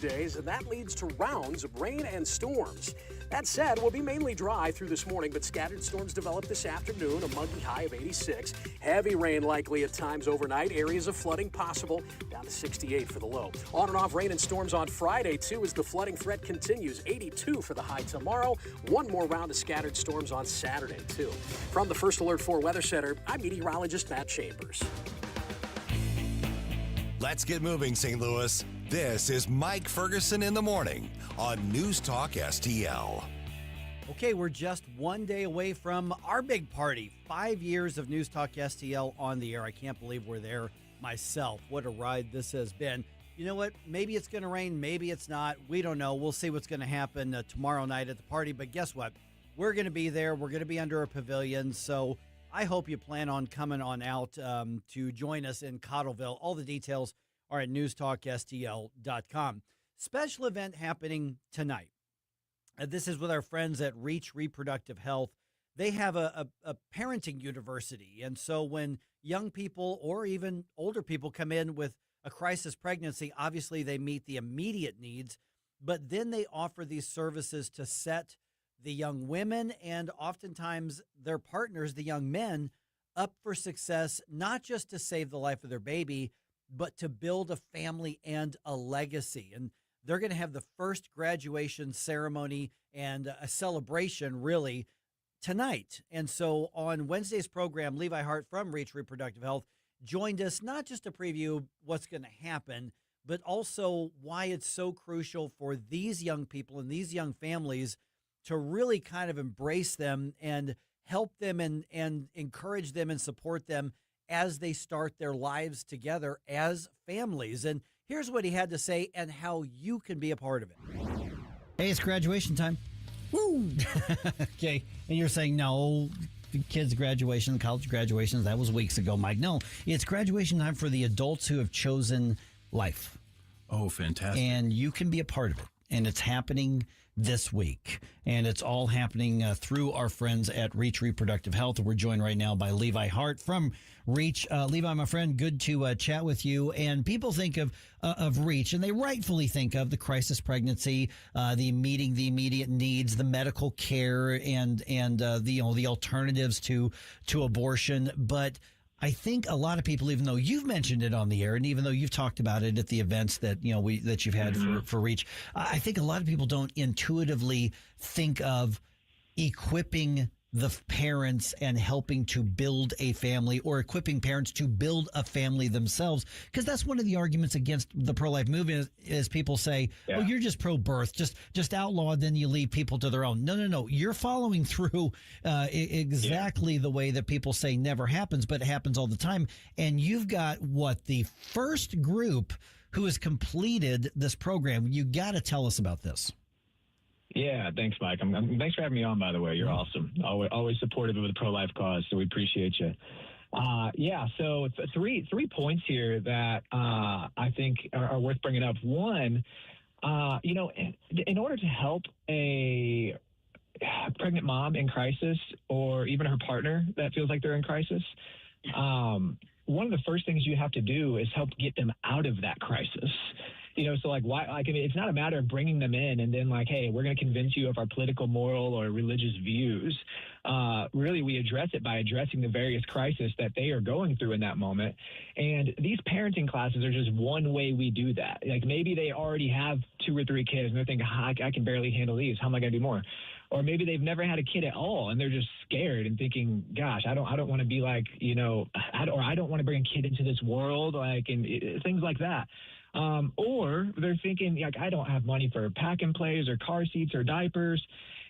days, and that leads to rounds of rain and storms. That said, we'll be mainly dry through this morning, but scattered storms develop this afternoon, a muggy high of 86. Heavy rain likely at times overnight. Areas of flooding possible, down to 68 for the low. On and off rain and storms on Friday, too, as the flooding threat continues. 82 for the high tomorrow. One more round of scattered storms on Saturday, too. From the First Alert 4 Weather Center, I'm meteorologist Matt Chambers. Let's get moving, St. Louis. This is Mike Ferguson in the morning on News Talk STL. Okay, we're just one day away from our big party. 5 years of News Talk STL on the air. I can't believe we're there myself. What a ride this has been. You know what? Maybe it's going to rain. Maybe it's not. We don't know. We'll see what's going to happen tomorrow night at the party. But guess what? We're going to be there. We're going to be under a pavilion. So I hope you plan on coming on out to join us in Cottleville. All the details are at newstalkstl.com. Special event happening tonight. This is with our friends at Reach Reproductive Health. They have a parenting university. And so when young people or even older people come in with a crisis pregnancy, obviously they meet the immediate needs, but then they offer these services to set the young women and oftentimes their partners, the young men, up for success, not just to save the life of their baby, but to build a family and a legacy. And they're going to have the first graduation ceremony and a celebration, really, tonight. And so on Wednesday's program, Levi Hart from Reach Reproductive Health joined us not just to preview what's going to happen, but also why it's so crucial for these young people and these young families to really kind of embrace them and help them and encourage them and support them as they start their lives together as families. And here's what he had to say and how you can be a part of it. Hey, it's graduation time. Woo! Okay, and you're saying, no, the kids' graduation, college graduations, that was weeks ago, Mike. No, it's graduation time for the adults who have chosen life. Oh, fantastic. And you can be a part of it. And it's happening this week. And it's all happening through our friends at Reach Reproductive Health. We're joined right now by Levi Hart from Reach. Levi, my friend, good to chat with you. And people think of Reach, and they rightfully think of the crisis pregnancy, meeting the immediate needs, the medical care, and the alternatives to abortion. But I think a lot of people, even though you've mentioned it on the air, and even though you've talked about it at the events that that you've had for Reach, I think a lot of people don't intuitively think of equipping the parents and helping to build a family, or equipping parents to build a family themselves. Because that's one of the arguments against the pro-life movement is people say, "Oh, you're just pro-birth, just outlaw, then you leave people to their own." No. You're following through exactly the way that people say never happens, but it happens all the time. And you've got the first group who has completed this program. You got to tell us about this. Yeah, thanks, Mike. Thanks for having me on, by the way. You're awesome. Always supportive of the pro-life cause, so we appreciate you. So three points here that I think are worth bringing up. One, in order to help a pregnant mom in crisis, or even her partner that feels like they're in crisis, one of the first things you have to do is help get them out of that crisis. It's not a matter of bringing them in and then hey, we're going to convince you of our political, moral, or religious views. Really, we address it by addressing the various crises that they are going through in that moment. And these parenting classes are just one way we do that. Maybe they already have 2 or 3 kids and they're thinking, I can barely handle these. How am I going to do more? Or maybe they've never had a kid at all and they're just scared and thinking, gosh, I don't want to be I don't want to bring a kid into this world, and things like that. Or they're thinking, I don't have money for pack and plays or car seats or diapers.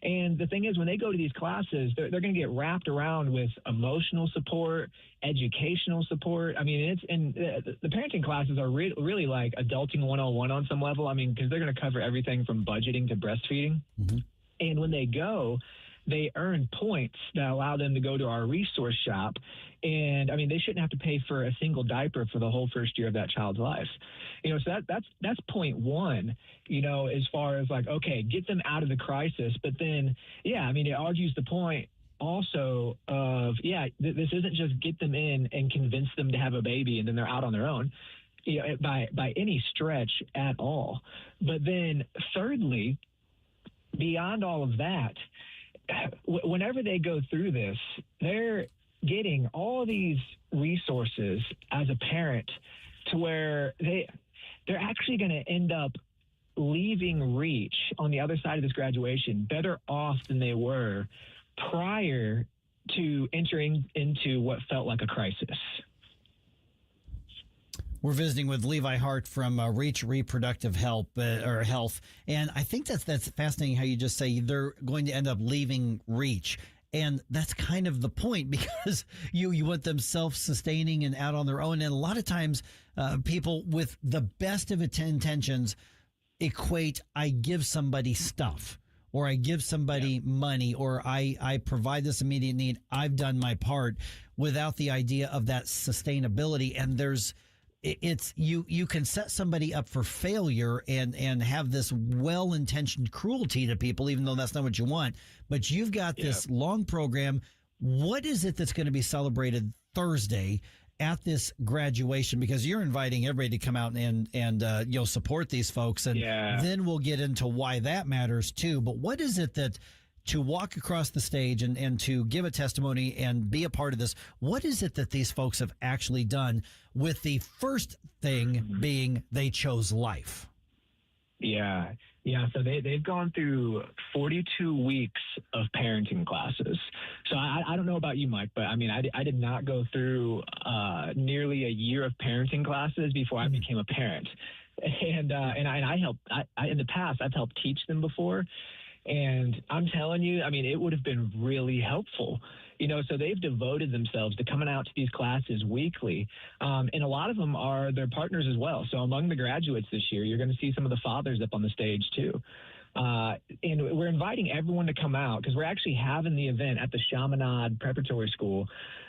And the thing is, when they go to these classes, they're going to get wrapped around with emotional support, educational support. The parenting classes are really like adulting 101 on some level. Because they're going to cover everything from budgeting to breastfeeding. Mm-hmm. And when they go, they earn points that allow them to go to our resource shop. And they shouldn't have to pay for a single diaper for the whole first year of that child's life. So that's point one, as far as okay, get them out of the crisis. But then, it argues the point also of, this isn't just get them in and convince them to have a baby and then they're out on their own. by any stretch at all. But then thirdly, beyond all of that, whenever they go through this, they're getting all these resources as a parent to where they're actually going to end up leaving Reach on the other side of this graduation better off than they were prior to entering into what felt like a crisis. We're visiting with Levi Hart from Reach Reproductive Health, and I think that's fascinating how you just say they're going to end up leaving Reach. And that's kind of the point, because you want them self-sustaining and out on their own. And a lot of times people with the best of intentions equate, I give somebody stuff, or I give somebody money, or I provide this immediate need. I've done my part, without the idea of that sustainability. And you can set somebody up for failure and have this well-intentioned cruelty to people, even though that's not what you want. But you've got this long program. What is it that's going to be celebrated Thursday at this graduation? Because you're inviting everybody to come out and support these folks, and then we'll get into why that matters too. But what is it that, to walk across the stage and to give a testimony and be a part of this, what is it that these folks have actually done, with the first thing being they chose life? Yeah. So they've gone through 42 weeks of parenting classes. So I don't know about you, Mike, but I mean, I did not go through nearly a year of parenting classes before I became a parent. And I helped. In the past, I've helped teach them before. And I'm telling you, I mean, it would have been really helpful. So they've devoted themselves to coming out to these classes weekly. And a lot of them are their partners as well. So among the graduates this year, you're going to see some of the fathers up on the stage too. And we're inviting everyone to come out, because we're actually having the event at the Chaminade Preparatory School.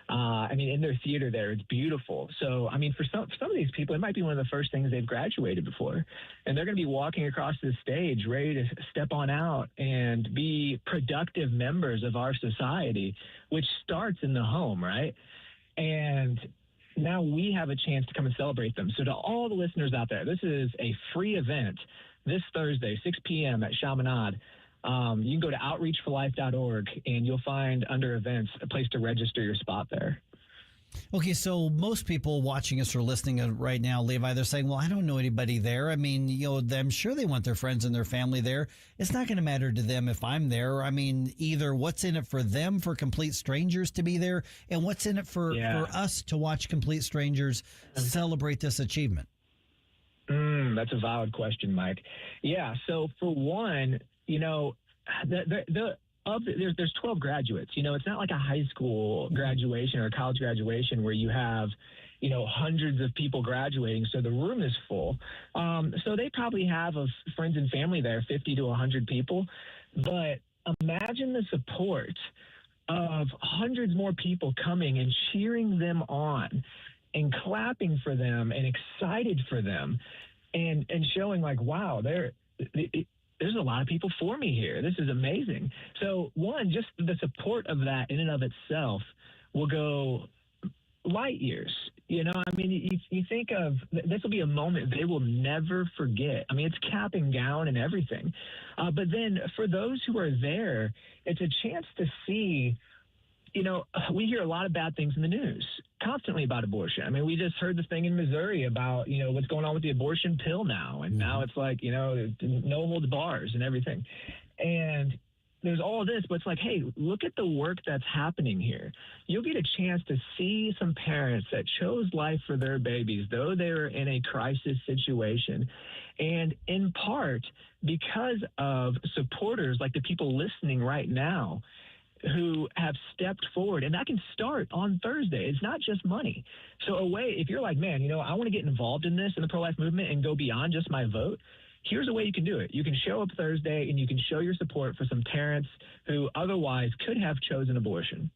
In their theater there, it's beautiful. So, I mean, for some of these people, it might be one of the first things they've graduated before. And they're going to be walking across this stage ready to step on out and be productive members of our society, which starts in the home, right? And now we have a chance to come and celebrate them. So to all the listeners out there, this is a free event this Thursday, 6 p.m. at Chaminade. You can go to outreachforlife.org, and you'll find under events a place to register your spot there. Okay, so most people watching us or listening right now, Levi, they're saying, well, I don't know anybody there. I mean, I'm sure they want their friends and their family there. It's not going to matter to them if I'm there. I mean, either what's in it for them, for complete strangers to be there, and what's in it for us to watch complete strangers celebrate this achievement? That's a valid question, Mike. Yeah, so for one, there's 12 graduates. It's not like a high school graduation or a college graduation where you have, hundreds of people graduating. So the room is full. So they probably have of friends and family there, 50 to 100 people. But imagine the support of hundreds more people coming and cheering them on and clapping for them and excited for them and showing like, wow, there's a lot of people for me here. This is amazing. So one, just the support of that in and of itself will go light years. You think of, this will be a moment they will never forget. I mean, it's cap and gown and everything. But then for those who are there, it's a chance to see, we hear a lot of bad things in the news constantly about abortion. I mean, we just heard the thing in Missouri about, what's going on with the abortion pill now. And now it's like, no holds bars and everything. And there's all this, but it's like, hey, look at the work that's happening here. You'll get a chance to see some parents that chose life for their babies, though they're in a crisis situation. And in part because of supporters like the people listening right now, who have stepped forward, and that can start on Thursday. It's not just money. So if you're like, man, I want to get involved in this, in the pro-life movement, and go beyond just my vote, here's a way you can do it. You can show up Thursday, and you can show your support for some parents who otherwise could have chosen abortion.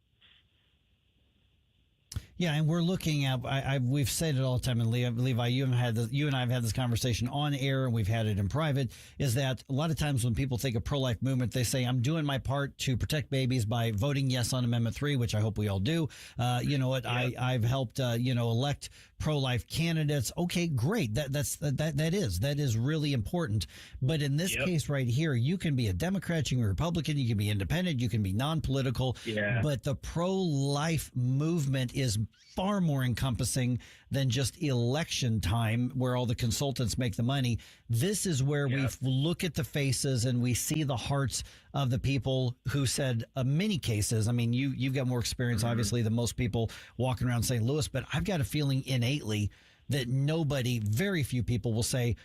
Yeah, and we're looking at, we've said it all the time, and Levi, you and I have had this conversation on air, and we've had it in private, is that a lot of times when people think of pro-life movement, they say, I'm doing my part to protect babies by voting yes on Amendment 3, which I hope we all do. I've helped, elect pro-life candidates. Okay, great. That is really important. But in this case right here, you can be a Democrat, you can be a Republican, you can be independent, you can be non-political. Yeah. But the pro-life movement is far more encompassing than just election time where all the consultants make the money. This is where we look at the faces and we see the hearts of the people who said, many cases, I mean, you've got more experience, obviously, than most people walking around St. Louis, but I've got a feeling innately that very few people will say,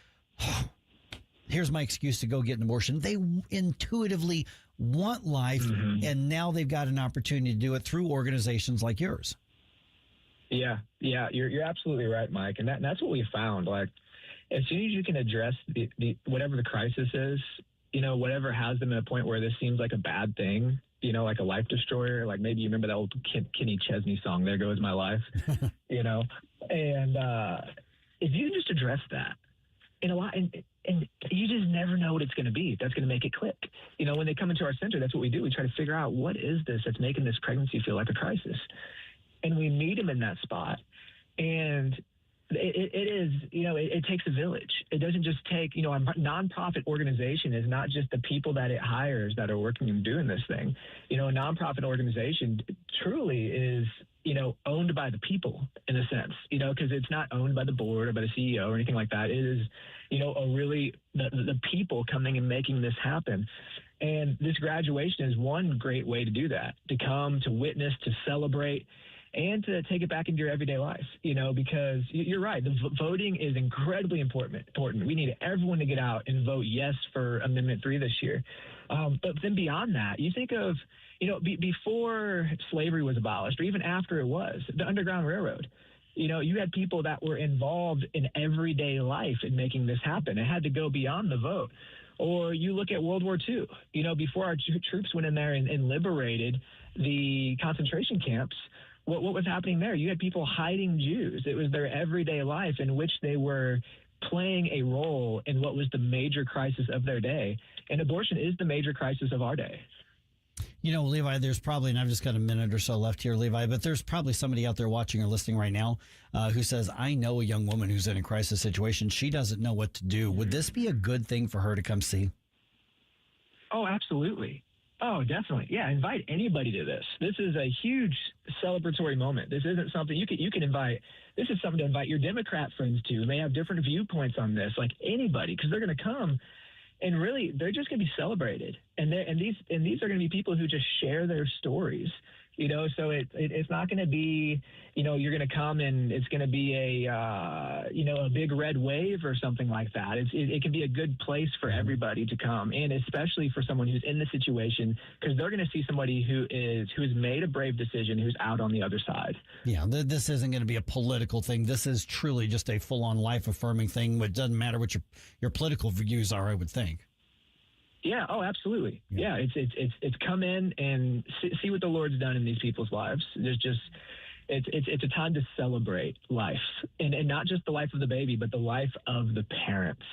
oh, here's my excuse to go get an abortion. They intuitively want life, and now they've got an opportunity to do it through organizations like yours. Yeah, you're absolutely right, Mike, and that's what we found. Like, as soon as you can address the whatever the crisis is, whatever has them at a point where this seems like a bad thing, like a life destroyer, like maybe you remember that old Kenny Chesney song, "There Goes My Life," and if you can just address that, and you just never know what it's going to be that's going to make it click. When they come into our center, that's what we do. We try to figure out what is this that's making this pregnancy feel like a crisis. And we meet them in that spot. And it is, it takes a village. It doesn't just take, a nonprofit organization is not just the people that it hires that are working and doing this thing. A nonprofit organization truly is, owned by the people in a sense, because it's not owned by the board or by the CEO or anything like that. It is, the people coming and making this happen. And this graduation is one great way to do that, to come, to witness, to celebrate, and to take it back into your everyday life, because you're right. The voting is incredibly important. We need everyone to get out and vote yes for Amendment 3 this year. But then beyond that, you think of, before slavery was abolished, or even after it was, the Underground Railroad, you had people that were involved in everyday life in making this happen. It had to go beyond the vote. Or you look at World War II, before our troops went in there and liberated the concentration camps, what was happening there? You had people hiding Jews. It was their everyday life in which they were playing a role in what was the major crisis of their day. And abortion is the major crisis of our day. Levi, there's probably, and I've just got a minute or so left here, Levi, but there's probably somebody out there watching or listening right now who says, I know a young woman who's in a crisis situation. She doesn't know what to do. Would this be a good thing for her to come see? Oh, absolutely. Oh, definitely. Yeah, invite anybody to this. This is a huge celebratory moment. This isn't something you can invite. This is something to invite your Democrat friends to. They may have different viewpoints on this, like anybody, because they're going to come and really they're just going to be celebrated. And these are going to be people who just share their stories. So it's not going to be, you're going to come and it's going to be a big red wave or something like that. It can be a good place for everybody to come, and especially for someone who's in the situation, because they're going to see somebody who has made a brave decision, who's out on the other side. Yeah, this isn't going to be a political thing. This is truly just a full-on life-affirming thing. It doesn't matter what your political views are, I would think. Yeah. Oh, absolutely. Yeah. It's come in and see what the Lord's done in these people's lives. It's a time to celebrate life, and not just the life of the baby, but the life of the parents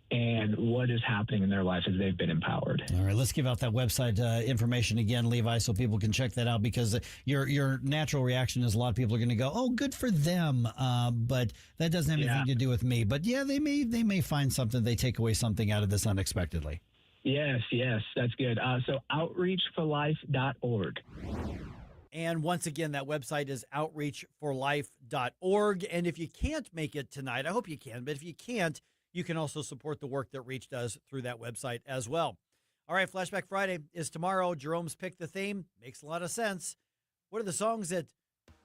and what is happening in their life as they've been empowered. All right, let's give out that website information again, Levi, so people can check that out, because your natural reaction is a lot of people are going to go, oh, good for them, but that doesn't have anything to do with me. But yeah, they may find something, they take away something out of this unexpectedly. Yes, that's good. So outreachforlife.org. And once again, that website is outreachforlife.org. And if you can't make it tonight, I hope you can, but if you can't, you can also support the work that Reach does through that website as well. All right, Flashback Friday is tomorrow. Jerome's picked the theme. Makes a lot of sense. What are the songs that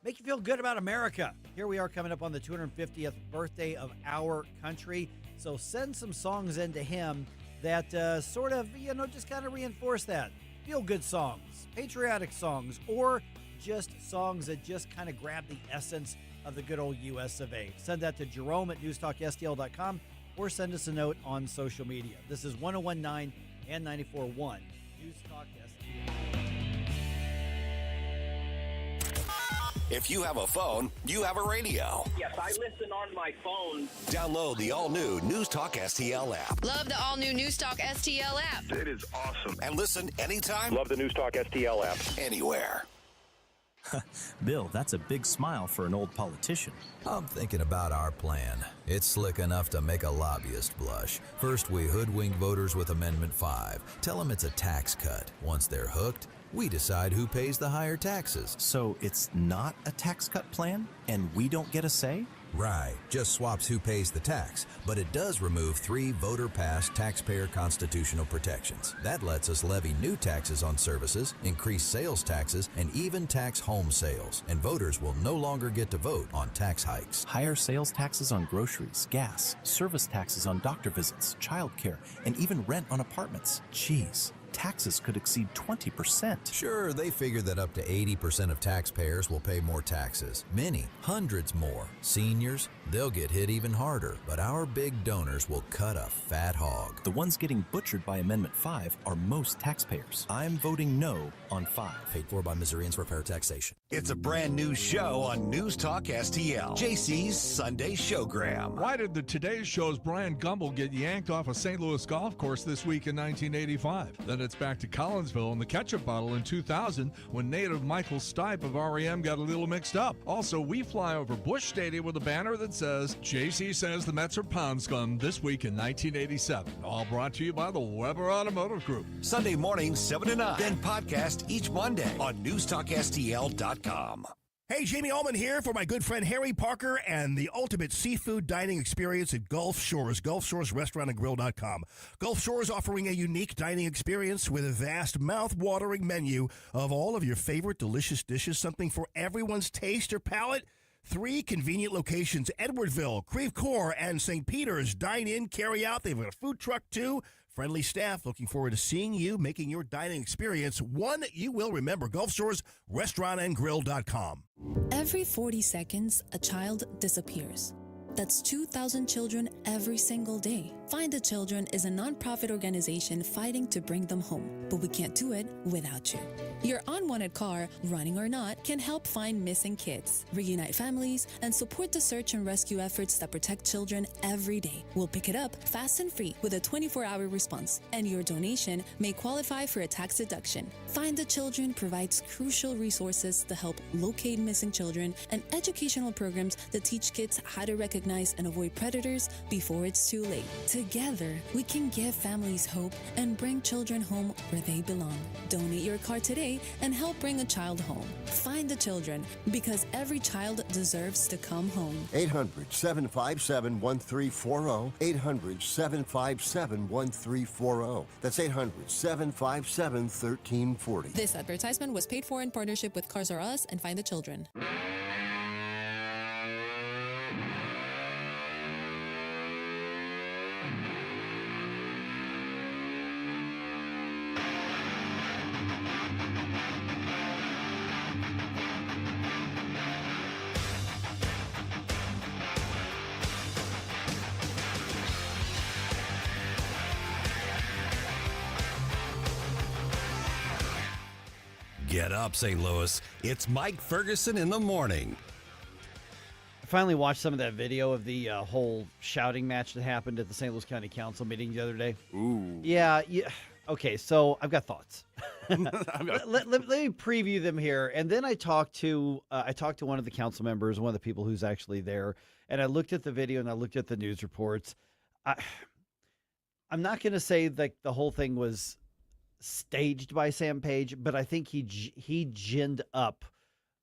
make you feel good about America? Here we are coming up on the 250th birthday of our country. So send some songs in to him that sort of, just kind of reinforce that. Feel-good songs, patriotic songs, or just songs that just kind of grab the essence of the good old U.S. of A. Send that to Jerome at NewsTalkSTL.com or send us a note on social media. This is 101.9 and 94.1 News Talk STL. If you have a phone, you have a radio. Yes, I listen on my phone. Download the all-new News Talk STL app. Love the all-new News Talk STL app. It is awesome. And listen anytime, Love the News Talk STL app. anywhere. Bill, that's a big smile for an old politician. I'm thinking about our plan. It's slick enough to make a lobbyist blush. First, we hoodwink voters with Amendment 5. Tell them it's a tax cut. Once they're hooked, we decide who pays the higher taxes. So it's not a tax cut plan, and we don't get a say? Right, just swaps who pays the tax, but it does remove 3 voter-passed taxpayer constitutional protections. That lets us levy new taxes on services, increase sales taxes, and even tax home sales. And voters will no longer get to vote on tax hikes. Higher sales taxes on groceries, gas, service taxes on doctor visits, childcare, and even rent on apartments. Jeez. Taxes could exceed 20%. Sure, they figure that up to 80% of taxpayers will pay more taxes. Many, hundreds more. Seniors, they'll get hit even harder. But our big donors will cut a fat hog. The ones getting butchered by Amendment 5 are most taxpayers. I'm voting no on 5. Paid for by Missourians for fair taxation. It's a brand new show on News Talk STL. JC's Sunday Showgram. Why did the Today Show's Brian Gumbel get yanked off a St. Louis golf course this week in 1985? Then it's back to Collinsville and the ketchup bottle in 2000 when native Michael Stipe of REM got a little mixed up. Also, we fly over Busch Stadium with a banner that says, JC says the Mets are pound scum this week in 1987. All brought to you by the Weber Automotive Group. Sunday morning, 7 to 9. Then podcast each Monday on NewsTalkSTL.com. Hey, Jamie Allman here for my good friend Harry Parker and the ultimate seafood dining experience at Gulf Shores, GulfShoresRestaurantandGrill.com. Gulf Shores offering a unique dining experience with a vast, mouth-watering menu of all of your favorite delicious dishes, something for everyone's taste or palate. 3 convenient locations, Edwardville, Creve Coeur, and St. Peter's. Dine in, carry out. They've got a food truck, too. Friendly staff looking forward to seeing you, making your dining experience one you will remember. Gulf Shores RestaurantandGrill.com. Every 40 seconds, a child disappears. That's 2,000 children every single day. Find the Children is a nonprofit organization fighting to bring them home, but we can't do it without you. Your unwanted car, running or not, can help find missing kids, reunite families, and support the search and rescue efforts that protect children every day. We'll pick it up fast and free with a 24-hour response, and your donation may qualify for a tax deduction. Find the Children provides crucial resources to help locate missing children and educational programs that teach kids how to recognize and avoid predators before it's too late. Together, we can give families hope and bring children home where they belong. Donate your car today and help bring a child home. Find the Children, because every child deserves to come home. 800-757-1340. 800-757-1340. That's 800-757-1340. This advertisement was paid for in partnership with Cars R Us and Find the Children. Get up, St. Louis. It's Mike Ferguson in the morning. I finally watched some of that video of the whole shouting match that happened at the St. Louis County Council meeting the other day. Ooh. Yeah. Okay, so I've got thoughts. let me preview them here, and then I talked to one of the council members, one of the people who's actually there, and I looked at the video and I looked at the news reports. I'm not going to say that the whole thing was staged by Sam Page, but I think he ginned up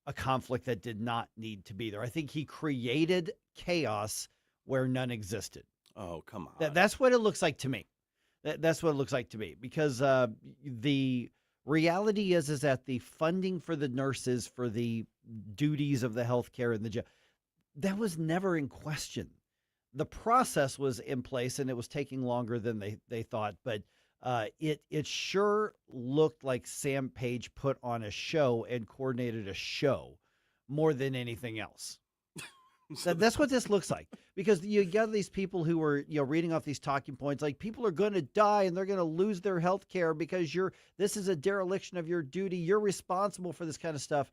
a conflict that did not need to be there. I think he created chaos where none existed. Oh, come on. That's what it looks like to me. That's what it looks like to me, because the reality is that the funding for the nurses for the duties of the healthcare and the jail, that was never in question. The process was in place and it was taking longer than they thought, but it sure looked like Sam Page put on a show and coordinated a show more than anything else. That's what this looks like, because you got these people who were reading off these talking points like people are going to die and they're going to lose their health care because this is a dereliction of your duty. You're responsible for this kind of stuff.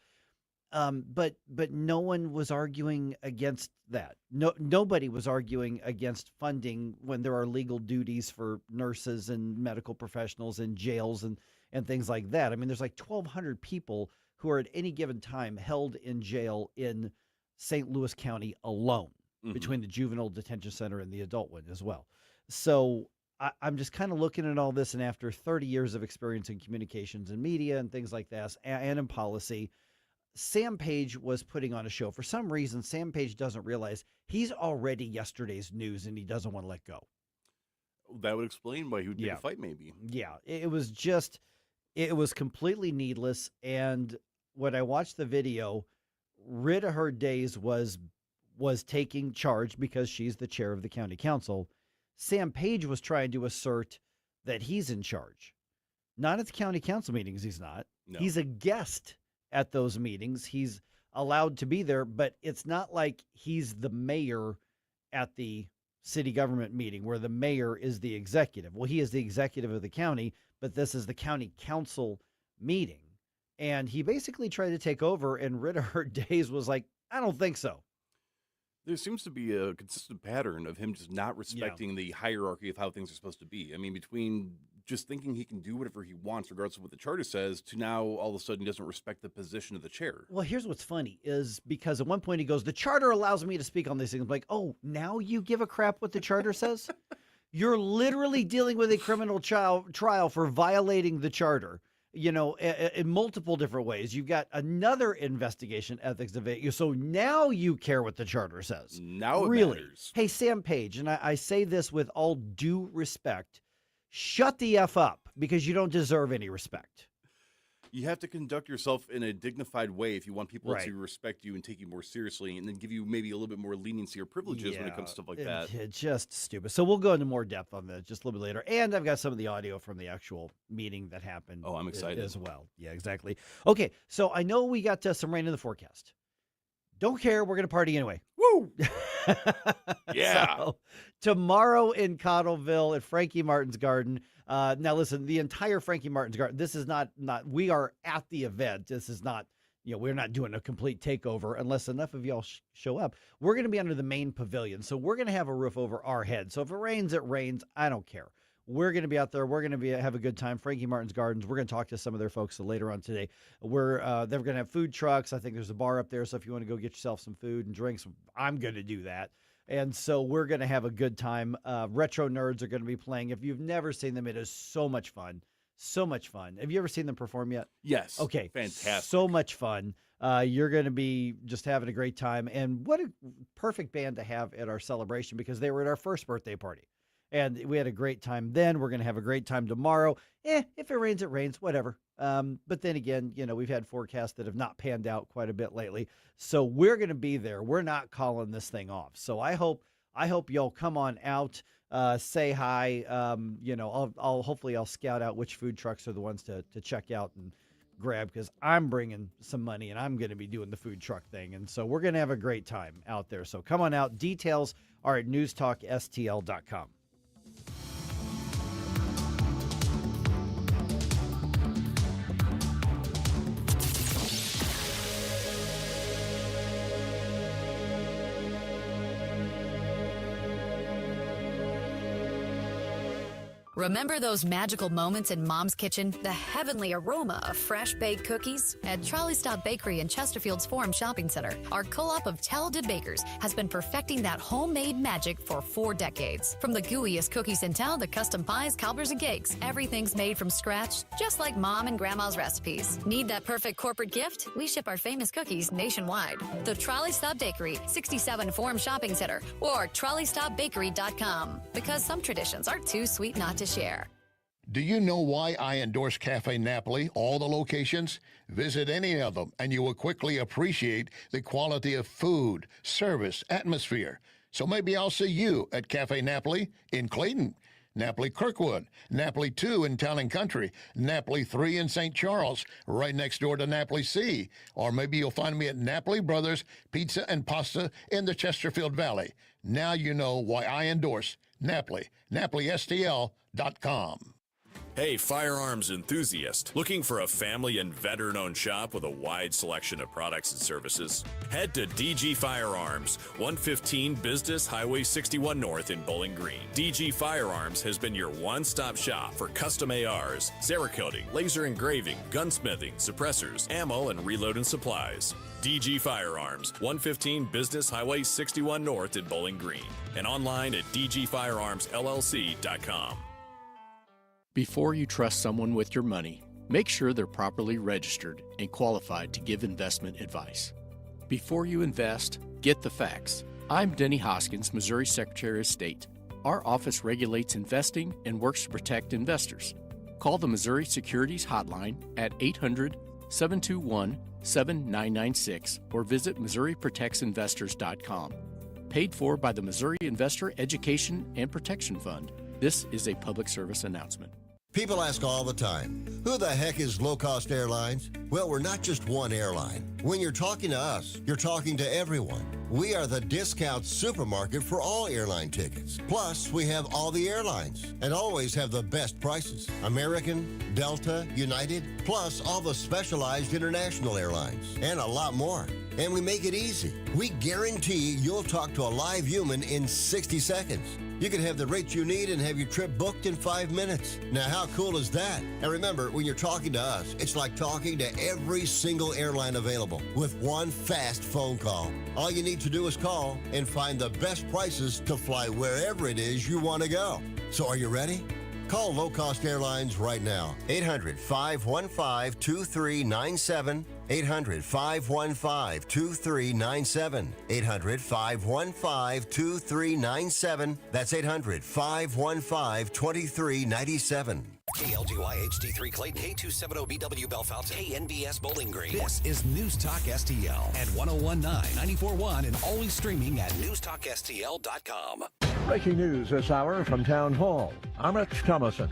But no one was arguing against that. Nobody was arguing against funding when there are legal duties for nurses and medical professionals in jails and things like that. I mean, there's like 1,200 people who are at any given time held in jail in St. Louis County alone, between the juvenile detention center and the adult one as well. So I'm just kind of looking at all this, and after 30 years of experience in communications and media and things like that, and in policy, Sam Page was putting on a show. For some reason, Sam Page doesn't realize he's already yesterday's news, and he doesn't want to let go. That would explain why he would take a fight, maybe. Yeah, it was completely needless. And when I watched the video, Rita Her Days was taking charge because she's the chair of the county council. Sam Page was trying to assert that he's in charge. Not at the county council meetings, he's not. No. He's a guest at those meetings. He's allowed to be there, but it's not like he's the mayor at the city government meeting where the mayor is the executive. Well, he is the executive of the county, but this is the county council meeting. And he basically tried to take over, and Rita Her Days was like, I don't think so. There seems to be a consistent pattern of him just not respecting the hierarchy of how things are supposed to be. I mean, between just thinking he can do whatever he wants, regardless of what the charter says, to now all of a sudden he doesn't respect the position of the chair. Well, here's what's funny is because at one point he goes, the charter allows me to speak on these things. I'm like, oh, now you give a crap what the charter says? You're literally dealing with a criminal trial for violating the charter. You know, in multiple different ways. You've got another investigation, ethics debate. So now you care what the charter says. Now it really matters. Hey, Sam Page, and I say this with all due respect, shut the F up because you don't deserve any respect. You have to conduct yourself in a dignified way if you want people to respect you and take you more seriously, and then give you maybe a little bit more leniency or privileges when it comes to stuff like that. It's just stupid. So we'll go into more depth on that just a little bit later. And I've got some of the audio from the actual meeting that happened. Oh, I'm excited. As well. Yeah, exactly. Okay, so I know we got some rain in the forecast. Don't care. We're going to party anyway. Woo! Yeah. So, tomorrow in Cottleville at Frankie Martin's Garden. Now, listen, the entire Frankie Martin's Garden, this is not we are at the event. This is not, we're not doing a complete takeover unless enough of y'all show up. We're going to be under the main pavilion. So we're going to have a roof over our head. So if it rains, it rains. I don't care. We're going to be out there. We're going to have a good time. Frankie Martin's Gardens. We're going to talk to some of their folks later on today. They're going to have food trucks. I think there's a bar up there. So if you want to go get yourself some food and drinks, I'm going to do that. And so we're going to have a good time. Retro Nerds are going to be playing. If you've never seen them, it is so much fun. So much fun. Have you ever seen them perform yet? Yes. Okay. Fantastic. So much fun. You're going to be just having a great time. And what a perfect band to have at our celebration because they were at our first birthday party. And we had a great time then. We're going to have a great time tomorrow. If it rains, it rains, whatever. But then again, we've had forecasts that have not panned out quite a bit lately. So we're going to be there. We're not calling this thing off. So I hope y'all come on out, say hi. Hopefully I'll scout out which food trucks are the ones to check out and grab because I'm bringing some money and I'm going to be doing the food truck thing. And so we're going to have a great time out there. So come on out. Details are at NewsTalkSTL.com. Remember those magical moments in Mom's kitchen? The heavenly aroma of fresh baked cookies? At Trolley Stop Bakery in Chesterfield's Forum Shopping Center, our co-op of talented bakers has been perfecting that homemade magic for 4 decades. From the gooeyest cookies in town to custom pies, cobblers, and cakes, everything's made from scratch, just like Mom and Grandma's recipes. Need that perfect corporate gift? We ship our famous cookies nationwide. The Trolley Stop Bakery, 67 Forum Shopping Center, or TrolleyStopBakery.com. Because some traditions are too sweet not to share. Do you know why I endorse Cafe Napoli, all the locations? Visit any of them, and you will quickly appreciate the quality of food, service, atmosphere. So maybe I'll see you at Cafe Napoli in Clayton, Napoli Kirkwood, Napoli 2 in Town and Country, Napoli 3 in St. Charles, right next door to Napoli C. Or maybe you'll find me at Napoli Brothers Pizza and Pasta in the Chesterfield Valley. Now you know why I endorse Napoli, NapoliSTL.com. Hey, firearms enthusiast, looking for a family and veteran-owned shop with a wide selection of products and services? Head to DG Firearms, 115 Business Highway 61 North in Bowling Green. DG Firearms has been your one-stop shop for custom ARs, Cerakoting, laser engraving, gunsmithing, suppressors, ammo, and reloading supplies. DG Firearms, 115 Business Highway 61 North in Bowling Green, and online at dgfirearmsllc.com. Before you trust someone with your money, make sure they're properly registered and qualified to give investment advice. Before you invest, get the facts. I'm Denny Hoskins, Missouri Secretary of State. Our office regulates investing and works to protect investors. Call the Missouri Securities Hotline at 800-721-7996 or visit MissouriProtectsInvestors.com. Paid for by the Missouri Investor Education and Protection Fund. This is a public service announcement. People ask all the time, who the heck is Low Cost Airlines? Well, we're not just one airline. When you're talking to us, you're talking to everyone. We are the discount supermarket for all airline tickets. Plus, we have all the airlines and always have the best prices. American, Delta, United, plus all the specialized international airlines and a lot more. And we make it easy. We guarantee you'll talk to a live human in 60 seconds. You can have the rates you need and have your trip booked in 5 minutes. Now, how cool is that? And remember, when you're talking to us, it's like talking to every single airline available with one fast phone call. All you need to do is call and find the best prices to fly wherever it is you want to go. So are you ready? Call Low Cost Airlines right now. 800-515-2397. 800-515-2397. 800-515-2397. That's 800-515-2397. KLGY HD3 Clayton, K270BW Bellefonte, KNBS Bowling Green. This is News Talk STL at 1019, 94.1, and always streaming at NewsTalkSTL.com. Breaking news this hour from Town Hall. I'm Rich Thomason.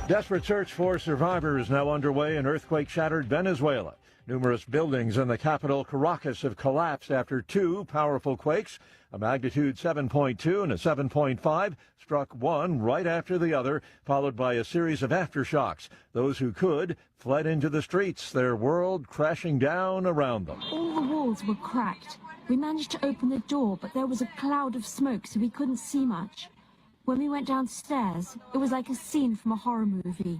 Desperate search for survivors now underway in earthquake-shattered Venezuela. Numerous buildings in the capital, Caracas, have collapsed after two powerful quakes. A magnitude 7.2 and a 7.5 struck one right after the other, followed by a series of aftershocks. Those who could fled into the streets, their world crashing down around them. All the walls were cracked. We managed to open the door, but there was a cloud of smoke, so we couldn't see much. When we went downstairs, it was like a scene from a horror movie.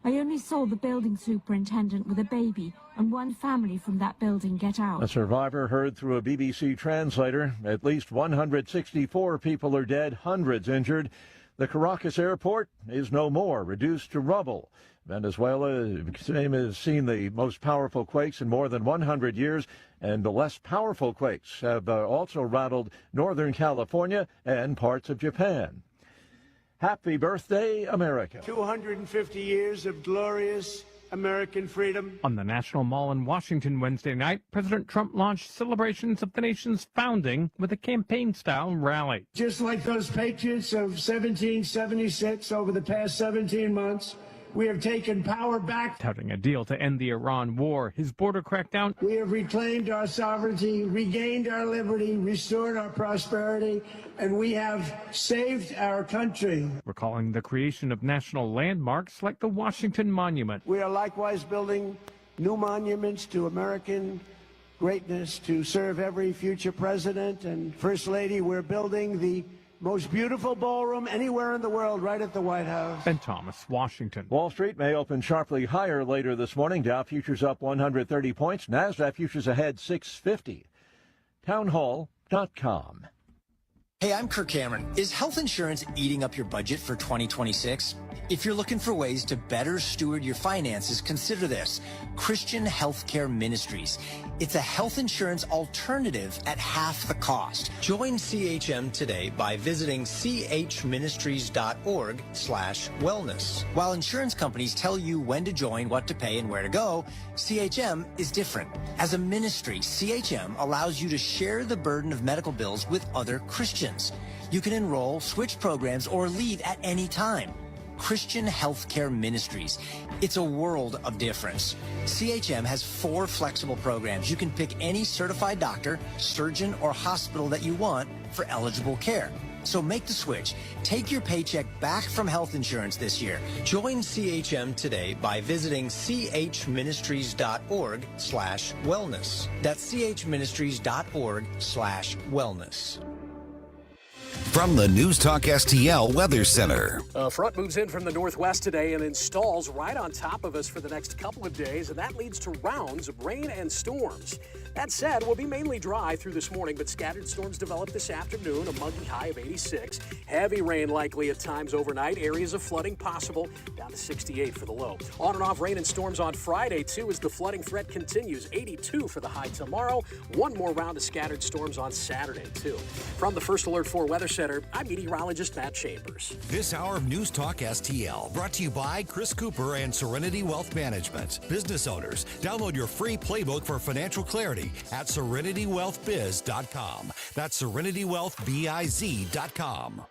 I only saw the building superintendent with a baby and one family from that building get out. A survivor heard through a BBC translator. At least 164 people are dead, hundreds injured. The Caracas airport is no more, reduced to rubble. Venezuela has seen the most powerful quakes in more than 100 years, and the less powerful quakes have also rattled Northern California and parts of Japan. Happy birthday, America. 250 years of glorious American freedom. On the National Mall in Washington Wednesday night, President Trump launched celebrations of the nation's founding with a campaign-style rally. Just like those patriots of 1776 over the past 17 months, we have taken power back. Touting a deal to end the Iran war, his border crackdown. We have reclaimed our sovereignty, regained our liberty, restored our prosperity, and we have saved our country. Recalling the creation of national landmarks like the Washington Monument. We are likewise building new monuments to American greatness to serve every future president and First Lady. We're building the most beautiful ballroom anywhere in the world right at the White House. Ben Thomas, Washington. Wall Street may open sharply higher later this morning. Dow futures up 130 points. NASDAQ futures ahead 650. Townhall.com. Hey, I'm Kirk Cameron. Is health insurance eating up your budget for 2026? If you're looking for ways to better steward your finances, consider this: Christian Healthcare Ministries. It's a health insurance alternative at half the cost. Join CHM today by visiting chministries.org/wellness. While insurance companies tell you when to join, what to pay, and where to go, CHM is different. As a ministry, CHM allows you to share the burden of medical bills with other Christians. You can enroll, switch programs, or leave at any time. Christian Healthcare Ministries. It's a world of difference. CHM has 4 flexible programs. You can pick any certified doctor, surgeon, or hospital that you want for eligible care. So make the switch. Take your paycheck back from health insurance this year. Join CHM today by visiting chministries.org/wellness. That's chministries.org/wellness. From the News Talk STL Weather Center. A front moves in from the northwest today and installs right on top of us for the next couple of days, and that leads to rounds of rain and storms. That said, we'll be mainly dry through this morning, but scattered storms develop this afternoon, a muggy high of 86. Heavy rain likely at times overnight. Areas of flooding possible, down to 68 for the low. On and off rain and storms on Friday, too, as the flooding threat continues. 82 for the high tomorrow. One more round of scattered storms on Saturday, too. From the First Alert 4 Weather Center, I'm meteorologist Matt Chambers. This hour of News Talk STL brought to you by Chris Cooper and Serenity Wealth Management. Business owners, download your free playbook for financial clarity at SerenityWealthBiz.com. That's SerenityWealthBiz.com.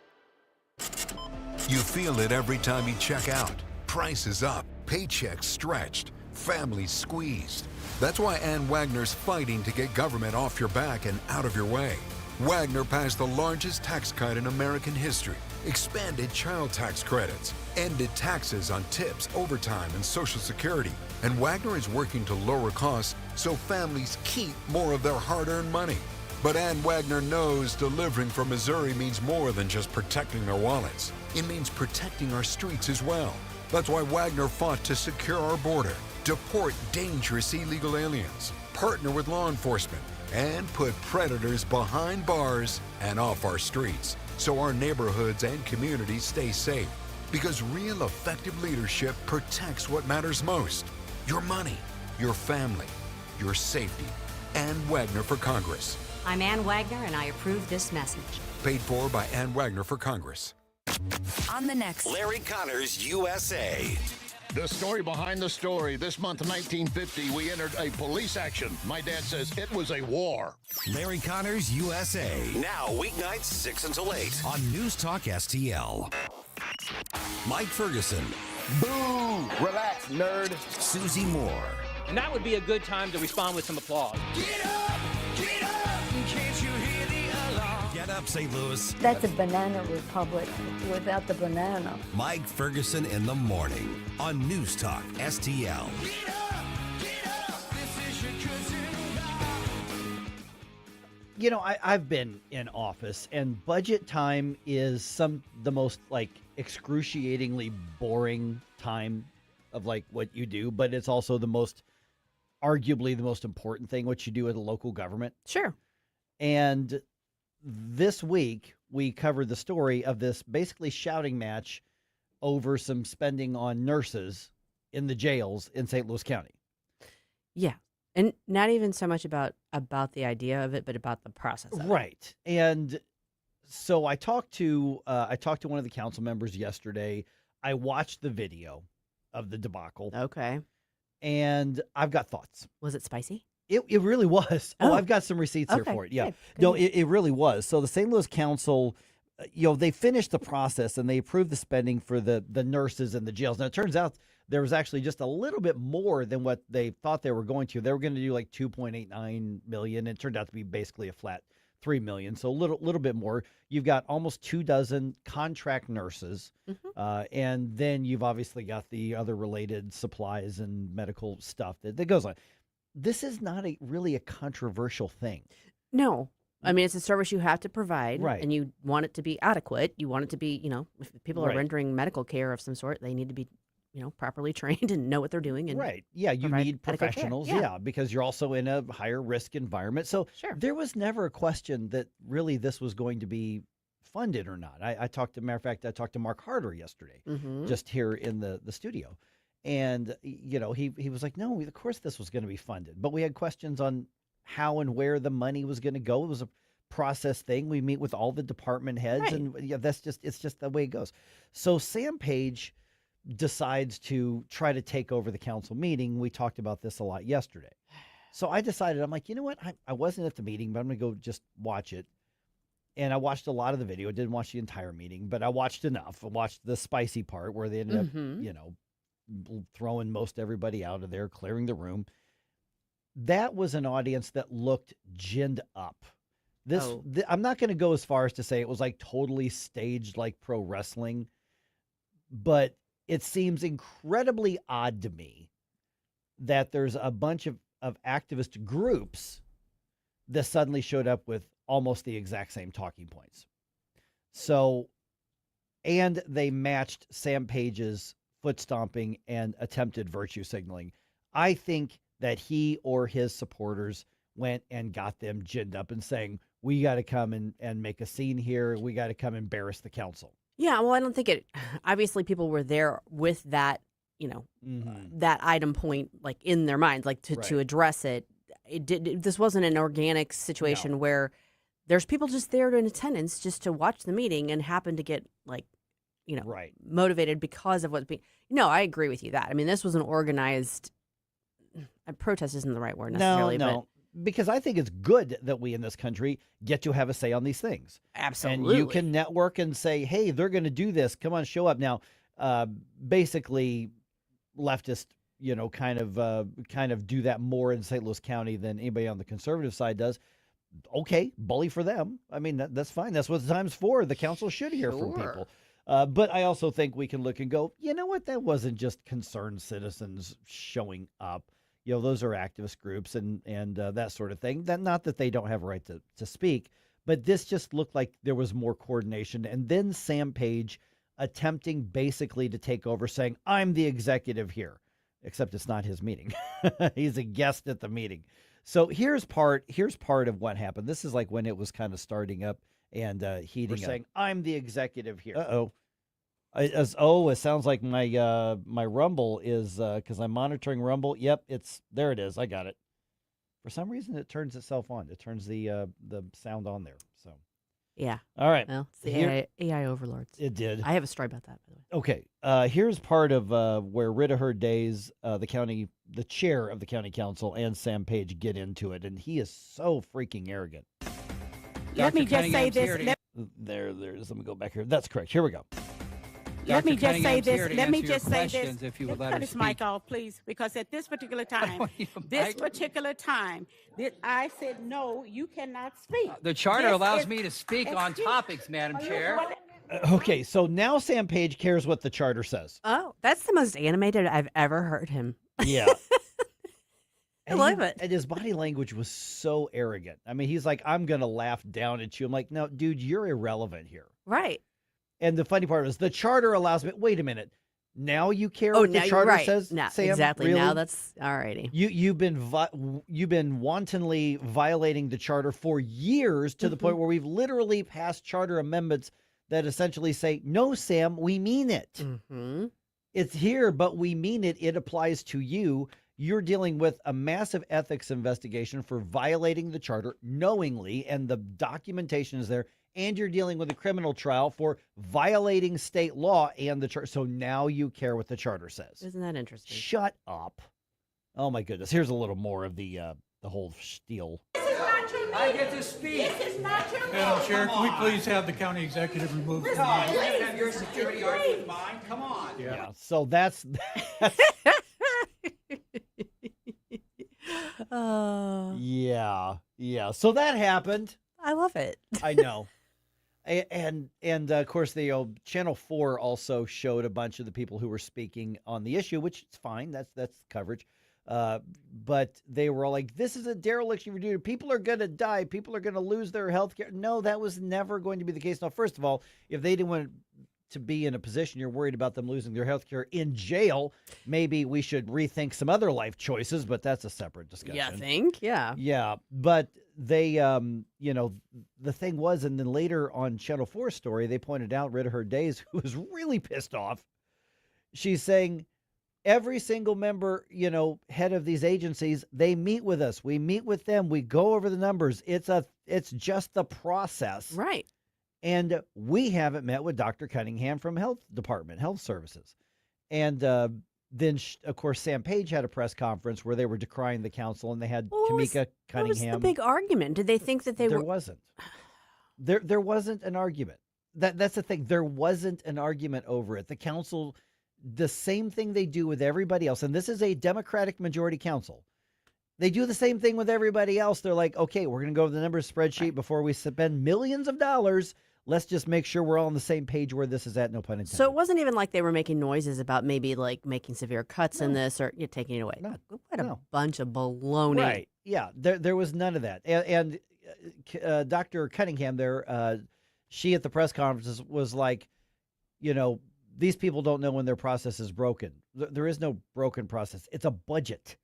You feel it every time you check out. Prices up, paychecks stretched, families squeezed. That's why Ann Wagner's fighting to get government off your back and out of your way. Wagner passed the largest tax cut in American history, expanded child tax credits, ended taxes on tips, overtime, and Social Security. And Wagner is working to lower costs so families keep more of their hard-earned money. But Ann Wagner knows delivering from Missouri means more than just protecting their wallets. It means protecting our streets as well. That's why Wagner fought to secure our border, deport dangerous illegal aliens, partner with law enforcement, and put predators behind bars and off our streets so our neighborhoods and communities stay safe. Because real effective leadership protects what matters most: your money, your family, your safety. Ann Wagner for Congress. I'm Ann Wagner, and I approve this message. Paid for by Ann Wagner for Congress. On the next Larry Connors USA. The story behind the story. This month, 1950, we entered a police action. My dad says it was a war. Larry Connors USA. Now, weeknights 6 until 8 on News Talk STL. Mike Ferguson. Boo! Relax, nerd. Susie Moore. And that would be a good time to respond with some applause. Get up! Get up! Can't you hear the alarm? Get up, St. Louis. That's a banana republic without the banana. Mike Ferguson in the morning on News Talk STL. Get up! Get up! This is your cousin. You know, I've been in office, and budget time is the most excruciatingly boring time of what you do, but it's also arguably the most important thing what you do at a local government. Sure. And this week we covered the story of this basically shouting match over some spending on nurses in the jails in St. Louis County. Yeah. And not even so much about the idea of it, but about the process of it. Right. And so I talked to one of the council members yesterday. I watched the video of the debacle. Okay. And I've got thoughts. Was it spicy? It really was. Oh, I've got some receipts here Okay, for it. Yeah. good, good. No, it really was. So the St. Louis Council, they finished the process and they approved the spending for the nurses in the jails. Now, it turns out there was actually just a little bit more than what they thought they were going to. They were going to do like $2.89 million. It turned out to be basically a flat $3 million. So a little bit more. You've got almost 24 contract nurses. Mm-hmm. And then you've obviously got the other related supplies and medical stuff that goes on. This is not really a controversial thing. No. I mean, it's a service you have to provide, Right. and you want it to be adequate. You want it to be, if people are Right. rendering medical care of some sort, they need to be, properly trained and know what they're doing. And Right. Yeah, you provide need adequate care. professionals. Yeah. Yeah, because you're also in a higher risk environment. So there was never a question that really this was going to be funded or not. I talked to Mark Harder yesterday, Mhm. just here in the studio. And, he was like, no, of course this was going to be funded. But we had questions on how and where the money was going to go. It was a process thing. We meet with all the department heads, Right. and it's just the way it goes. So Sam Page decides to try to take over the council meeting. We talked about this a lot yesterday. So I decided, I'm like, you know what? I wasn't at the meeting, but I'm going to go just watch it. And I watched a lot of the video. I didn't watch the entire meeting, but I watched enough. I watched the spicy part where they ended Mhm. up, throwing most everybody out of there, clearing the room. That was an audience that looked ginned up. I'm not going to go as far as to say it was like totally staged like pro wrestling, but it seems incredibly odd to me that there's a bunch of activist groups that suddenly showed up with almost the exact same talking points. So, and they matched Sam Page's foot stomping and attempted virtue signaling. I think that he or his supporters went and got them ginned up and saying, we got to come and make a scene here. We got to come embarrass the council. Yeah, well, I don't think it. Obviously, people were there with that, that item point, like in their minds, like to address it. This wasn't an organic situation where there's people just there in attendance just to watch the meeting and happen to get motivated because of what's being. No, I agree with you that. I mean, this was an organized. Protest isn't the right word necessarily. No. Because I think it's good that we in this country get to have a say on these things. Absolutely. And you can network and say, hey, they're going to do this. Come on, show up. Now, basically, leftists, kind of do that more in St. Louis County than anybody on the conservative side does. Okay, bully for them. I mean, that's fine. That's what the time's for. The council should hear from people. But I also think we can look and go, you know what? That wasn't just concerned citizens showing up. Those are activist groups and that sort of thing. Not that they don't have a right to speak, but this just looked like there was more coordination. And then Sam Page attempting basically to take over, saying, I'm the executive here, except it's not his meeting. He's a guest at the meeting. So here's part of what happened. This is like when it was kind of starting up and heating up. Saying, I'm the executive here. Uh-oh. It sounds like my Rumble is because I'm monitoring Rumble. Yep, there it is. I got it. For some reason, it turns itself on. It turns the sound on there. So yeah. All right. Well, it's the AI overlords. It did. I have a story about that, by the way. Okay. Here's part of where Rita Hurd Days, the chair of the county council, and Sam Page get into it, and he is so freaking arrogant. Let me just say this. There's. Let me go back here. That's correct. Here we go. Let me just say this. Let me just say this. If you would let cut her his speak. mic off, please, because at this particular time, I said no, you cannot speak. The charter This allows is- me to speak on topics, Madam Chair. Okay, so now Sam Page cares what the charter says. Oh, that's the most animated I've ever heard him. Yeah. I love it. And his body language was so arrogant. I mean, he's like, I'm going to laugh down at you. I'm like, no, dude, you're irrelevant here. Right. And the funny part is the charter allows me. Wait a minute. Now you care what the charter says? No, Sam? exactly. Really? Now that's all righty. You've been wantonly violating the charter for years to the point where we've literally passed charter amendments that essentially say, no, Sam, we mean it. Mm-hmm. It's here, but we mean it. It applies to you. You're dealing with a massive ethics investigation for violating the charter knowingly, and the documentation is there. And you're dealing with a criminal trial for violating state law and the charter. So now you care what the charter says. Isn't that interesting? Shut up. Oh, my goodness. Here's a little more of the whole spiel. I get to speak. This is not your Madam Chair, can we please have the county executive removed from the No, meeting? you have to have your security argue with mine. Come on. Yeah. So that's yeah. So that happened. I love it. I know. And of course, the Channel 4 also showed a bunch of the people who were speaking on the issue, which is fine. That's coverage. But they were all like, this is a dereliction of duty. People are going to die. People are going to lose their health care. No, that was never going to be the case. Now, first of all, if they didn't want to be in a position you're worried about them losing their health care in jail, maybe we should rethink some other life choices, but that's a separate discussion. Yeah, I think. Yeah. Yeah. But they, the thing was, and then later on Channel 4 story, they pointed out Rita Hurd Days, who was really pissed off. She's saying, every single member, head of these agencies, they meet with us. We meet with them. We go over the numbers. It's just the process. Right. And we haven't met with Dr. Cunningham from Health Services. And then, of course, Sam Page had a press conference where they were decrying the council, and they had Kamika Cunningham. What was the big argument? Did they think that There wasn't. There wasn't an argument. That's the thing. There wasn't an argument over it. The council, the same thing they do with everybody else, and this is a Democratic majority council. They do the same thing with everybody else. They're like, okay, we're going to go over the numbers spreadsheet before we spend millions of dollars. Let's just make sure we're all on the same page where this is at, no pun intended. So it wasn't even like they were making noises about maybe like making severe cuts in this or taking it away. What a bunch of baloney. Right. Yeah, there was none of that. And Dr. Cunningham there, she at the press conference was like, these people don't know when their process is broken. There is no broken process. It's a budget.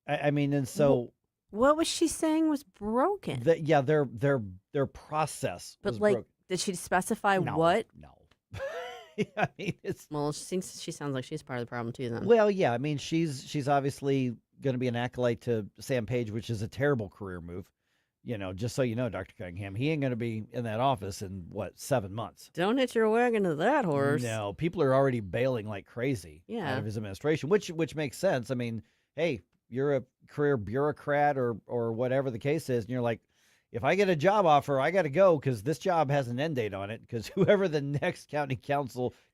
I mean, and so what was she saying was broken? Their process. But was broken. Did she specify what? No. I mean, she sounds like she's part of the problem too. Then. Well, yeah. I mean, she's obviously going to be an acolyte to Sam Page, which is a terrible career move. Just so you know, Dr. Cunningham, he ain't going to be in that office in 7 months. Don't hit your wagon to that horse. No, people are already bailing like crazy out of his administration, which makes sense. I mean, hey, you're a career bureaucrat or whatever the case is, and you're like, if I get a job offer, I got to go because this job has an end date on it because whoever the next county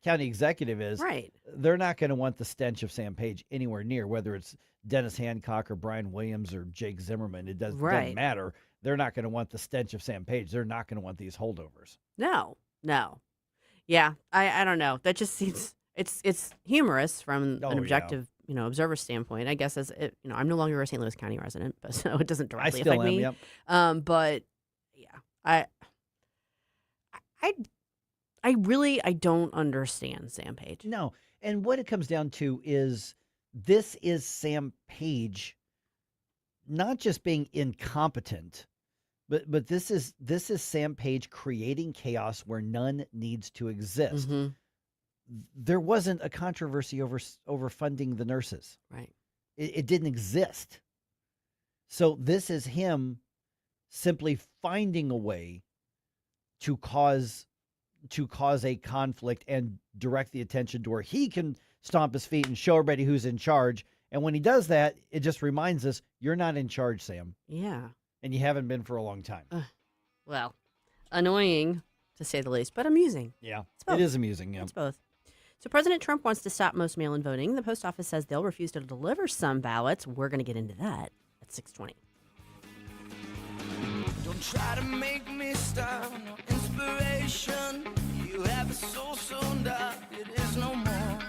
executive is, right, they're not going to want the stench of Sam Page anywhere near, whether it's Dennis Hancock or Brian Williams or Jake Zimmerman. It doesn't matter. They're not going to want the stench of Sam Page. They're not going to want these holdovers. No. Yeah, I don't know. That just seems it's humorous from an objective observer standpoint. I guess I'm no longer a St. Louis County resident, but so it doesn't directly affect me. Yep. But yeah, I don't understand Sam Page. No, and what it comes down to is this is Sam Page not just being incompetent, but this is Sam Page creating chaos where none needs to exist. Mm-hmm. There wasn't a controversy over funding the nurses. Right. It didn't exist. So this is him simply finding a way to cause a conflict and direct the attention to where he can stomp his feet and show everybody who's in charge. And when he does that, it just reminds us, you're not in charge, Sam. Yeah. And you haven't been for a long time. Well, annoying to say the least, but amusing. Yeah, it is amusing. Yeah. It's both. So President Trump wants to stop most mail-in voting. The post office says they'll refuse to deliver some ballots. We're going to get into that at 6:20. Don't try to make me stop. No inspiration. You have a soul so dark it is no more.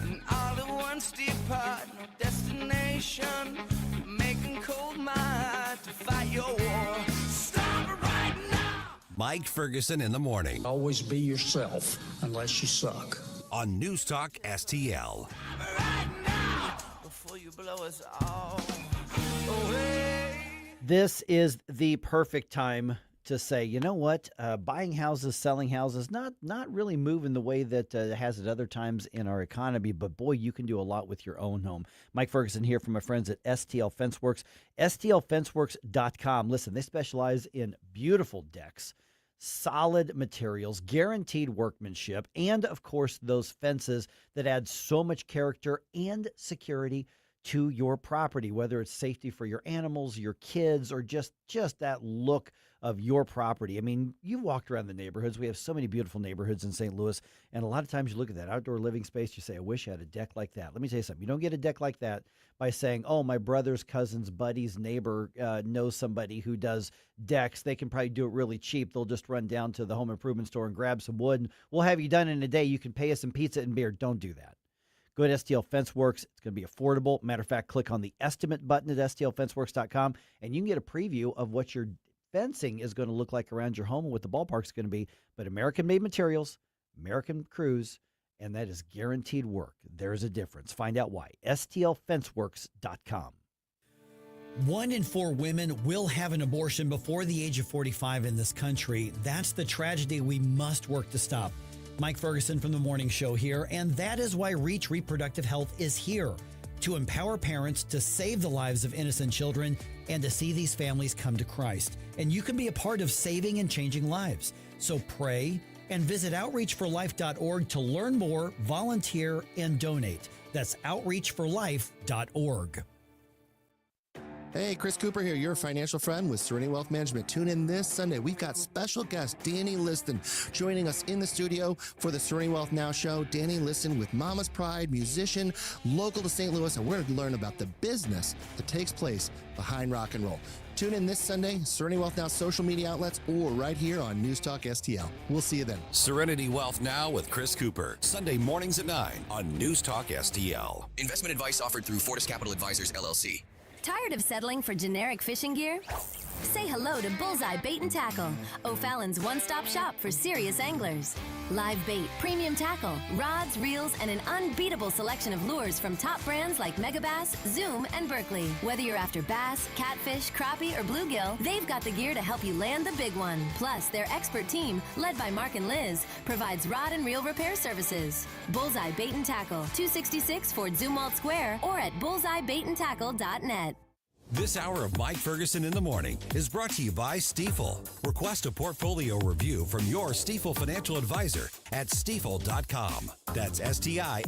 And all at once depart. No destination. You're making cold my heart to fight your war. Stop it right now. Mike Ferguson in the morning. Always be yourself unless you suck. On News Talk STL. Right now, before you blow us all away. This is the perfect time to say, you know what, buying houses, selling houses, not really moving the way that it has at other times in our economy, but boy, you can do a lot with your own home. Mike Ferguson here from my friends at STL Fenceworks, STLFenceworks.com. Listen, they specialize in beautiful decks, solid materials, guaranteed workmanship, and of course, those fences that add so much character and security to your property, whether it's safety for your animals, your kids, or just that look of your property. I mean, you've walked around the neighborhoods. We have so many beautiful neighborhoods in St. Louis, and a lot of times you look at that outdoor living space, you say, I wish I had a deck like that. Let me tell you something. You don't get a deck like that by saying, oh, my brother's cousin's buddy's neighbor knows somebody who does decks. They can probably do it really cheap. They'll just run down to the home improvement store and grab some wood, and we'll have you done in a day. You can pay us some pizza and beer. Don't do that. Go to STL Fenceworks. It's going to be affordable. Matter of fact, click on the estimate button at STLFenceworks.com, and you can get a preview of what your fencing is going to look like around your home and what the ballpark's going to be. But American-made materials, American crews, and that is guaranteed work. There's a difference. Find out why. STLFenceworks.com. 1 in 4 women will have an abortion before the age of 45 in this country. That's the tragedy we must work to stop. Mike Ferguson from The Morning Show here, and that is why Reach Reproductive Health is here, to empower parents to save the lives of innocent children and to see these families come to Christ. And you can be a part of saving and changing lives. So pray and visit outreachforlife.org to learn more, volunteer, and donate. That's outreachforlife.org. Hey, Chris Cooper here, your financial friend with Serenity Wealth Management. Tune in this Sunday. We've got special guest Danny Liston joining us in the studio for the Serenity Wealth Now show. Danny Liston with Mama's Pride, musician, local to St. Louis, and we're going to learn about the business that takes place behind rock and roll. Tune in this Sunday, Serenity Wealth Now social media outlets, or right here on News Talk STL. We'll see you then. Serenity Wealth Now with Chris Cooper, Sunday mornings at 9 on News Talk STL. Investment advice offered through Fortis Capital Advisors, LLC. Tired of settling for generic fishing gear? Say hello to Bullseye Bait and Tackle, O'Fallon's one-stop shop for serious anglers. Live bait, premium tackle, rods, reels, and an unbeatable selection of lures from top brands like Megabass, Zoom, and Berkley. Whether you're after bass, catfish, crappie, or bluegill, they've got the gear to help you land the big one. Plus, their expert team, led by Mark and Liz, provides rod and reel repair services. Bullseye Bait and Tackle, 266 Fort Zumwalt Square, or at bullseyebaitandtackle.net. This hour of Mike Ferguson in the Morning is brought to you by Stifel. Request a portfolio review from your Stifel financial advisor at stifel.com. That's STIFEL.com.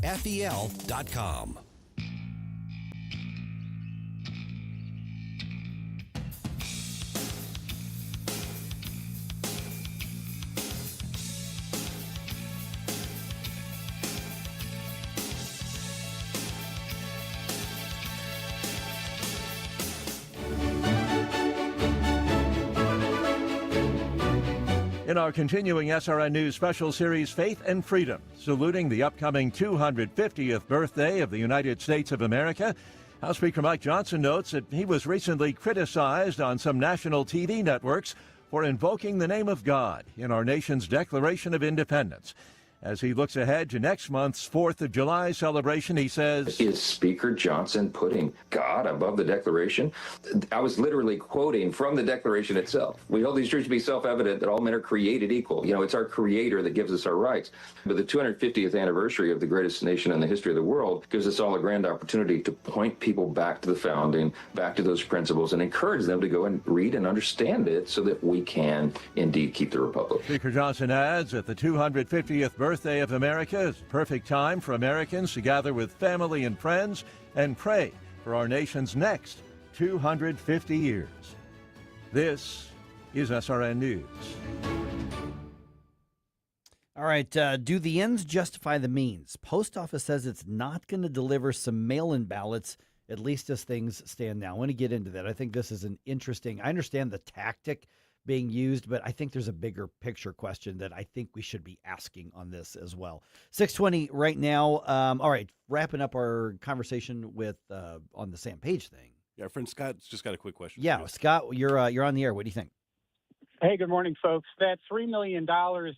In our continuing SRN News special series, Faith and Freedom, saluting the upcoming 250th birthday of the United States of America, House Speaker Mike Johnson notes that he was recently criticized on some national TV networks for invoking the name of God in our nation's Declaration of Independence. As he looks ahead to next month's 4th of July celebration, he says, "Is Speaker Johnson putting God above the Declaration?" I was literally quoting from the Declaration itself. "We hold these truths to be self-evident that all men are created equal." You know, it's our Creator that gives us our rights. But the 250th anniversary of the greatest nation in the history of the world gives us all a grand opportunity to point people back to the founding, back to those principles, and encourage them to go and read and understand it so that we can indeed keep the Republic. Speaker Johnson adds that the 250th birthday of America is a perfect time for Americans to gather with family and friends and pray for our nation's next 250 years. This is SRN News. All right, do the ends justify the means? Post office says it's not going to deliver some mail-in ballots, at least as things stand now. I want to get into that. I think this is an interesting, I understand the tactic being used, but I think there's a bigger picture question that I think we should be asking on this as well. 6:20 right now. All right, wrapping up our conversation with on the Sam Page thing. Yeah, our friend Scott's just got a quick question. Yeah, Scott, you're on the air. What do you think? Hey, good morning, folks. That $3 million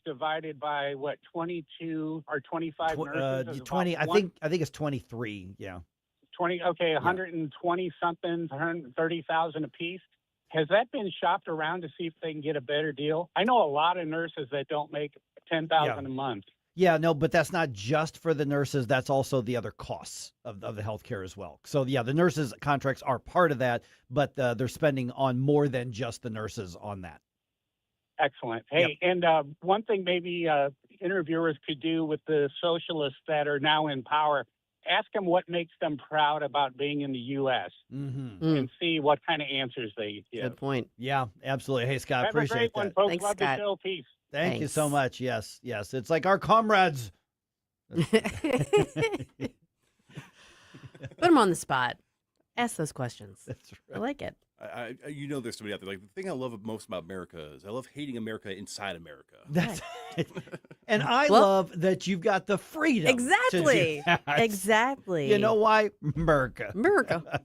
divided by what, 22 or 25 nurses? 20. I think it's 23. Yeah. 20. Okay, 120 something, 130,000 apiece. Has that been shopped around to see if they can get a better deal? I know a lot of nurses that don't make $10,000 a month. Yeah, no, but that's not just for the nurses. That's also the other costs of the healthcare as well. So, yeah, the nurses' contracts are part of that, but they're spending on more than just the nurses on that. Excellent. Hey, and one thing maybe interviewers could do with the socialists that are now in power, ask them what makes them proud about being in the U.S. And see what kind of answers they give. Good point. Yeah, absolutely. Hey, Scott, Have appreciate a great that. one, folks. Thanks, Love Scott. the show. Peace. Thank you so much. Yes. It's like our comrades. Put them on the spot. Ask those questions. That's right. I like it. You know, there's somebody out there. Like, the thing I love most about America is I love hating America inside America. That's it. And I love that you've got the freedom. Exactly. To do that. Exactly. You know why? America.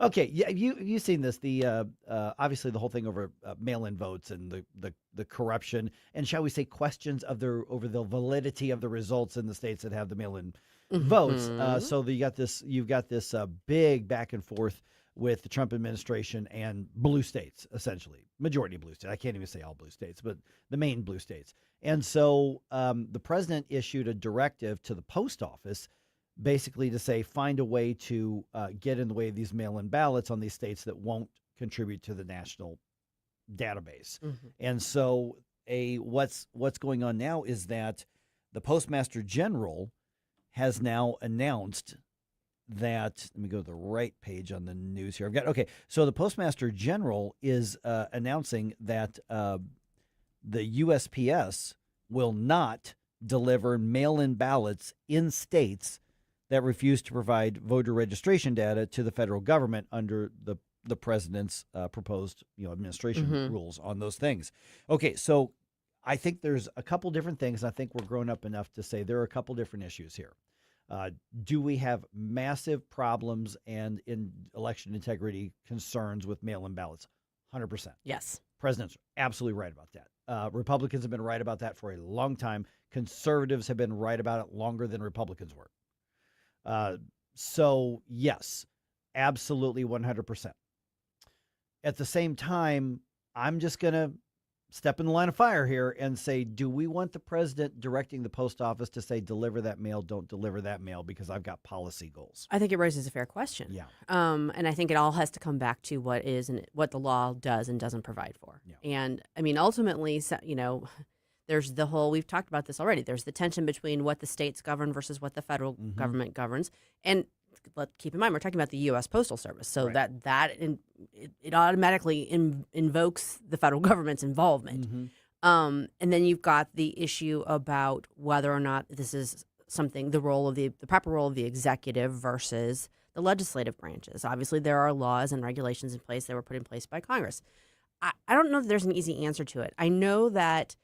Okay, yeah, you've seen this. The obviously the whole thing over mail-in votes and the corruption and, shall we say, questions of over the validity of the results in the states that have the mail-in votes. So you've got this big back and forth with the Trump administration and blue states, essentially. Majority blue states. I can't even say all blue states, but the main blue states. And so the president issued a directive to the post office basically to say, find a way to get in the way of these mail-in ballots on these states that won't contribute to the national database. And so what's going on now is that the Postmaster General has now announced that, let me go to the right page on the news here. So the Postmaster General is announcing that the USPS will not deliver mail-in ballots in states that refuse to provide voter registration data to the federal government under the president's proposed administration rules on those things. Okay, so I think there's a couple different things. I think we're grown up enough to say there are a couple different issues here. Do we have massive problems and in election integrity concerns with mail-in ballots? 100%. Yes. President's absolutely right about that. Republicans have been right about that for a long time. Conservatives have been right about it longer than Republicans were. So, yes, absolutely 100%. At the same time, I'm just going to step in the line of fire here and say, do we want the president directing the post office to say, deliver that mail, don't deliver that mail because I've got policy goals? I think it raises a fair question. Yeah. And I think it all has to come back to what is and what the law does and doesn't provide for. Yeah. And I mean, ultimately, there's the whole, we've talked about this already. There's the tension between what the states govern versus what the federal government governs. And let's keep in mind, we're talking about the U.S. Postal Service. So it automatically invokes the federal government's involvement. And then you've got the issue about whether or not this is something, the proper role of the executive versus the legislative branches. Obviously, there are laws and regulations in place that were put in place by Congress. I don't know that there's an easy answer to it. I know that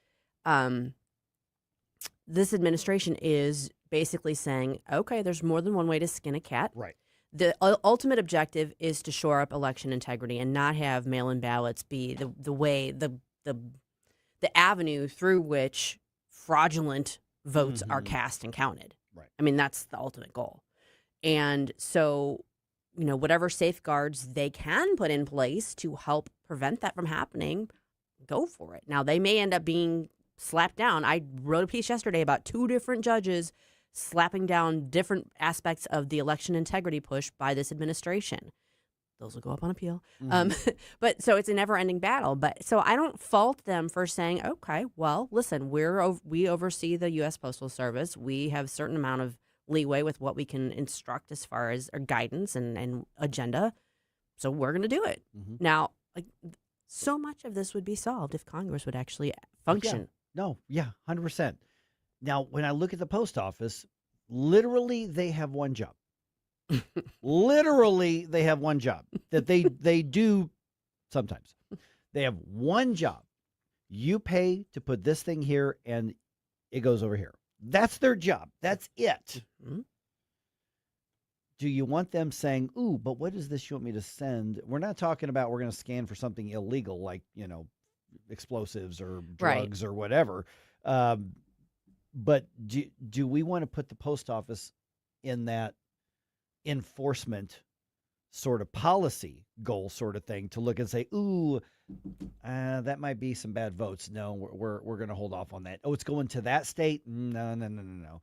this administration is basically saying, okay, there's more than one way to skin a cat. Right. The ultimate objective is to shore up election integrity and not have mail-in ballots be the avenue through which fraudulent votes are cast and counted. Right. I mean, that's the ultimate goal. And so, whatever safeguards they can put in place to help prevent that from happening, go for it. Now, they may end up being slapped down. I wrote a piece yesterday about 2 different judges slapping down different aspects of the election integrity push by this administration. Those will go up on appeal. But so it's a never-ending battle. But so I don't fault them for saying, okay, well, listen, we oversee the U.S. Postal Service. We have a certain amount of leeway with what we can instruct as far as our guidance and agenda. So we're going to do it. Now, so much of this would be solved if Congress would actually function. Yeah, 100%. Now, when I look at the post office, literally they have one job. Literally, they have one job that they do sometimes. They have one job. You pay to put this thing here, and it goes over here. That's their job. That's it. Do you want them saying, ooh, but what is this you want me to send? We're not talking about we're going to scan for something illegal like, explosives or drugs or whatever. But do we want to put the post office in that enforcement sort of policy goal sort of thing to look and say, ooh, that might be some bad votes. No, we're going to hold off on that. Oh, it's going to that state? No.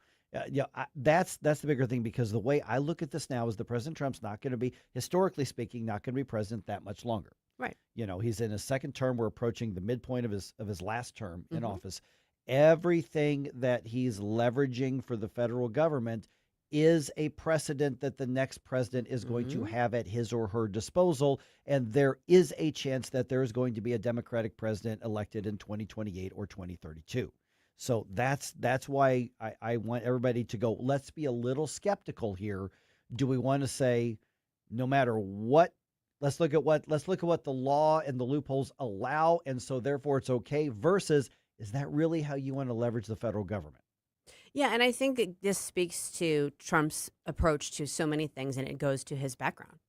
That's the bigger thing, because the way I look at this now is the President Trump's not going to be, historically speaking, not going to be president that much longer. Right. He's in his second term. We're approaching the midpoint of his last term in office. Everything that he's leveraging for the federal government is a precedent that the next president is going to have at his or her disposal. And there is a chance that there is going to be a Democratic president elected in 2028 or 2032. So that's why I want everybody to go, let's be a little skeptical here. Do we want to say, no matter what, let's look at what the law and the loopholes allow, and so therefore it's okay, versus, is that really how you want to leverage the federal government? Yeah, and I think that this speaks to Trump's approach to so many things, and it goes to his background.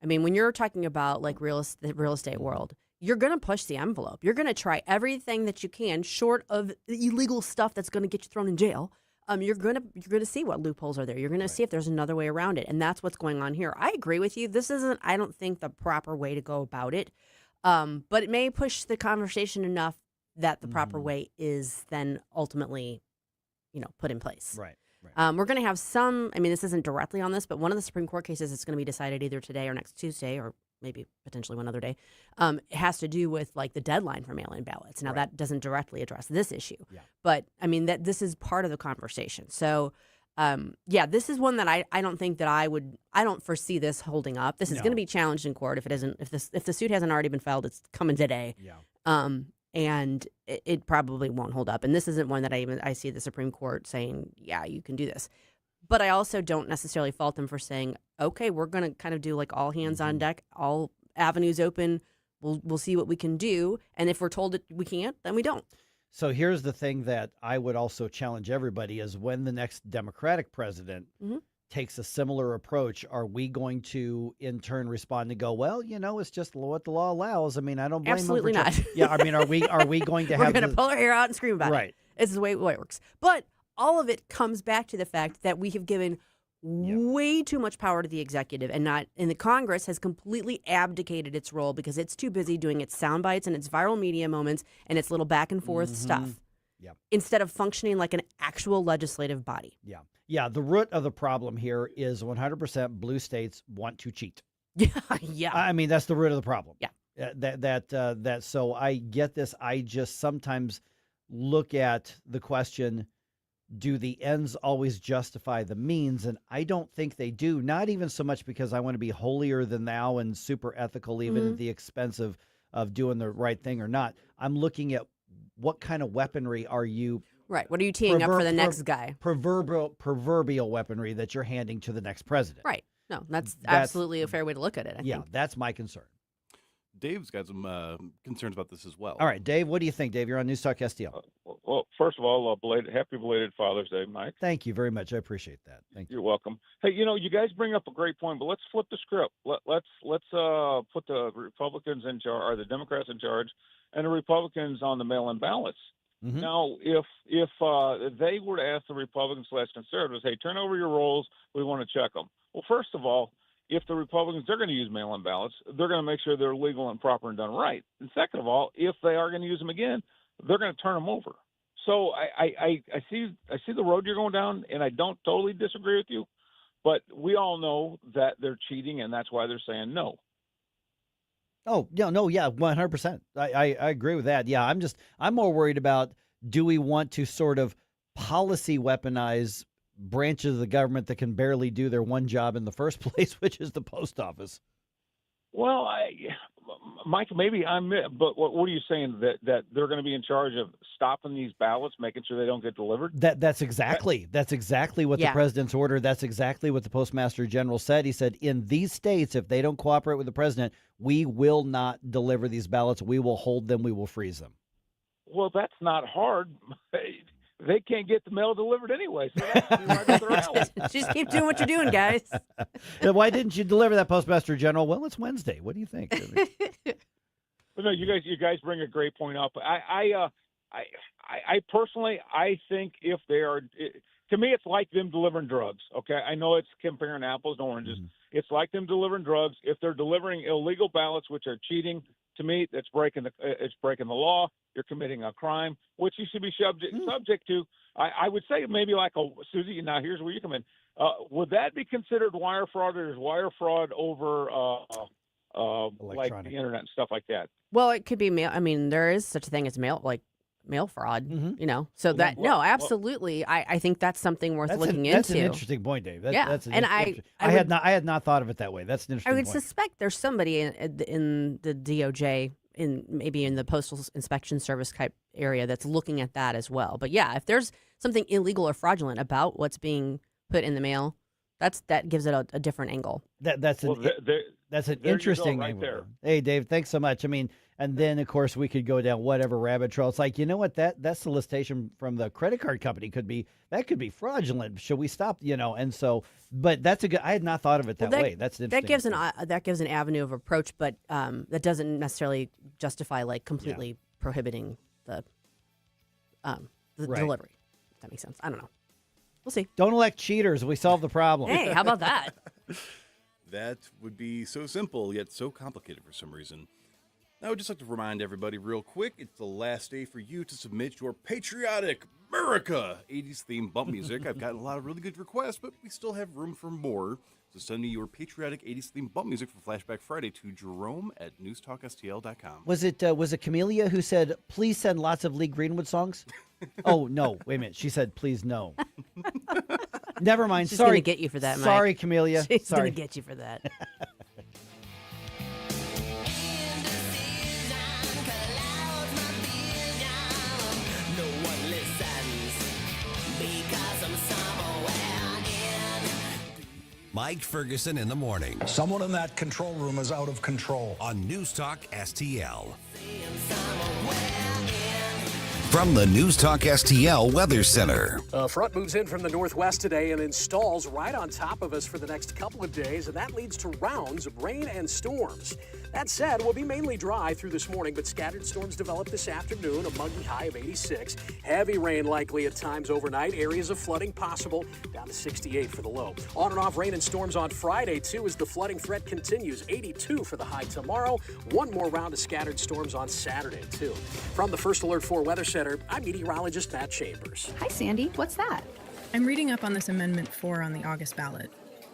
I mean, when you're talking about the real estate world, you're going to push the envelope. You're going to try everything that you can, short of illegal stuff that's going to get you thrown in jail. You're going to see what loopholes are there. You're going to see if there's another way around it, and that's what's going on here. I agree with you. This isn't, I don't think, the proper way to go about it, but it may push the conversation enough that the proper way is then ultimately, put in place. Right. We're going to have some, this isn't directly on this, but one of the Supreme Court cases that's going to be decided either today or next Tuesday, or maybe potentially one other day, it has to do with the deadline for mail-in ballots. Now that doesn't directly address this issue, but that this is part of the conversation. So yeah, this is one that I don't think that I don't foresee this holding up. This is going to be challenged in court if the suit hasn't already been filed. It's coming today. Yeah. And it probably won't hold up. And this isn't one that I see the Supreme Court saying, yeah, you can do this. But I also don't necessarily fault them for saying, okay, we're going to kind of do like all hands on deck, all avenues open. We'll see what we can do. And if we're told that we can't, then we don't. So here's the thing that I would also challenge everybody is when the next Democratic president takes a similar approach, are we going to in turn respond and go, well, it's just what the law allows? I mean, I don't blame Absolutely them. not. Yeah, I mean, are we going to We're have going to pull our hair out and scream about it. Right. This is the way it works. But all of it comes back to the fact that we have given way too much power to the executive and the Congress has completely abdicated its role because it's too busy doing its sound bites and its viral media moments and its little back and forth stuff instead of functioning like an actual legislative body. Yeah. Yeah. The root of the problem here is 100% blue states want to cheat. Yeah. I mean, that's the root of the problem. Yeah. So I get this. I just sometimes look at the question, do the ends always justify the means? And I don't think they do, not even so much because I want to be holier than thou and super ethical, even at the expense of doing the right thing or not. I'm looking at what kind of weaponry are you... Right. What are you teeing up for the next guy? Proverbial weaponry that you're handing to the next president. Right. No, that's absolutely a fair way to look at it, I think. That's my concern. Dave's got some concerns about this as well. All right, Dave, what do you think? Dave, you're on News Talk STL. Well, first of all, happy belated Father's Day, Mike. Thank you very much. I appreciate that. Thank you. You're welcome. Hey, you guys bring up a great point, but let's flip the script. Let's put the Republicans in charge, or the Democrats in charge, and the Republicans on the mail-in ballots. Mm-hmm. Now, if they were to ask the Republicans/conservatives, hey, turn over your rolls, we want to check them. Well, first of all, if the Republicans, they're going to use mail-in ballots, they're going to make sure they're legal and proper and done right. And second of all, if they are going to use them again, they're going to turn them over. So I see the road you're going down, and I don't totally disagree with you, but we all know that they're cheating, and that's why they're saying no. Oh, no, yeah, 100%. I agree with that. Yeah, I'm more worried about, do we want to sort of policy weaponize branches of the government that can barely do their one job in the first place, which is the post office? Well, Mike, maybe but what are you saying, that they're going to be in charge of stopping these ballots, making sure they don't get delivered? That's exactly what the president's ordered. That's exactly what the Postmaster General said. He said, in these states, if they don't cooperate with the president, we will not deliver these ballots. We will hold them. We will freeze them. Well, that's not hard. They can't get the mail delivered anyway, so that's right up their alley. Just keep doing what you're doing, guys. Why didn't you deliver that, Postmaster General? Well, it's Wednesday. What do you think? No, you guys bring a great point up. I personally, I think if they are, to me, it's like them delivering drugs. Okay, I know it's comparing apples and oranges. Mm-hmm. It's like them delivering drugs. If they're delivering illegal ballots, which are cheating, to me, it's breaking the law. You're committing a crime, which you should be subject to. I would say maybe like Susie. Now, here's where you come in. Would that be considered wire fraud, or is wire fraud over like the internet and stuff like that? Well, it could be mail. I mean, there is such a thing as mail fraud. Mm-hmm. So that absolutely. I think that's something worth looking into. That's an interesting point, Dave. That's I had not thought of it that way. That's an interesting point. I would suspect there's somebody in the DOJ, maybe in the Postal Inspection Service type area, that's looking at that as well. But yeah, if there's something illegal or fraudulent about what's being put in the mail, that gives it a different angle. That's an interesting right there. Hey, Dave, thanks so much. I mean, and then of course we could go down whatever rabbit trail. It's like, you know what, that solicitation from the credit card company could be fraudulent. Should we stop? And so, but that's a good. I had not thought of it that way. That's interesting. That gives an avenue of approach, but that doesn't necessarily justify like completely prohibiting the delivery. If that makes sense. I don't know. We'll see. Don't elect cheaters. We solve the problem. Hey, how about that? That would be so simple, yet so complicated for some reason. I would just like to remind everybody real quick, it's the last day for you to submit your patriotic America 80s theme bump music. I've gotten a lot of really good requests, but we still have room for more. So send me your patriotic 80s theme bump music for Flashback Friday to Jerome at NewsTalkSTL.com. Was it Camellia who said, please send lots of Lee Greenwood songs? Oh, no. Wait a minute. She said, please no. Never mind. She's Sorry. going to get you for that, Mike. Sorry, Camellia. She's Sorry. going to get you for that. Mike Ferguson in the morning. Someone in that control room is out of control. On NewsTalk STL. From the NewsTalk STL Weather Center. A front moves in from the northwest today and installs right on top of us for the next couple of days, and that leads to rounds of rain and storms. That said, we'll be mainly dry through this morning, but scattered storms develop this afternoon, a muggy high of 86. Heavy rain likely at times overnight. Areas of flooding possible, down to 68 for the low. On and off rain and storms on Friday, too, as the flooding threat continues. 82 for the high tomorrow. One more round of scattered storms on Saturday, too. From the First Alert 4 Weather Center, I'm meteorologist Matt Chambers. Hi, Sandy. What's that? I'm reading up on this Amendment 4 on the August ballot.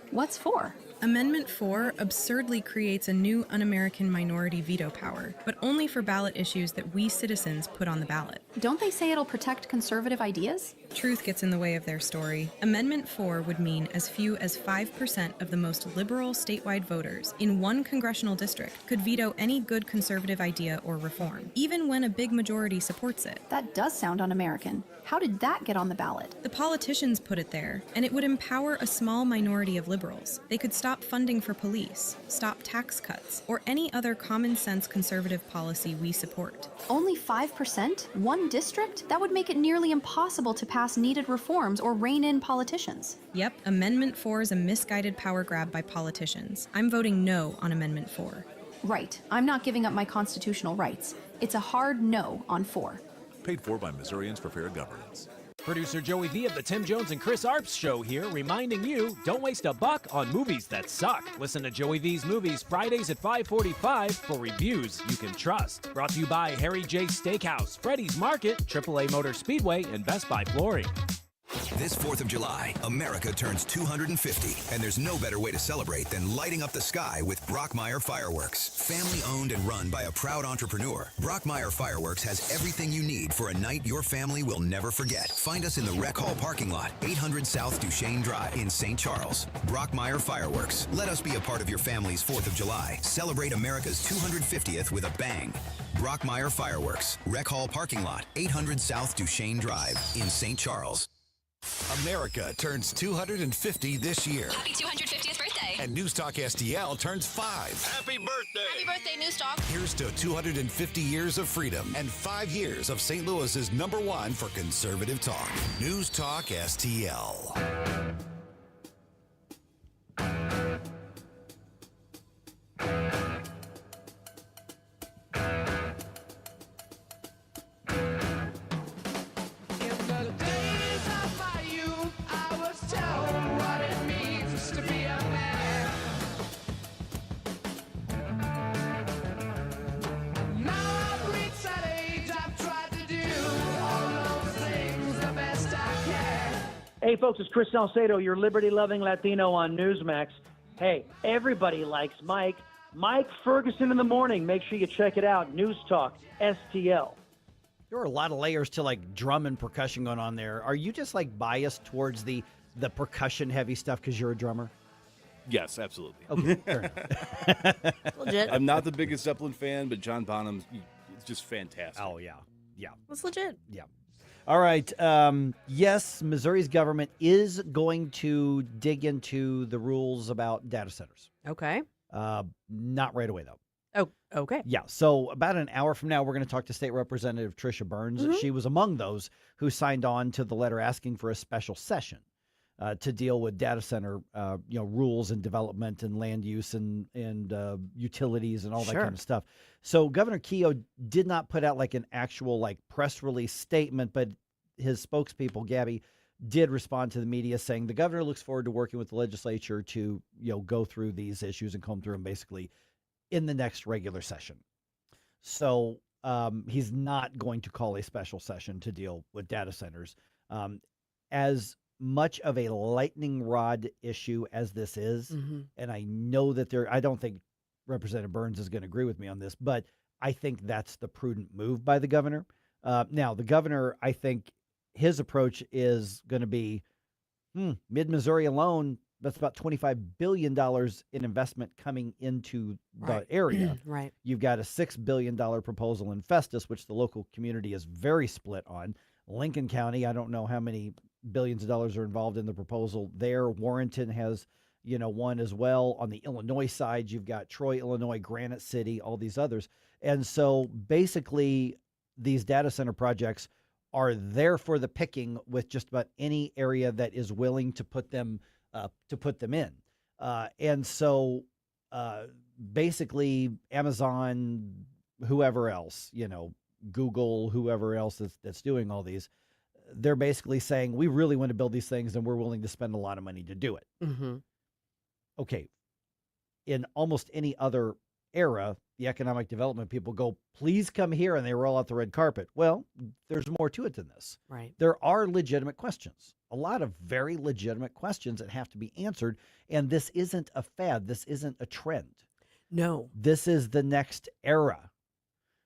What's 4? Amendment 4 absurdly creates a new un-American minority veto power, but only for ballot issues that we citizens put on the ballot. Don't they say it'll protect conservative ideas? Truth gets in the way of their story. Amendment 4 would mean as few as 5% of the most liberal statewide voters in one congressional district could veto any good conservative idea or reform, even when a big majority supports it. That does sound un-American. How did that get on the ballot? The politicians put it there, and it would empower a small minority of liberals. They could stop funding for police, stop tax cuts, or any other common sense conservative policy we support. Only 5%? One district? That would make it nearly impossible to pass needed reforms or rein in politicians. Yep, Amendment 4 is a misguided power grab by politicians. I'm voting no on Amendment 4. Right. I'm not giving up my constitutional rights. It's a hard no on 4. Paid for by Missourians for Fair Governance. Producer Joey V of the Tim Jones and Chris Arps Show here, reminding you, don't waste a buck on movies that suck. Listen to Joey V's Movies Fridays at 5:45 for reviews you can trust. Brought to you by Harry J. Steakhouse, Freddy's Market, AAA Motor Speedway, and Best Buy Flooring. This 4th of July, America turns 250, and there's no better way to celebrate than lighting up the sky with Brockmeyer Fireworks. Family owned and run by a proud entrepreneur, Brockmeyer Fireworks has everything you need for a night your family will never forget. Find us in the Rec Hall parking lot, 800 South Duchesne Drive in St. Charles. Brockmeyer Fireworks. Let us be a part of your family's 4th of July. Celebrate America's 250th with a bang. Brockmeyer Fireworks. Rec Hall parking lot, 800 South Duchesne Drive in St. Charles. America turns 250 this year. Happy 250th birthday. And NewsTalk STL turns 5. Happy birthday. Happy birthday, NewsTalk. Here's to 250 years of freedom and 5 years of St. Louis's #1 for conservative talk. NewsTalk STL. Hey, folks, it's Chris Salcedo, your liberty-loving Latino on Newsmax. Hey, everybody likes Mike. Mike Ferguson in the morning. Make sure you check it out. News Talk STL. There are a lot of layers to like drum and percussion going on there. Are you just like biased towards the percussion heavy stuff because you're a drummer? Yes, absolutely. Okay, fair enough. Legit. I'm not the biggest Zeppelin fan, but John Bonham's it's just fantastic. Oh, yeah. Yeah. That's legit. Yeah. All right. Yes, Missouri's government is going to dig into the rules about data centers. Okay. Not right away, though. Oh, okay. Yeah. So about an hour from now, we're going to talk to State Representative Tricia Byrnes. Mm-hmm. She was among those who signed on to the letter asking for a special session to deal with data center, rules and development and land use and utilities and all that kind of stuff. So Governor Keogh did not put out like an actual like press release statement, but his spokespeople, Gabby, did respond to the media saying the governor looks forward to working with the legislature to, go through these issues and comb through them basically in the next regular session. So he's not going to call a special session to deal with data centers. As much of a lightning rod issue as this is, and I know that I don't think Representative Byrnes is going to agree with me on this, but I think that's the prudent move by the governor. Now, the governor, I think his approach is going to be Mid-Missouri alone, that's about $25 billion in investment coming into the area. Right. You've got a $6 billion proposal in Festus, which the local community is very split on. Lincoln County, I don't know how many billions of dollars are involved in the proposal there. Warrenton has, one as well. On the Illinois side, you've got Troy, Illinois, Granite City, all these others. And so basically these data center projects are there for the picking with just about any area that is willing to put them in. And so basically Amazon, whoever else, Google, whoever else that's doing all these, they're basically saying, we really want to build these things and we're willing to spend a lot of money to do it. Mm-hmm. Okay. In almost any other era, the economic development people go, please come here, and they roll out the red carpet. Well, there's more to it than this. Right. There are legitimate questions, a lot of very legitimate questions that have to be answered. And this isn't a fad. This isn't a trend. No. This is the next era.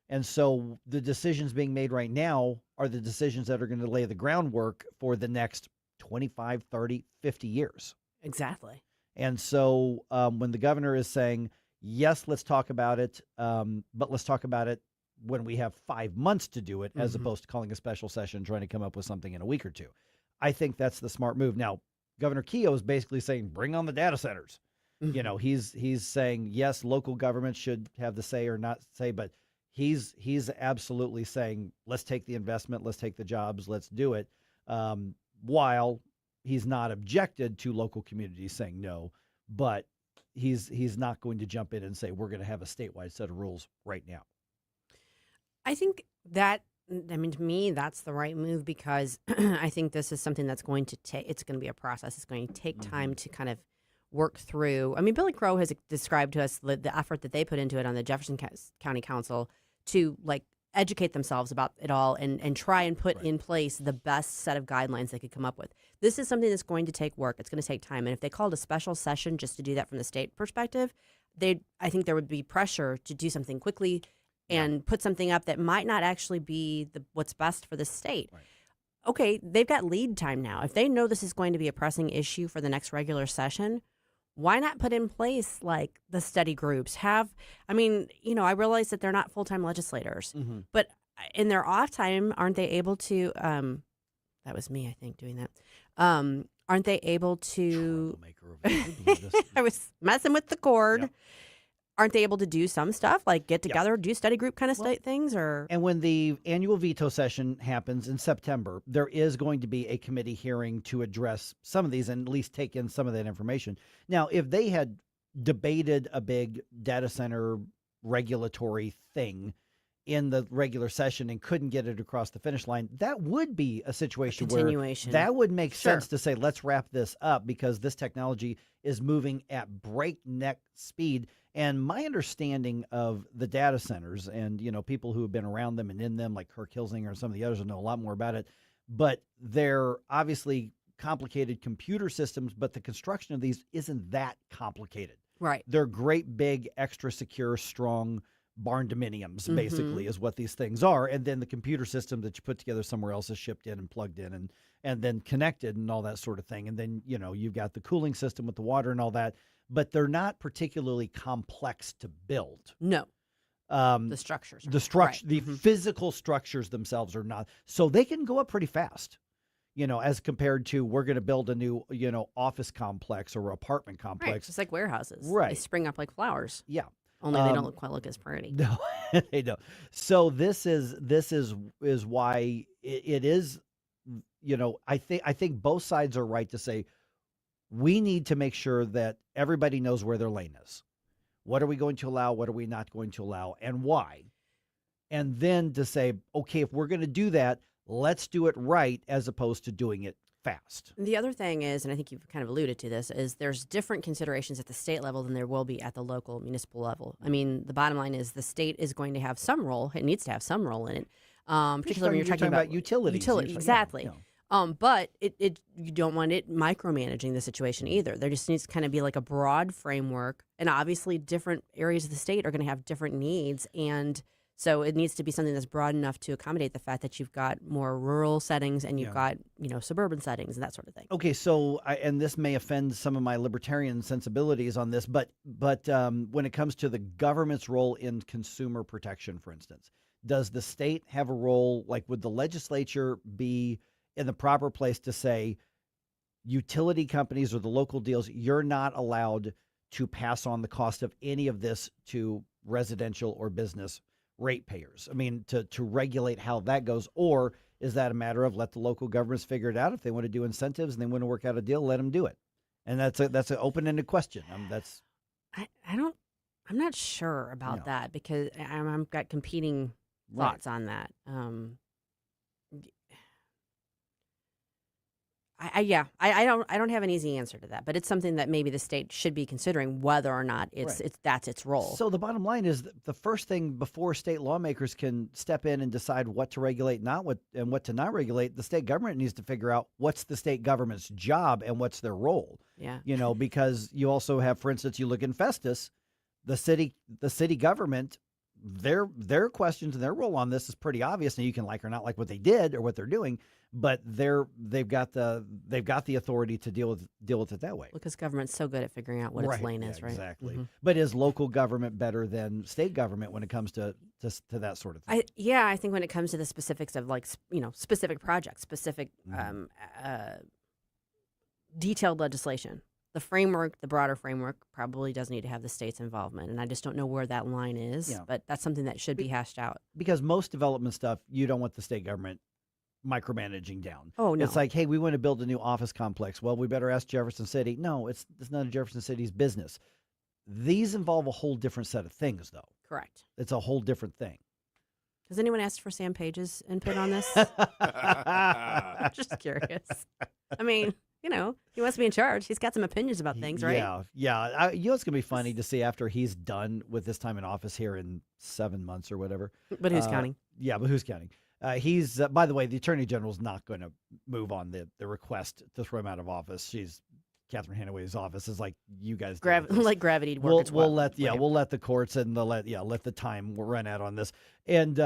And so the decisions being made right now are the decisions that are going to lay the groundwork for the next 25, 30, 50 years. Exactly. And so when the governor is saying, yes, let's talk about it, but let's talk about it when we have 5 months to do it, as opposed to calling a special session, trying to come up with something in a week or two. I think that's the smart move. Now, Governor Keogh is basically saying, bring on the data centers. He's saying, yes, local governments should have the say or not say, but he's absolutely saying, let's take the investment, let's take the jobs, let's do it. While he's not objected to local communities saying no, but he's not going to jump in and say, we're going to have a statewide set of rules right now. I think that, to me, that's the right move, because I think this is something that's going to take, it's going to be a process. It's going to take time to kind of work through. Billy Crow has described to us the effort that they put into it on the Jefferson County Council to educate themselves about it all and try and put in place the best set of guidelines they could come up with. This is something that's going to take work. It's going to take time. And if they called a special session just to do that from the state perspective, I think there would be pressure to do something quickly and put something up that might not actually be what's best for the state. Right. Okay, they've got lead time now. If they know this is going to be a pressing issue for the next regular session, why not put in place the study groups? I realize that they're not full-time legislators, but in their off time, aren't they able to, that was me, I think, doing that. Aren't they able to, I was messing with the cord. Yep. Aren't they able to do some stuff, like get together, do study group kind of things? And when the annual veto session happens in September, there is going to be a committee hearing to address some of these and at least take in some of that information. Now, if they had debated a big data center regulatory thing in the regular session and couldn't get it across the finish line, that would be a situation where that would make sense to say, let's wrap this up, because this technology is moving at breakneck speed. And my understanding of the data centers and, people who have been around them and in them, like Kirk Hilsinger and some of the others, will know a lot more about it, but they're obviously complicated computer systems, but the construction of these isn't that complicated. Right. They're great, big, extra secure, strong barn dominiums, basically, is what these things are. And then the computer system that you put together somewhere else is shipped in and plugged in and then connected and all that sort of thing. And then, you've got the cooling system with the water and all that, but they're not particularly complex to build. No. The structures. The physical structures themselves are not. So they can go up pretty fast, as compared to, we're going to build a new, office complex or apartment complex. Right, just like warehouses. Right. They spring up like flowers. Yeah. Only they don't quite look as pretty. No, they don't. So this is why it is, I think both sides are right to say, we need to make sure that everybody knows where their lane is. What are we going to allow? What are we not going to allow? And why? And then to say, okay, if we're going to do that, let's do it right, as opposed to doing it fast. The other thing is, and I think you've kind of alluded to this, is there's different considerations at the state level than there will be at the local municipal level. The bottom line is the state is going to have some role. It needs to have some role in it, particularly when you're talking about utilities. Exactly. Yeah. But you don't want it micromanaging the situation either. There just needs to kind of be like a broad framework, and obviously different areas of the state are going to have different needs, and So it needs to be something that's broad enough to accommodate the fact that you've got more rural settings and you've got, suburban settings and that sort of thing. Okay, so and this may offend some of my libertarian sensibilities on this, but when it comes to the government's role in consumer protection, for instance, does the state have a role? Like, would the legislature be in the proper place to say, utility companies or the local deals, you're not allowed to pass on the cost of any of this to residential or business ratepayers? I mean, to regulate how that goes, or is that a matter of let the local governments figure it out? If they want to do incentives and they want to work out a deal, let them do it. And that's an open-ended question. I'm not sure about that because I've got competing thoughts on that. I don't have an easy answer to that, but it's something that maybe the state should be considering whether or not that's its role. So the bottom line is the first thing before state lawmakers can step in and decide what to regulate, and what to not regulate, the state government needs to figure out what's the state government's job and what's their role. Yeah. Because you also have, for instance, you look in Festus, the city government, their questions and their role on this is pretty obvious. Now you can like or not like what they did or what they're doing, but they've got the authority to deal with it that way. Because government's so good at figuring out what its lane is, right? Exactly. Mm-hmm. But is local government better than state government when it comes to that sort of thing? I think when it comes to the specifics of specific projects, specific detailed legislation, the broader framework probably does need to have the state's involvement. And I just don't know where that line is, but that's something that should be hashed out. Because most development stuff, you don't want the state government micromanaging down. Oh, no. It's like, hey, we want to build a new office complex. Well, we better ask Jefferson City. No, it's none of Jefferson City's business. These involve a whole different set of things, though. Correct. It's a whole different thing. Has anyone asked for Sam Page's input on this? I'm just curious. I mean, he wants to be in charge. He's got some opinions about things, right? Yeah. It's going to be funny to see after he's done with his time in office here in 7 months or whatever. But who's counting? Yeah, but who's counting? He's, by the way, the Attorney General's not going to move on the request to throw him out of office. Catherine Hanaway's office is like, you guys like gravity work. We'll let the courts and let the time run out on this. And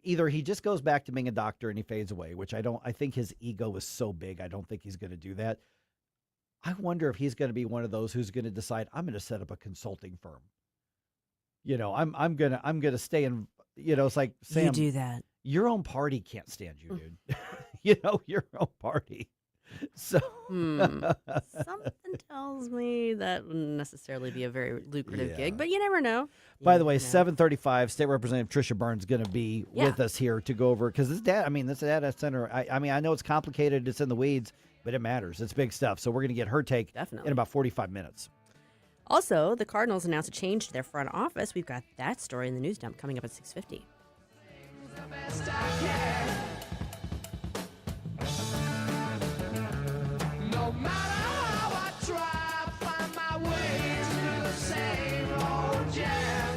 either he just goes back to being a doctor and he fades away, which I think his ego is so big. I don't think he's going to do that. I wonder if he's going to be one of those who's going to decide, I'm going to set up a consulting firm. I'm going to stay in, it's like, Sam, you do that. Your own party can't stand you, dude. Your own party. So something tells me that wouldn't necessarily be a very lucrative gig, but you never know. By the way, 7:35, State Representative Tricia Byrnes is going to be with us here to go over, because this data center, I know it's complicated, it's in the weeds, but it matters. It's big stuff. So we're going to get her take in about 45 minutes. Also, the Cardinals announced a change to their front office. We've got that story in the news dump coming up at 6:50. No matter how I try, find my way to the same old jam.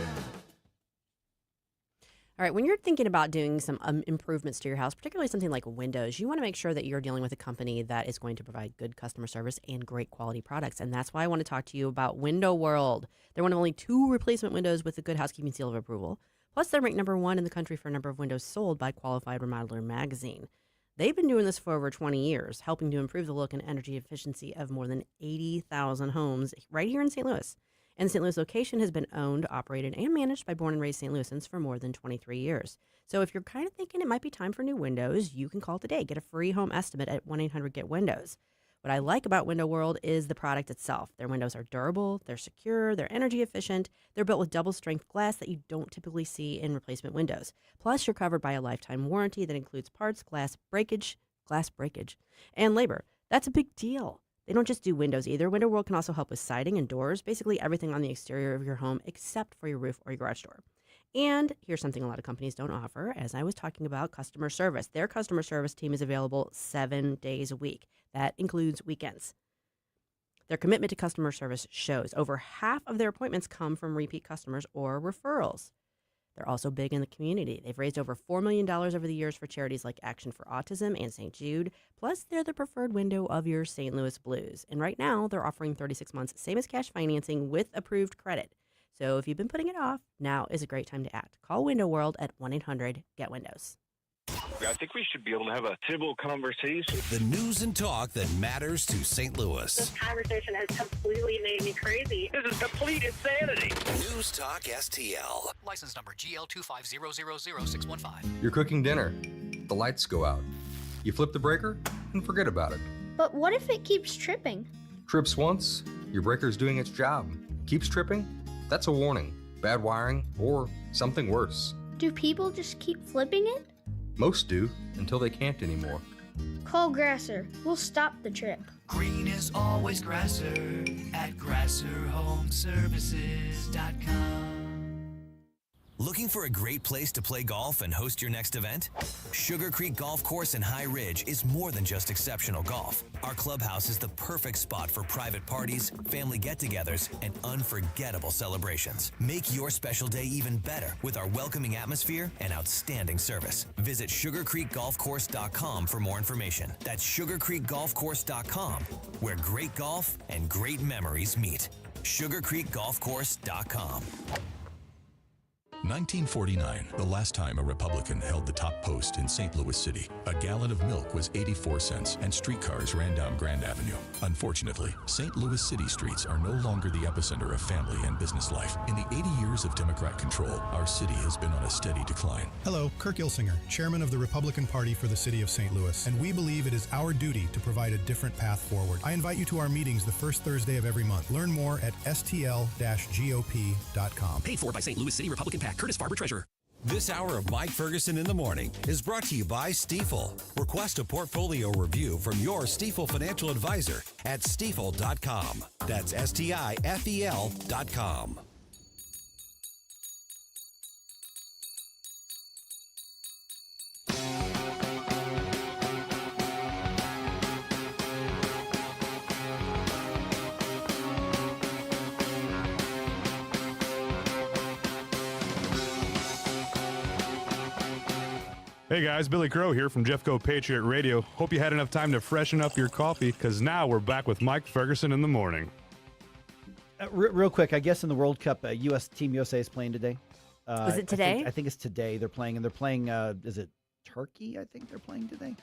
All right, when you're thinking about doing some improvements to your house, particularly something like windows, you want to make sure that you're dealing with a company that is going to provide good customer service and great quality products. And that's why I want to talk to you about Window World. They're one of only 2 replacement windows with the Good Housekeeping seal of approval. Plus, they're ranked #1 in the country for number of windows sold by Qualified Remodeler magazine. They've been doing this for over 20 years, helping to improve the look and energy efficiency of more than 80,000 homes right here in St. Louis. And the St. Louis location has been owned, operated, and managed by born and raised St. Louisans for more than 23 years. So if you're kind of thinking it might be time for new windows, you can call today. Get a free home estimate at 1-800-GET-WINDOWS. What I like about Window World is the product itself. Their windows are durable, they're secure, they're energy efficient, they're built with double-strength glass that you don't typically see in replacement windows. Plus, you're covered by a lifetime warranty that includes parts, glass breakage, and labor. That's a big deal. They don't just do windows either. Window World can also help with siding and doors, basically everything on the exterior of your home except for your roof or your garage door. And here's something a lot of companies don't offer, as I was talking about, customer service. Their customer service team is available 7 days a week. That includes weekends. Their commitment to customer service shows. Over half of their appointments come from repeat customers or referrals. They're also big in the community. They've raised over $4 million over the years for charities like Action for Autism and St. Jude. Plus, they're the preferred window of your St. Louis Blues. And right now, they're offering 36 months, same as cash financing with approved credit. So if you've been putting it off, now is a great time to act. Call Window World at 1-800-GET-WINDOWS. I think we should be able to have a civil conversation. The news and talk that matters to St. Louis. This conversation has completely made me crazy. This is complete insanity. News Talk STL. License number GL2500615. You're cooking dinner. The lights go out. You flip the breaker and forget about it. But what if it keeps tripping? Trips once, your breaker's doing its job. Keeps tripping? That's a warning. Bad wiring or something worse. Do people just keep flipping it? Most do, until they can't anymore. Call Grasser. We'll stop the trip. Green is always Grasser at GrasserHomeservices.com. Looking for a great place to play golf and host your next event? Sugar Creek Golf Course in High Ridge is more than just exceptional golf. Our clubhouse is the perfect spot for private parties, family get-togethers, and unforgettable celebrations. Make your special day even better with our welcoming atmosphere and outstanding service. Visit SugarCreekGolfCourse.com for more information. That's SugarCreekGolfCourse.com, where great golf and great memories meet. SugarCreekGolfCourse.com. 1949, the last time a Republican held the top post in St. Louis City. A gallon of milk was 84 cents and streetcars ran down Grand Avenue. Unfortunately, St. Louis City streets are no longer the epicenter of family and business life. In the 80 years of Democrat control, our city has been on a steady decline. Hello, Kirk Ilsinger, chairman of the Republican Party for the city of St. Louis, and we believe it is our duty to provide a different path forward. I invite you to our meetings the first Thursday of every month. Learn more at stl-gop.com. Paid for by St. Louis City Republican PAC. Curtis Farber, Treasurer. This hour of Mike Ferguson in the Morning is brought to you by Stifel. Request a portfolio review from your Stifel financial advisor at stifel.com. That's STIFEL.com. Hey guys, Billy Crow here from Jeffco Patriot Radio. Hope you had enough time to freshen up your coffee, because now we're back with Mike Ferguson in the morning. Real quick, I guess in the World Cup, Team USA is playing today. Is it today? I think it's today. They're playing, is it Turkey? I think they're playing today.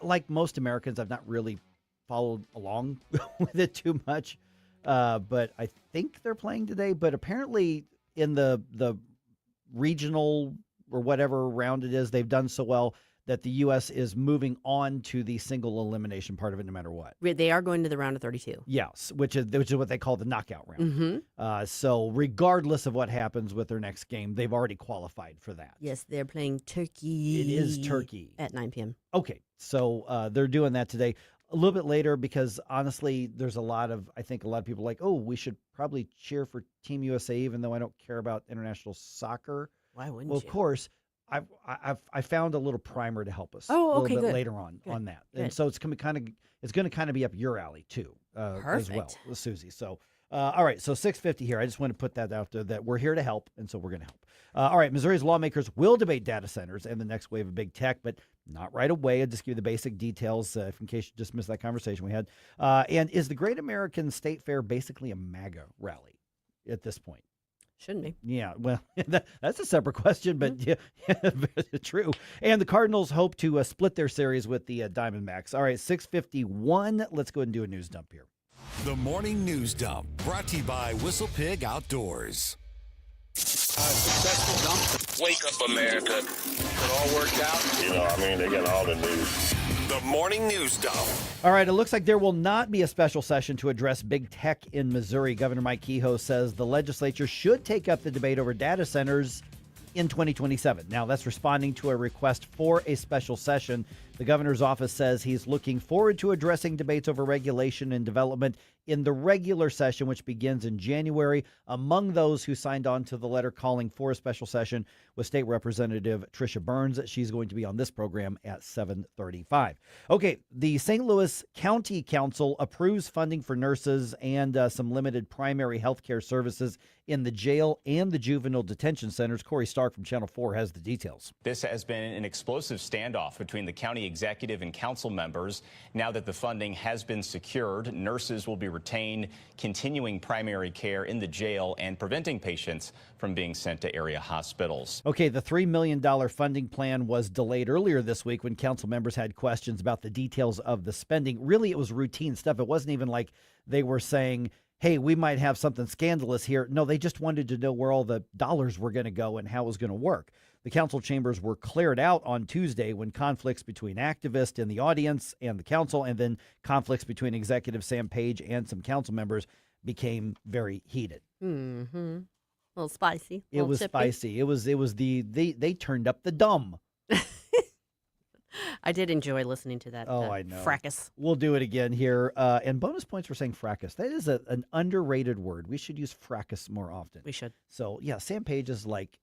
Like most Americans, I've not really followed along with it too much, but I think they're playing today. But apparently in the regional or whatever round it is, they've done so well that the U.S. is moving on to the single elimination part of it no matter what. They are going to the round of 32. Yes, which is what they call the knockout round. Mm-hmm. So regardless of what happens with their next game, they've already qualified for that. Yes, they're playing Turkey. It is Turkey. At 9 p.m. Okay, so they're doing that today. A little bit later, because honestly, there's I think a lot of people like, oh, we should probably cheer for Team USA, even though I don't care about international soccer. Why wouldn't Well, you? of course, I found a little primer to help us. Oh, okay, a little bit good. later on that, Good. and so it's going to kind of be up your alley too, as well, Perfect. with Susie. So, all right, so 6:50 here. I just want to put that out there that we're here to help, and so we're going to help. All right, Missouri's lawmakers will debate data centers and the next wave of big tech, but not right away. I'll just give you the basic details in case you just missed that conversation we had. And is the Great American State Fair basically a MAGA rally at this point? Shouldn't be. Yeah, well, that's a separate question, but yeah, true. And the Cardinals hope to split their series with the Diamondbacks. All right, 6:51. Let's go ahead and do a news dump here. The Morning News Dump, brought to you by Whistle Pig Outdoors. Successful dump. Wake up, America. It all worked out. They get all the news. The morning news dump. All right, it looks like there will not be a special session to address big tech in Missouri. Governor Mike Kehoe says the legislature should take up the debate over data centers in 2027. Now, that's responding to a request for a special session. The governor's office says he's looking forward to addressing debates over regulation and development in the regular session, which begins in January. Among those who signed on to the letter calling for a special session was State Representative Tricia Byrnes. She's going to be on this program at 7:35. Okay, the St. Louis County Council approves funding for nurses and some limited primary health care services in the jail and the juvenile detention centers. Corey Stark from Channel 4 has the details. This has been an explosive standoff between the county executive and council members. Now that the funding has been secured, nurses will be retained, continuing primary care in the jail and preventing patients from being sent to area hospitals. Okay, the $3 million funding plan was delayed earlier this week when council members had questions about the details of the spending. Really, it was routine stuff. It wasn't even like they were saying, hey, we might have something scandalous here. No, they just wanted to know where all the dollars were going to go and how it was going to work. The council chambers were cleared out on Tuesday when conflicts between activists in the audience and the council, and then conflicts between Executive Sam Page and some council members became very heated. Mm-hmm. A little spicy. It was chippy. spicy. It was they turned up the dumb. I did enjoy listening to that. I know. Fracas. We'll do it again here. And bonus points for saying fracas. That is an underrated word. We should use fracas more often. We should. So, yeah, Sam Page is like,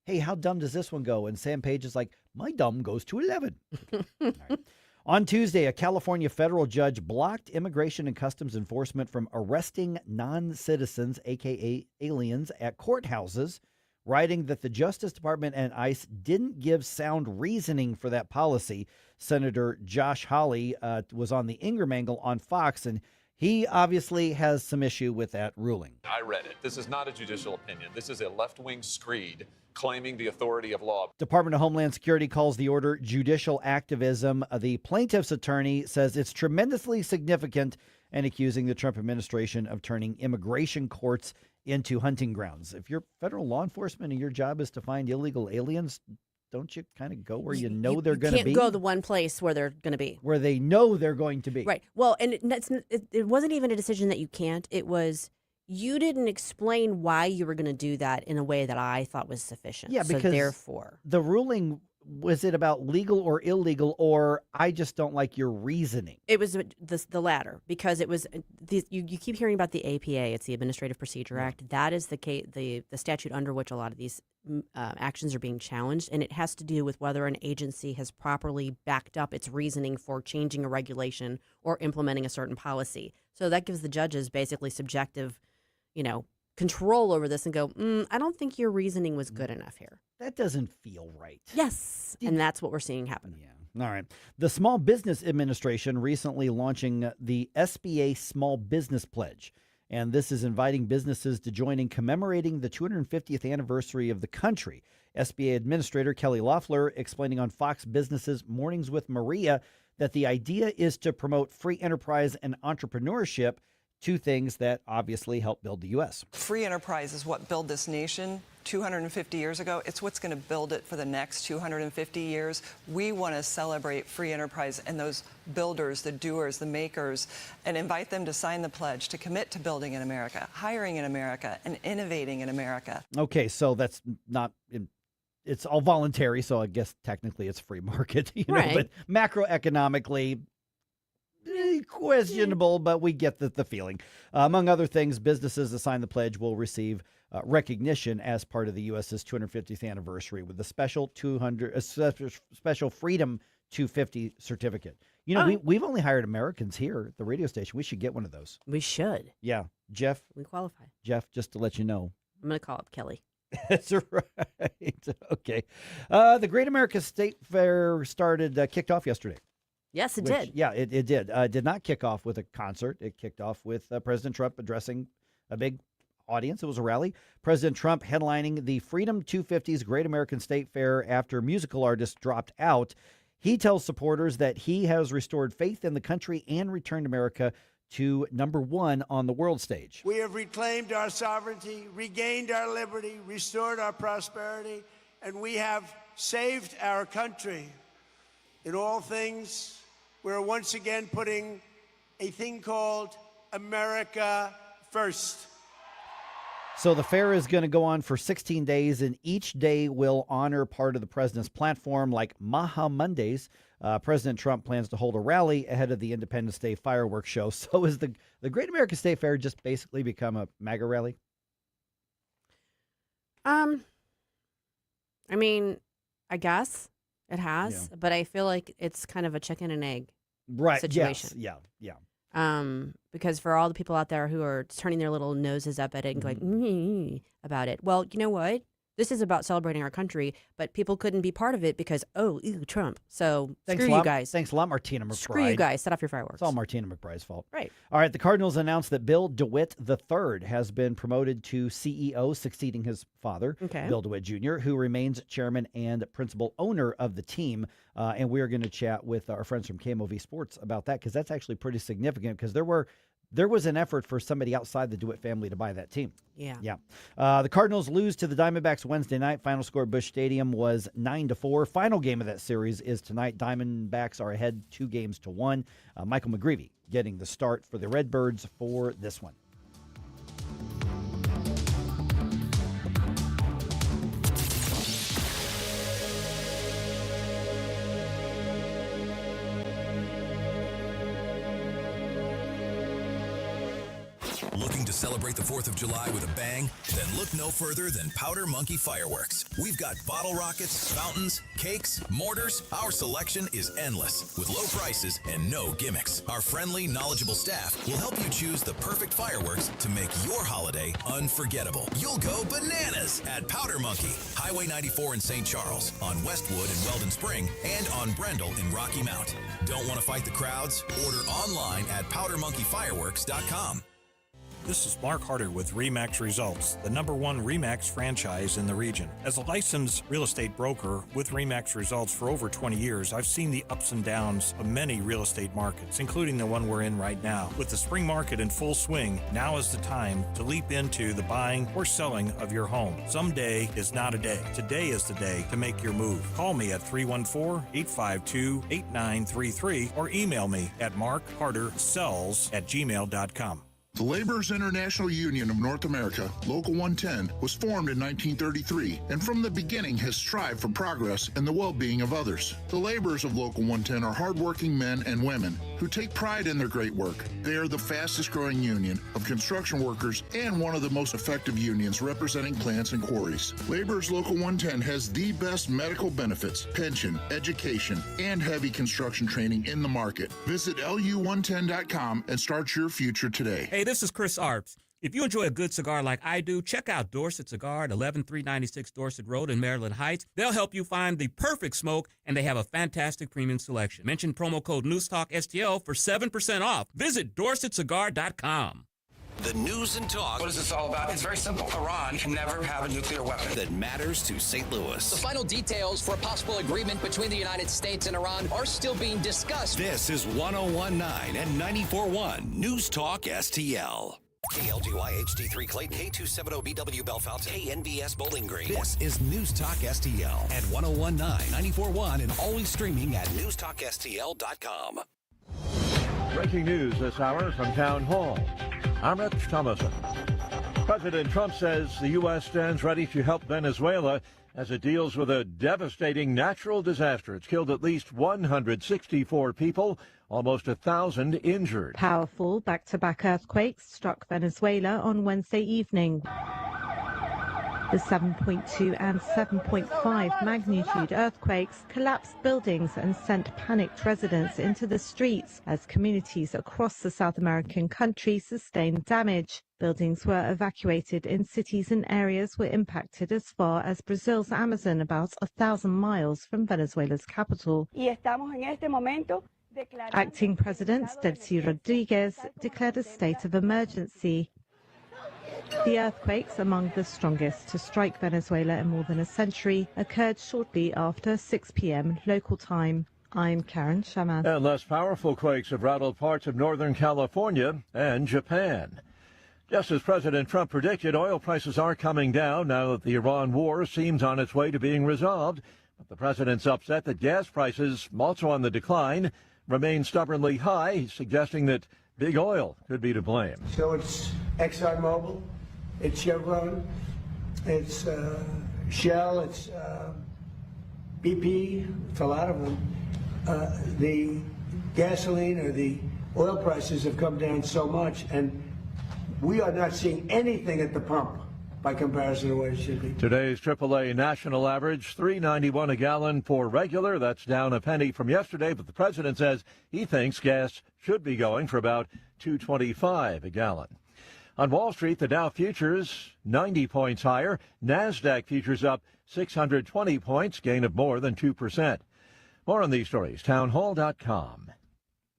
hey, how dumb does this one go? And Sam Page is like, my dumb goes to 11. All right. On Tuesday, a California federal judge blocked Immigration and Customs Enforcement from arresting non-citizens, a.k.a. aliens, at courthouses, writing that the Justice Department and ICE didn't give sound reasoning for that policy. Senator Josh Hawley was on the Ingram Angle on Fox, and he obviously has some issue with that ruling. I read it. This is not a judicial opinion. This is a left-wing screed claiming the authority of law. Department of Homeland Security calls the order judicial activism. The plaintiff's attorney says it's tremendously significant and accusing the Trump administration of turning immigration courts into hunting grounds. If you're federal law enforcement and your job is to find illegal aliens, don't you kind of go where you know they're going to be? You can't go the one place where they're going to be. Where they know they're going to be. Right. Well, and it wasn't even a decision that you can't. It was you didn't explain why you were going to do that in a way that I thought was sufficient. Yeah, because so therefore, the ruling, was it about legal or illegal, or I just don't like your reasoning? it was the latter, because it was you keep hearing about the APA. It's the Administrative Procedure Act. That is the statute under which a lot of these actions are being challenged, and it has to do with whether an agency has properly backed up its reasoning for changing a regulation or implementing a certain policy. So that gives the judges basically subjective, control over this and go, I don't think your reasoning was good enough here. That doesn't feel right. Yes. And that's what we're seeing happen. Yeah. All right. The Small Business Administration recently launching the SBA Small Business Pledge. And this is inviting businesses to join in commemorating the 250th anniversary of the country. SBA Administrator Kelly Loeffler explaining on Fox Business's Mornings with Maria that the idea is to promote free enterprise and entrepreneurship, two things that obviously help build the U.S. Free enterprise is what built this nation 250 years ago. It's what's going to build it for the next 250 years. We want to celebrate free enterprise and those builders, the doers, the makers, and invite them to sign the pledge to commit to building in America, hiring in America, and innovating in America. Okay, so that's not it's all voluntary, so I guess technically it's free market, Right. But macroeconomically, questionable, but we get the feeling. Among other things, businesses that sign the pledge will receive recognition as part of the U.S.'s 250th anniversary with the special special Freedom 250 certificate. We've only hired Americans here at the radio station. We should get one of those. We should. Yeah, Jeff. We qualify. Jeff, just to let you know. I'm going to call up Kelly. That's right. Okay. The Great America State Fair kicked off yesterday. Yes, it did. Yeah, it did. It did not kick off with a concert. It kicked off with President Trump addressing a big audience. It was a rally. President Trump headlining the Freedom 250's Great American State Fair after musical artists dropped out. He tells supporters that he has restored faith in the country and returned America to number one on the world stage. We have reclaimed our sovereignty, regained our liberty, restored our prosperity, and we have saved our country. In all things, we're once again putting a thing called America first. So the fair is going to go on for 16 days, and each day will honor part of the president's platform, like Maha Mondays. President Trump plans to hold a rally ahead of the Independence Day fireworks show. So is the Great American State Fair just basically become a MAGA rally? I mean, I guess it has, but I feel like it's kind of a chicken and egg situation. Yes. Yeah. Because for all the people out there who are turning their little noses up at it and going about it, well, you know what? This is about celebrating our country, but people couldn't be part of it because, Trump. So screw you guys. Thanks a lot, Martina McBride. Screw you guys. Set off your fireworks. It's all Martina McBride's fault. Right. All right. The Cardinals announced that Bill DeWitt III has been promoted to CEO, succeeding his father, Bill DeWitt Jr., who remains chairman and principal owner of the team. And we are going to chat with our friends from KMOV Sports about that because that's actually pretty significant because there was an effort for somebody outside the DeWitt family to buy that team. Yeah. The Cardinals lose to the Diamondbacks Wednesday night. Final score at Busch Stadium was 9-4. Final game of that series is tonight. Diamondbacks are ahead 2-1. Michael McGreevy getting the start for the Redbirds for this one. Looking to celebrate the 4th of July with a bang? Then look no further than Powder Monkey Fireworks. We've got bottle rockets, fountains, cakes, mortars. Our selection is endless with low prices and no gimmicks. Our friendly, knowledgeable staff will help you choose the perfect fireworks to make your holiday unforgettable. You'll go bananas at Powder Monkey, Highway 94 in St. Charles, on Westwood in Weldon Spring, and on Brendel in Rocky Mount. Don't want to fight the crowds? Order online at powdermonkeyfireworks.com. This is Mark Harder with RE/MAX Results, the #1 RE/MAX franchise in the region. As a licensed real estate broker with RE/MAX Results for over 20 years, I've seen the ups and downs of many real estate markets, including the one we're in right now. With the spring market in full swing, now is the time to leap into the buying or selling of your home. Someday is not a day. Today is the day to make your move. Call me at 314-852-8933 or email me at markhardersells@gmail.com. The Laborers International Union of North America, Local 110, was formed in 1933 and from the beginning has strived for progress and the well-being of others. The laborers of Local 110 are hardworking men and women who take pride in their great work. They are the fastest growing union of construction workers and one of the most effective unions representing plants and quarries. Laborers Local 110 has the best medical benefits, pension, education, and heavy construction training in the market. Visit lu110.com and start your future today. Hey, this is Chris Arps. If you enjoy a good cigar like I do, check out Dorset Cigar at 11396 Dorset Road in Maryland Heights. They'll help you find the perfect smoke, and they have a fantastic premium selection. Mention promo code NewsTalkSTL for 7% off. Visit DorsetCigar.com. The news and talk. What is this all about? It's very simple. Iran can never have a nuclear weapon. That matters to St. Louis. The final details for a possible agreement between the United States and Iran are still being discussed. This is 101.9 and 94.1 News Talk STL. KLGY HD3 Clayton, K270BW Bellefontaine, KNBS Bowling Green. This is News Talk STL at 101.9, 94.1, and always streaming at NewsTalkSTL.com. Breaking news this hour from Town Hall. I'm Rich Thomason. President Trump says the U.S. stands ready to help Venezuela as it deals with a devastating natural disaster. It's killed at least 164 people, almost 1,000 injured. Powerful back-to-back earthquakes struck Venezuela on Wednesday evening. The 7.2 and 7.5 magnitude earthquakes collapsed buildings and sent panicked residents into the streets as communities across the South American country sustained damage. Buildings were evacuated in cities and areas were impacted as far as Brazil's Amazon, about 1,000 miles from Venezuela's capital. Acting President Delcy Rodriguez declared a state of emergency. The earthquakes, among the strongest to strike Venezuela in more than a century, occurred shortly after 6 p.m. local time. I'm Karen Shaman. And less powerful quakes have rattled parts of Northern California and Japan. Just as President Trump predicted, oil prices are coming down now that the Iran war seems on its way to being resolved. But the president's upset that gas prices, also on the decline, remain stubbornly high, suggesting that big oil could be to blame. So it's ExxonMobil, it's Chevron, it's Shell, it's BP, it's a lot of them. The gasoline or the oil prices have come down so much, and we are not seeing anything at the pump by comparison to what it should be. Today's AAA national average, $3.91 a gallon for regular. That's down a penny from yesterday, but the president says he thinks gas should be going for about $2.25 a gallon. On Wall Street, the Dow futures 90 points higher. NASDAQ futures up 620 points, gain of more than 2%. More on these stories, townhall.com.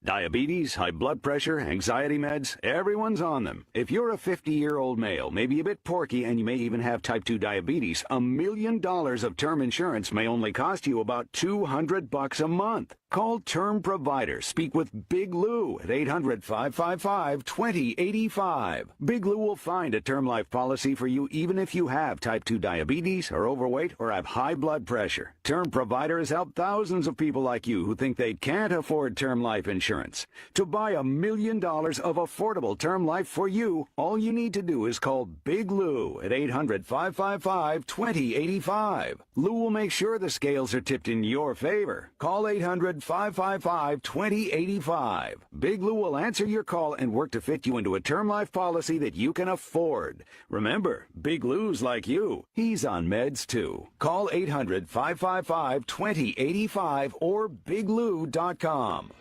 Diabetes, high blood pressure, anxiety meds, everyone's on them. If you're a 50-year-old male, maybe a bit porky, and you may even have type 2 diabetes, $1 million of term insurance may only cost you about $200 a month. Call Term Provider. Speak with Big Lou at 800-555-2085. Big Lou will find a term life policy for you even if you have type 2 diabetes, are overweight, or have high blood pressure. Term Provider has helped thousands of people like you who think they can't afford term life insurance. To buy $1 million of affordable term life for you, all you need to do is call Big Lou at 800-555-2085. Lou will make sure the scales are tipped in your favor. Call 800-555-2085. Big Lou will answer your call and work to fit you into a term life policy that you can afford. Remember, Big Lou's like you. He's on meds too. Call 800-555-2085 or biglou.com.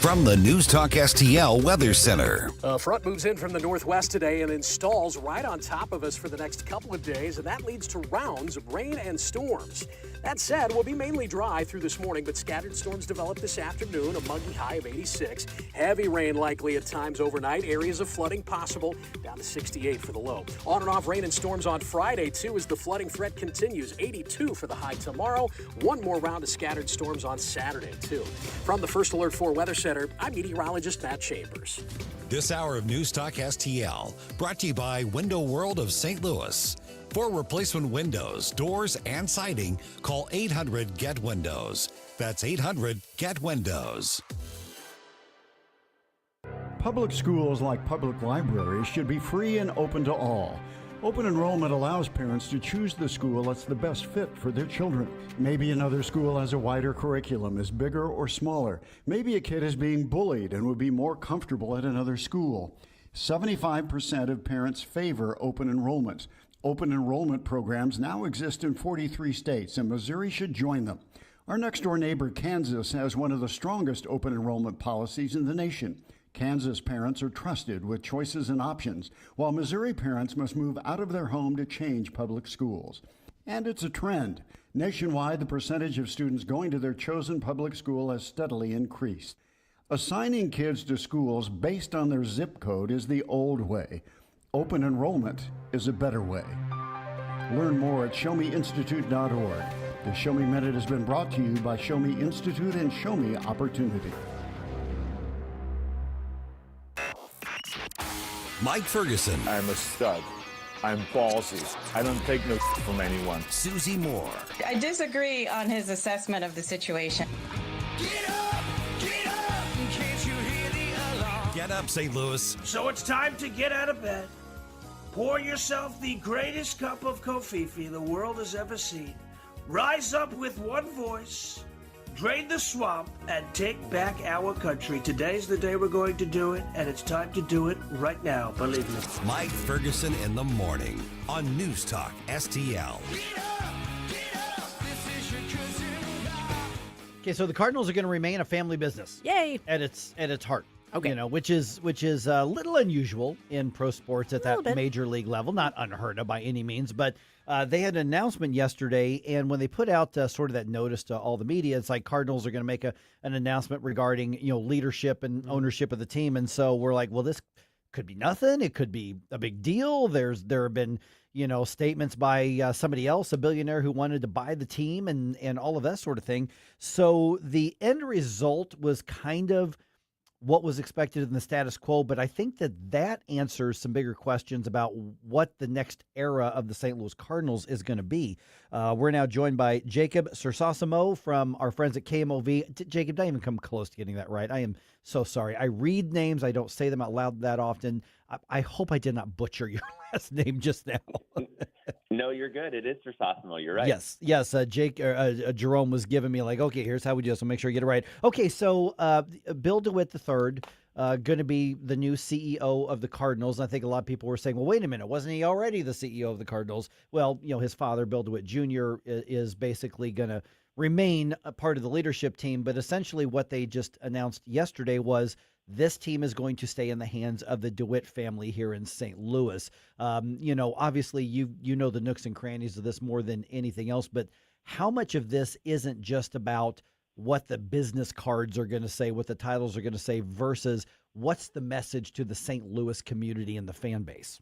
From the News Talk STL Weather Center. A front moves in from the northwest today and installs right on top of us for the next couple of days, and that leads to rounds of rain and storms. That said, we'll be mainly dry through this morning, but scattered storms develop this afternoon, a muggy high of 86. Heavy rain likely at times overnight. Areas of flooding possible, down to 68 for the low. On and off rain and storms on Friday, too, as the flooding threat continues. 82 for the high tomorrow. One more round of scattered storms on Saturday, too. From the First Alert 4 Weather Center, I'm meteorologist Matt Chambers. This hour of News Talk STL, brought to you by Window World of St. Louis. For replacement windows, doors, and siding, call 800-GET-WINDOWS. That's 800-GET-WINDOWS. Public schools, like public libraries, should be free and open to all. Open enrollment allows parents to choose the school that's the best fit for their children. Maybe another school has a wider curriculum, is bigger or smaller. Maybe a kid is being bullied and would be more comfortable at another school. 75% of parents favor open enrollment. Open enrollment programs now exist in 43 states, and Missouri should join them. Our next-door neighbor, Kansas, has one of the strongest open enrollment policies in the nation. Kansas parents are trusted with choices and options, while Missouri parents must move out of their home to change public schools. And it's a trend. Nationwide, the percentage of students going to their chosen public school has steadily increased. Assigning kids to schools based on their zip code is the old way. Open enrollment is a better way. Learn more at showmeinstitute.org. The Show Me Minute has been brought to you by Show Me Institute and Show Me Opportunity. Mike Ferguson. I'm a stud. I'm ballsy. I don't take no from anyone. Susie Moore. I disagree on his assessment of the situation. Get up, can't you hear the alarm? Get up, St. Louis. So it's time to get out of bed. Pour yourself the greatest cup of Kofifi the world has ever seen. Rise up with one voice, drain the swamp, and take back our country. Today's the day we're going to do it, and it's time to do it right now, believe me. Mike Ferguson in the morning on News Talk STL. Okay, so the Cardinals are going to remain a family business. Yay! At its heart. Okay. You know, which is a little unusual in pro sports at that major league level. Not unheard of by any means, but they had an announcement yesterday, and when they put out sort of that notice to all the media, it's like Cardinals are going to make an announcement regarding, you know, leadership and ownership of the team. And so we're like, well, this could be nothing. It could be a big deal. There have been, you know, statements by somebody else, a billionaire who wanted to buy the team and all of that sort of thing. So the end result was kind of what was expected in the status quo, but I think that answers some bigger questions about what the next era of the St. Louis Cardinals is going to be. We're now joined by Jacob Cersosimo from our friends at KMOV. Jacob, don't even come close to getting that right. I am so sorry. I read names. I don't say them out loud that often. I hope I did not butcher your last name just now. No, you're good. It is Cersosimo. You're right. Yes. Jerome was giving me like, okay, here's how we do this. So make sure you get it right. Okay, so Bill DeWitt III going to be the new CEO of the Cardinals. And I think a lot of people were saying, well, wait a minute, wasn't he already the CEO of the Cardinals? Well, his father, Bill DeWitt Jr., is basically going to remain a part of the leadership team. But essentially what they just announced yesterday was this team is going to stay in the hands of the DeWitt family here in St. Louis. Obviously you know the nooks and crannies of this more than anything else, but how much of this isn't just about what the business cards are going to say, what the titles are going to say, versus what's the message to the St. Louis community and the fan base?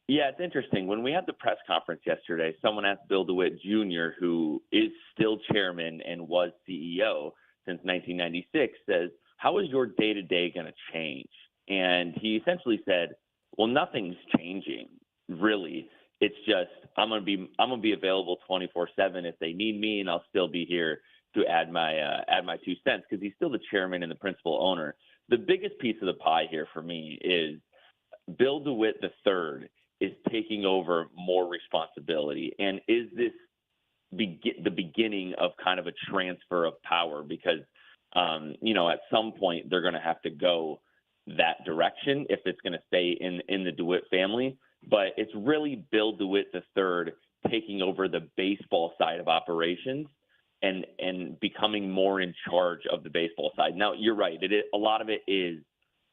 Yeah, it's interesting. When we had the press conference yesterday, someone asked Bill DeWitt Jr., who is still chairman and was CEO since 1996, says, how is your day-to-day going to change? And he essentially said, well, nothing's changing, really. It's just I'm going to be available 24/7 if they need me, and I'll still be here to add my 2 cents, because he's still the chairman and the principal owner. The biggest piece of the pie here for me is Bill DeWitt III is taking over more responsibility. And is this the beginning of kind of a transfer of power? Because, at some point they're going to have to go that direction if it's going to stay in the DeWitt family. But it's really Bill DeWitt III taking over the baseball side of operations and becoming more in charge of the baseball side. Now, you're right. A lot of it is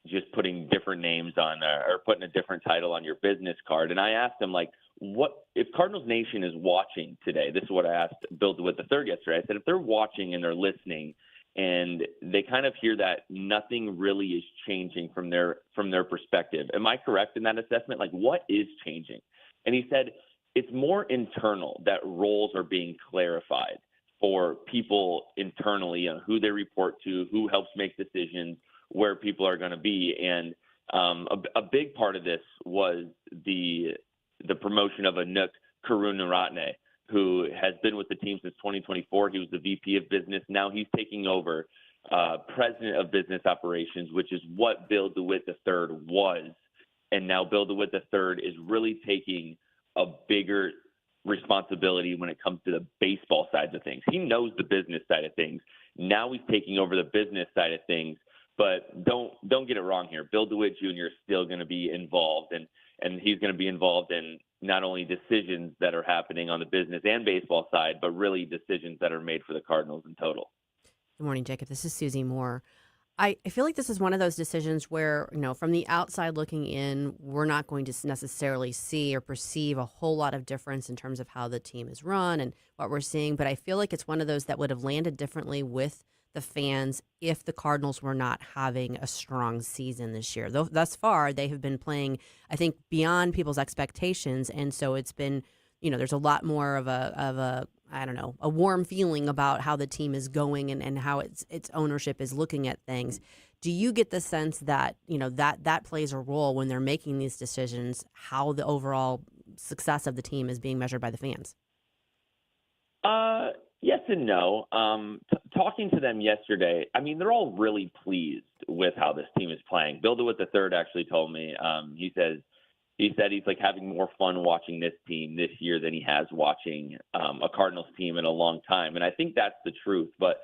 just putting different names on or putting a different title on your business card. And I asked him, what if Cardinals Nation is watching today? This is what I asked Bill DeWitt III yesterday. I said, if they're watching and they're listening and they kind of hear that nothing really is changing from their perspective, am I correct in that assessment? What is changing? And he said, it's more internal, that roles are being clarified for people internally, who they report to, who helps make decisions, where people are going to be. And a big part of this was the promotion of Anouk Karunaratne, who has been with the team since 2024. He was the VP of business. Now he's taking over president of business operations, which is what Bill DeWitt III was. And now Bill DeWitt III is really taking a bigger responsibility when it comes to the baseball side of things. He knows the business side of things. Now he's taking over the business side of things. But don't get it wrong here. Bill DeWitt Jr. is still going to be involved, and he's going to be involved in not only decisions that are happening on the business and baseball side, but really decisions that are made for the Cardinals in total. Good morning, Jacob. This is Susie Moore. I feel like this is one of those decisions where, from the outside looking in, we're not going to necessarily see or perceive a whole lot of difference in terms of how the team is run and what we're seeing. But I feel like it's one of those that would have landed differently with the fans if the Cardinals were not having a strong season this year. Though thus far, they have been playing, I think, beyond people's expectations. And so it's been, there's a lot more of a warm feeling about how the team is going and how its ownership is looking at things. Do you get the sense that, that plays a role when they're making these decisions, how the overall success of the team is being measured by the fans? Yes and no. Talking to them yesterday, they're all really pleased with how this team is playing. Bill DeWitt III actually told me, he said he's having more fun watching this team this year than he has watching a Cardinals team in a long time. And I think that's the truth. But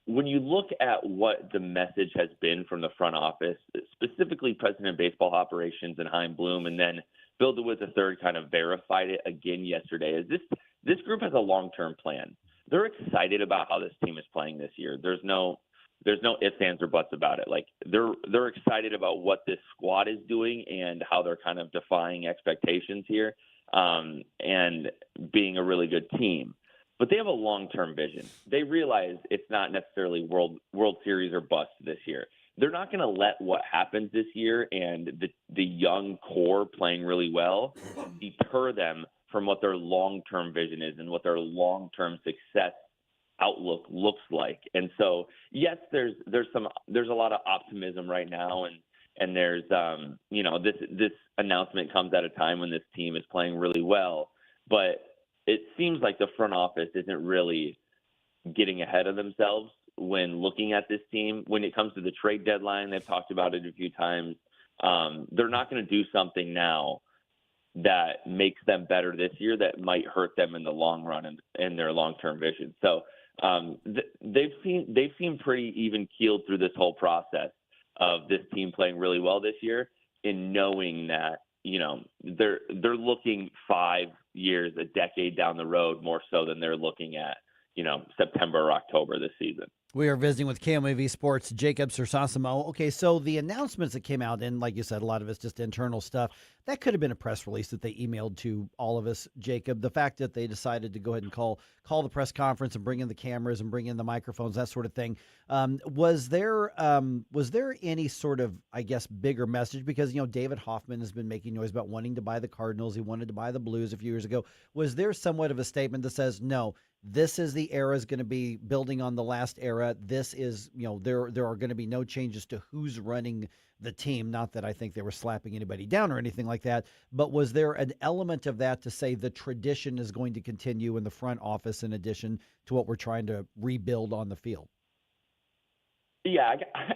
when you look at what the message has been from the front office, specifically President of Baseball Operations and Chaim Bloom, and then Bill DeWitt III kind of verified it again yesterday, is this group has a long-term plan. They're excited about how this team is playing this year. There's no ifs, ands, or buts about it. They're excited about what this squad is doing and how they're kind of defying expectations here, and being a really good team. But they have a long-term vision. They realize it's not necessarily World Series or bust this year. They're not going to let what happens this year and the young core playing really well deter them from what their long-term vision is and what their long-term success outlook looks like. And so, yes, there's a lot of optimism right now, and there's this announcement comes at a time when this team is playing really well, but it seems like the front office isn't really getting ahead of themselves when looking at this team. When it comes to the trade deadline, they've talked about it a few times. They're not going to do something now that makes them better this year that might hurt them in the long run and their long-term vision. So they've seemed pretty even keeled through this whole process. of this team playing really well this year, in knowing that, they're looking 5 years, a decade down the road, more so than they're looking at, September or October this season. We are visiting with KMOV Sports' Jacob Cersosimo. Okay, so the announcements that came out, and like you said, a lot of it's just internal stuff. That could have been a press release that they emailed to all of us, Jacob. The fact that they decided to go ahead and call the press conference and bring in the cameras and bring in the microphones, that sort of thing. Was there any sort of, I guess, bigger message? Because, David Hoffman has been making noise about wanting to buy the Cardinals. He wanted to buy the Blues a few years ago. Was there somewhat of a statement that says, no, this is the era is going to be building on the last era. This is, there are going to be no changes to who's running the team. Not that I think they were slapping anybody down or anything like that, but was there an element of that to say the tradition is going to continue in the front office in addition to what we're trying to rebuild on the field? Yeah,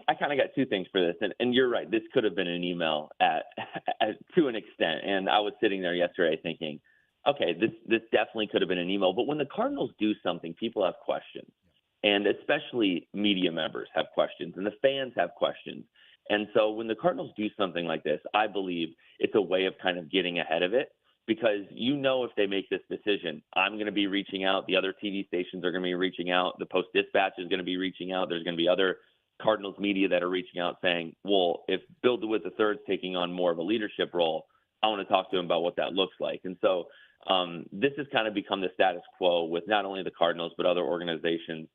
I kind of got two things for this, and you're right. This could have been an email to an extent, and I was sitting there yesterday thinking, okay, this definitely could have been an email. But when the Cardinals do something, people have questions, and especially media members have questions, and the fans have questions. And so when the Cardinals do something like this, I believe it's a way of kind of getting ahead of it, because if they make this decision, I'm going to be reaching out. The other TV stations are going to be reaching out. The Post-Dispatch is going to be reaching out. There's going to be other Cardinals media that are reaching out saying, well, if Bill DeWitt III is taking on more of a leadership role, I want to talk to him about what that looks like. And so this has kind of become the status quo with not only the Cardinals, but other organizations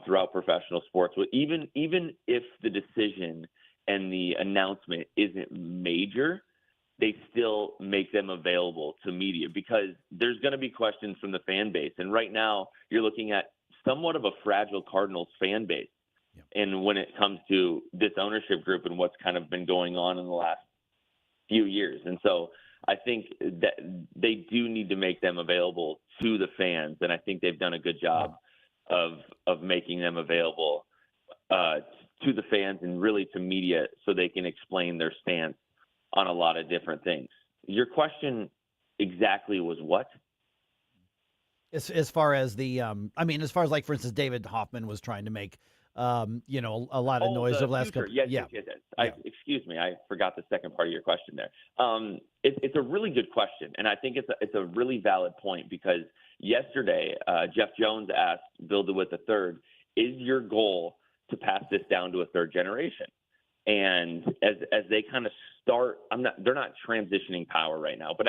throughout professional sports. Even if the decision and the announcement isn't major, they still make them available to media, because there's going to be questions from the fan base. And right now you're looking at somewhat of a fragile Cardinals fan base. Yep. And when it comes to this ownership group and what's kind of been going on in the last few years. And so I think that they do need to make them available to the fans. And I think they've done a good job of making them available to the fans and really to media, so they can explain their stance on a lot of different things. Your question exactly was what? As far as the, as far as, like, for instance, David Hoffman was trying to make, a lot of noise over the last couple. Yes. Excuse me, I forgot the second part of your question there. It's a really good question, and I think it's a really valid point, because yesterday Jeff Jones asked Bill DeWitt III, "Is your goal to pass this down to a third generation?" And as they kind of start, they're not transitioning power right now, but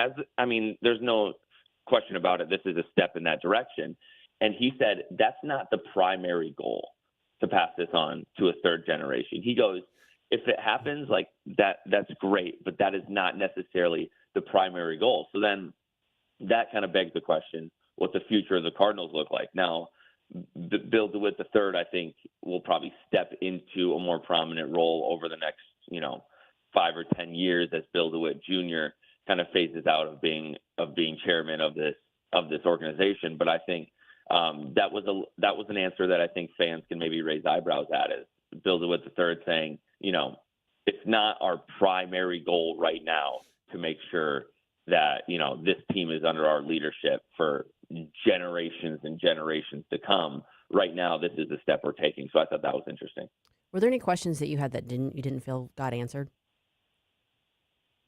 there's no question about it. This is a step in that direction. And he said, that's not the primary goal, to pass this on to a third generation. He goes, if it happens like that, that's great, but that is not necessarily the primary goal. So then that kind of begs the question, what the future of the Cardinals look like. Now, Bill DeWitt III, I think, will probably step into a more prominent role over the next, 5 or 10 years, as Bill DeWitt Jr. kind of phases out of being chairman of this organization. But I think that was an answer that I think fans can maybe raise eyebrows at, is Bill DeWitt III saying, it's not our primary goal right now to make sure that, this team is under our leadership for generations and generations to come. Right now, this is the step we're taking. So I thought that was interesting. Were there any questions that you had that you didn't feel got answered?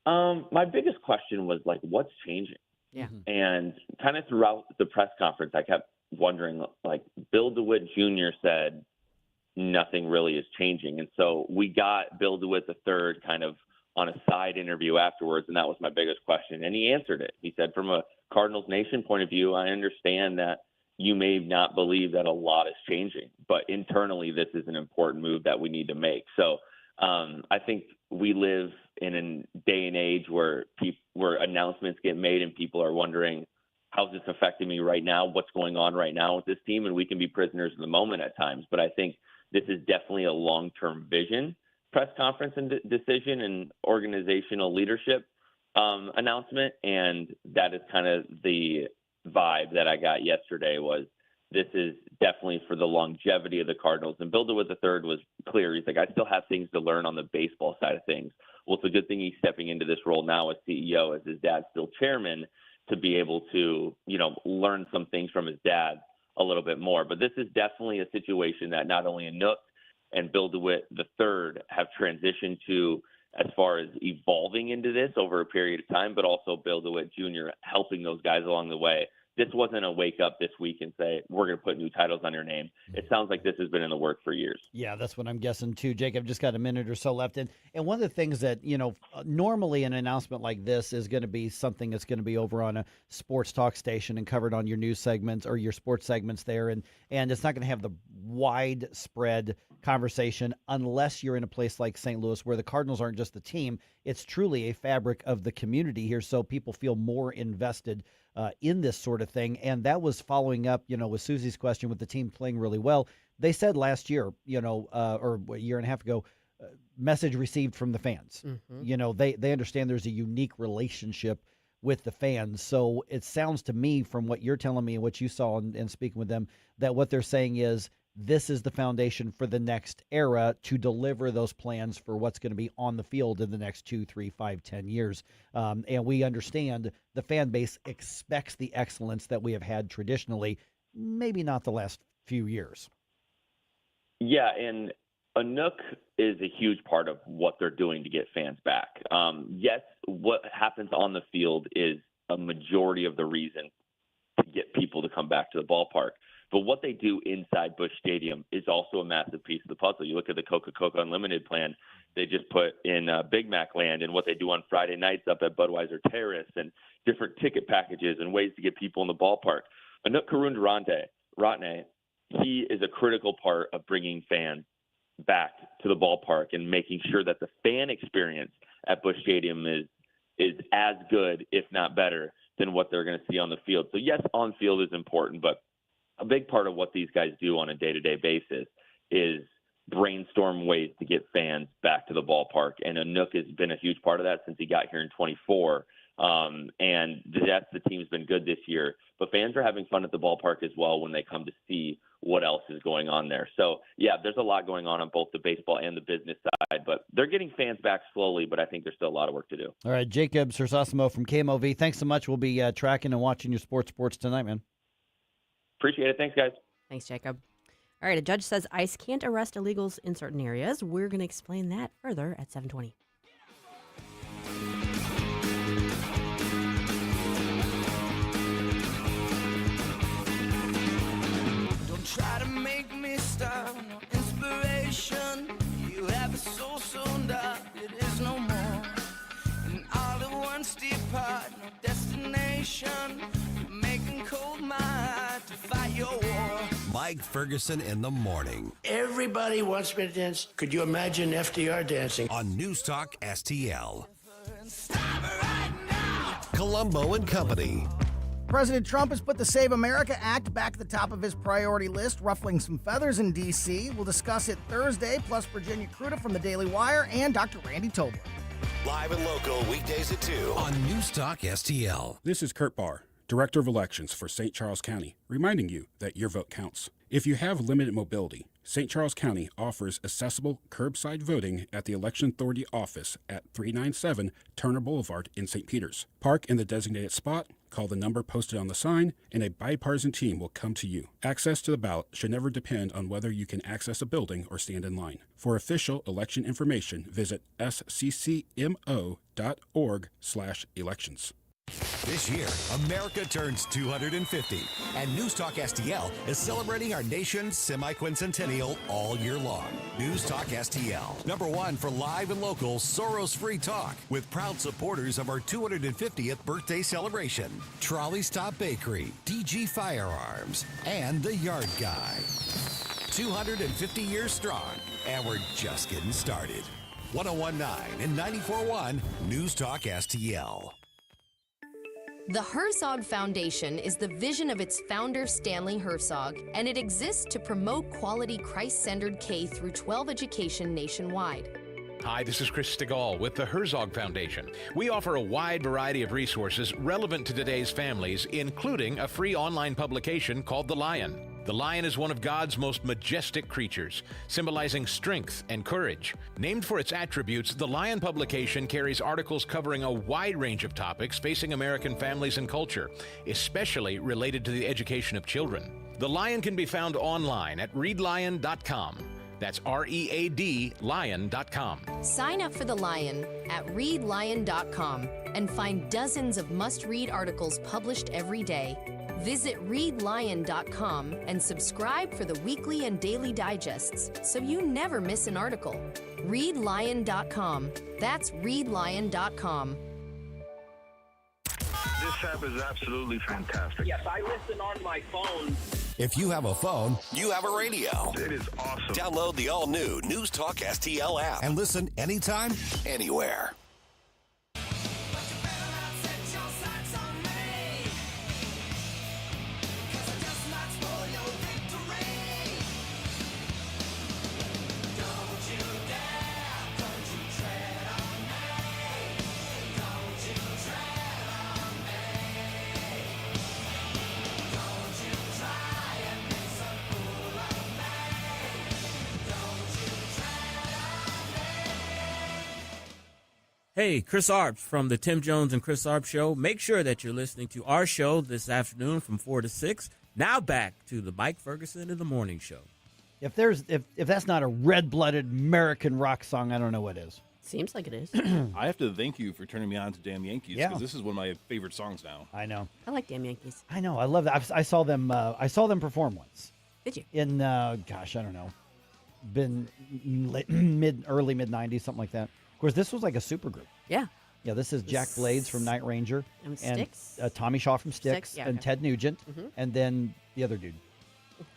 My biggest question was, like, what's changing? Yeah. And kind of throughout the press conference, I kept wondering, like, Bill DeWitt Jr. said nothing really is changing. And so we got Bill DeWitt III kind of on a side interview afterwards, and that was my biggest question. And he answered it. He said, from a Cardinals Nation point of view, I understand that you may not believe that a lot is changing, but internally this is an important move that we need to make. So I think we live in a day and age where announcements get made and people are wondering, how's this affecting me right now? What's going on right now with this team? And we can be prisoners of the moment at times. But I think this is definitely a long-term vision press conference and decision and organizational leadership announcement. And that is kind of the vibe that I got yesterday, was this is definitely for the longevity of the Cardinals. And Bill DeWitt III was clear. He's like, I still have things to learn on the baseball side of things. Well, it's a good thing he's stepping into this role now as CEO, as his dad's still chairman, to be able to, learn some things from his dad a little bit more. But this is definitely a situation that not only and Bill DeWitt III have transitioned to as far as evolving into this over a period of time, but also Bill DeWitt Jr. helping those guys along the way. This wasn't a wake up this week and say, we're going to put new titles on your name. It sounds like this has been in the work for years. Yeah, that's what I'm guessing too. Jake, I've just got a minute or so left. And one of the things that, normally an announcement like this is going to be something that's going to be over on a sports talk station and covered on your news segments or your sports segments there. And it's not going to have the widespread conversation unless you're in a place like St. Louis where the Cardinals aren't just the team. It's truly a fabric of the community here. So people feel more invested in this sort of thing. And that was following up, with Susie's question with the team playing really well. They said last year, or a year and a half ago, message received from the fans. Mm-hmm. They understand there's a unique relationship with the fans. So it sounds to me from what you're telling me and what you saw and speaking with them, that what they're saying is this is the foundation for the next era to deliver those plans for what's going to be on the field in the next 2, 3, 5, 10 years. And we understand the fan base expects the excellence that we have had traditionally, maybe not the last few years. Yeah, and a Nook is a huge part of what they're doing to get fans back. Yes, what happens on the field is a majority of the reason to get people to come back to the ballpark. But what they do inside Busch Stadium is also a massive piece of the puzzle. You look at the Coca-Cola Unlimited plan they just put in Big Mac Land and what they do on Friday nights up at Budweiser Terrace and different ticket packages and ways to get people in the ballpark. Anuk Karun-Ratne, he is a critical part of bringing fans back to the ballpark and making sure that the fan experience at Busch Stadium is as good, if not better, than what they're going to see on the field. So, yes, on field is important, but a big part of what these guys do on a day-to-day basis is brainstorm ways to get fans back to the ballpark. And Anuk has been a huge part of that since he got here in 24. And the team's been good this year. But fans are having fun at the ballpark as well when they come to see what else is going on there. So, yeah, there's a lot going on both the baseball and the business side. But they're getting fans back slowly, but I think there's still a lot of work to do. All right, Jacob Cersosimo from KMOV, thanks so much. We'll be tracking and watching your sports tonight, man. Appreciate it. Thanks, guys. Thanks, Jacob. All right, a judge says ICE can't arrest illegals in certain areas. We're going to explain that further at 7:20. Don't try to make me stop. No inspiration. You have a soul so dark it is no more. And all at once depart. No destination. Making cold my heart to fight your war. Mike Ferguson in the morning. Everybody wants me to dance. Could you imagine FDR dancing? On News Talk STL. Columbo and Company. President Trump has put the Save America Act back at the top of his priority list, ruffling some feathers in D.C. We'll discuss it Thursday, plus Virginia Cruda from the Daily Wire and Dr. Randy Tobler. Live and local, weekdays at 2 on News Talk STL. This is Kurt Barr, Director of Elections for St. Charles County, reminding you that your vote counts. If you have limited mobility, St. Charles County offers accessible curbside voting at the Election Authority office at 397 Turner Boulevard in St. Peters. Park in the designated spot, call the number posted on the sign, and a bipartisan team will come to you. Access to the ballot should never depend on whether you can access a building or stand in line. For official election information, visit sccmo.org/elections. This year, America turns 250, and News Talk STL is celebrating our nation's semi-quincentennial all year long. News Talk STL, #1 for live and local Soros-free talk, with proud supporters of our 250th birthday celebration. Trolley Stop Bakery, DG Firearms, and The Yard Guy. 250 years strong, and we're just getting started. 101.9 and 94.1 News Talk STL. The Herzog Foundation is the vision of its founder, Stanley Herzog, and it exists to promote quality Christ-centered K-12 education nationwide. Hi, this is Chris Stegall with the Herzog Foundation. We offer a wide variety of resources relevant to today's families, including a free online publication called The Lion. The lion is one of God's most majestic creatures, symbolizing strength and courage. Named for its attributes, the Lion publication carries articles covering a wide range of topics facing American families and culture, especially related to the education of children. The Lion can be found online at readlion.com. That's READ Lion.com. Sign up for The Lion at readlion.com and find dozens of must-read articles published every day. Visit readlion.com and subscribe for the weekly and daily digests so you never miss an article. readlion.com. That's readlion.com. This app is absolutely fantastic. Yes, I listen on my phone. If you have a phone, You have a radio. It is awesome. Download the all-new News Talk STL app. and listen anytime, Anywhere. Hey, Chris Arps from the Tim Jones and Chris Arps Show. Make sure that you're listening to our show this afternoon from 4 to 6. Now back to the Mike Ferguson in the Morning Show. If that's not a red-blooded American rock song, I don't know what is. Seems like it is. I have to thank you for turning me on to Damn Yankees because this is one of my favorite songs now. I know. I like Damn Yankees. I know. I love that. I saw them. I saw them perform once. Did you? In gosh, I don't know. Been early mid '90s, something like that. Of course, this was like a super group. Yeah. Yeah, this is Jack Blades from Night Ranger. And Styx? Tommy Shaw from Styx. Styx, yeah, and okay. Ted Nugent. And then the other dude.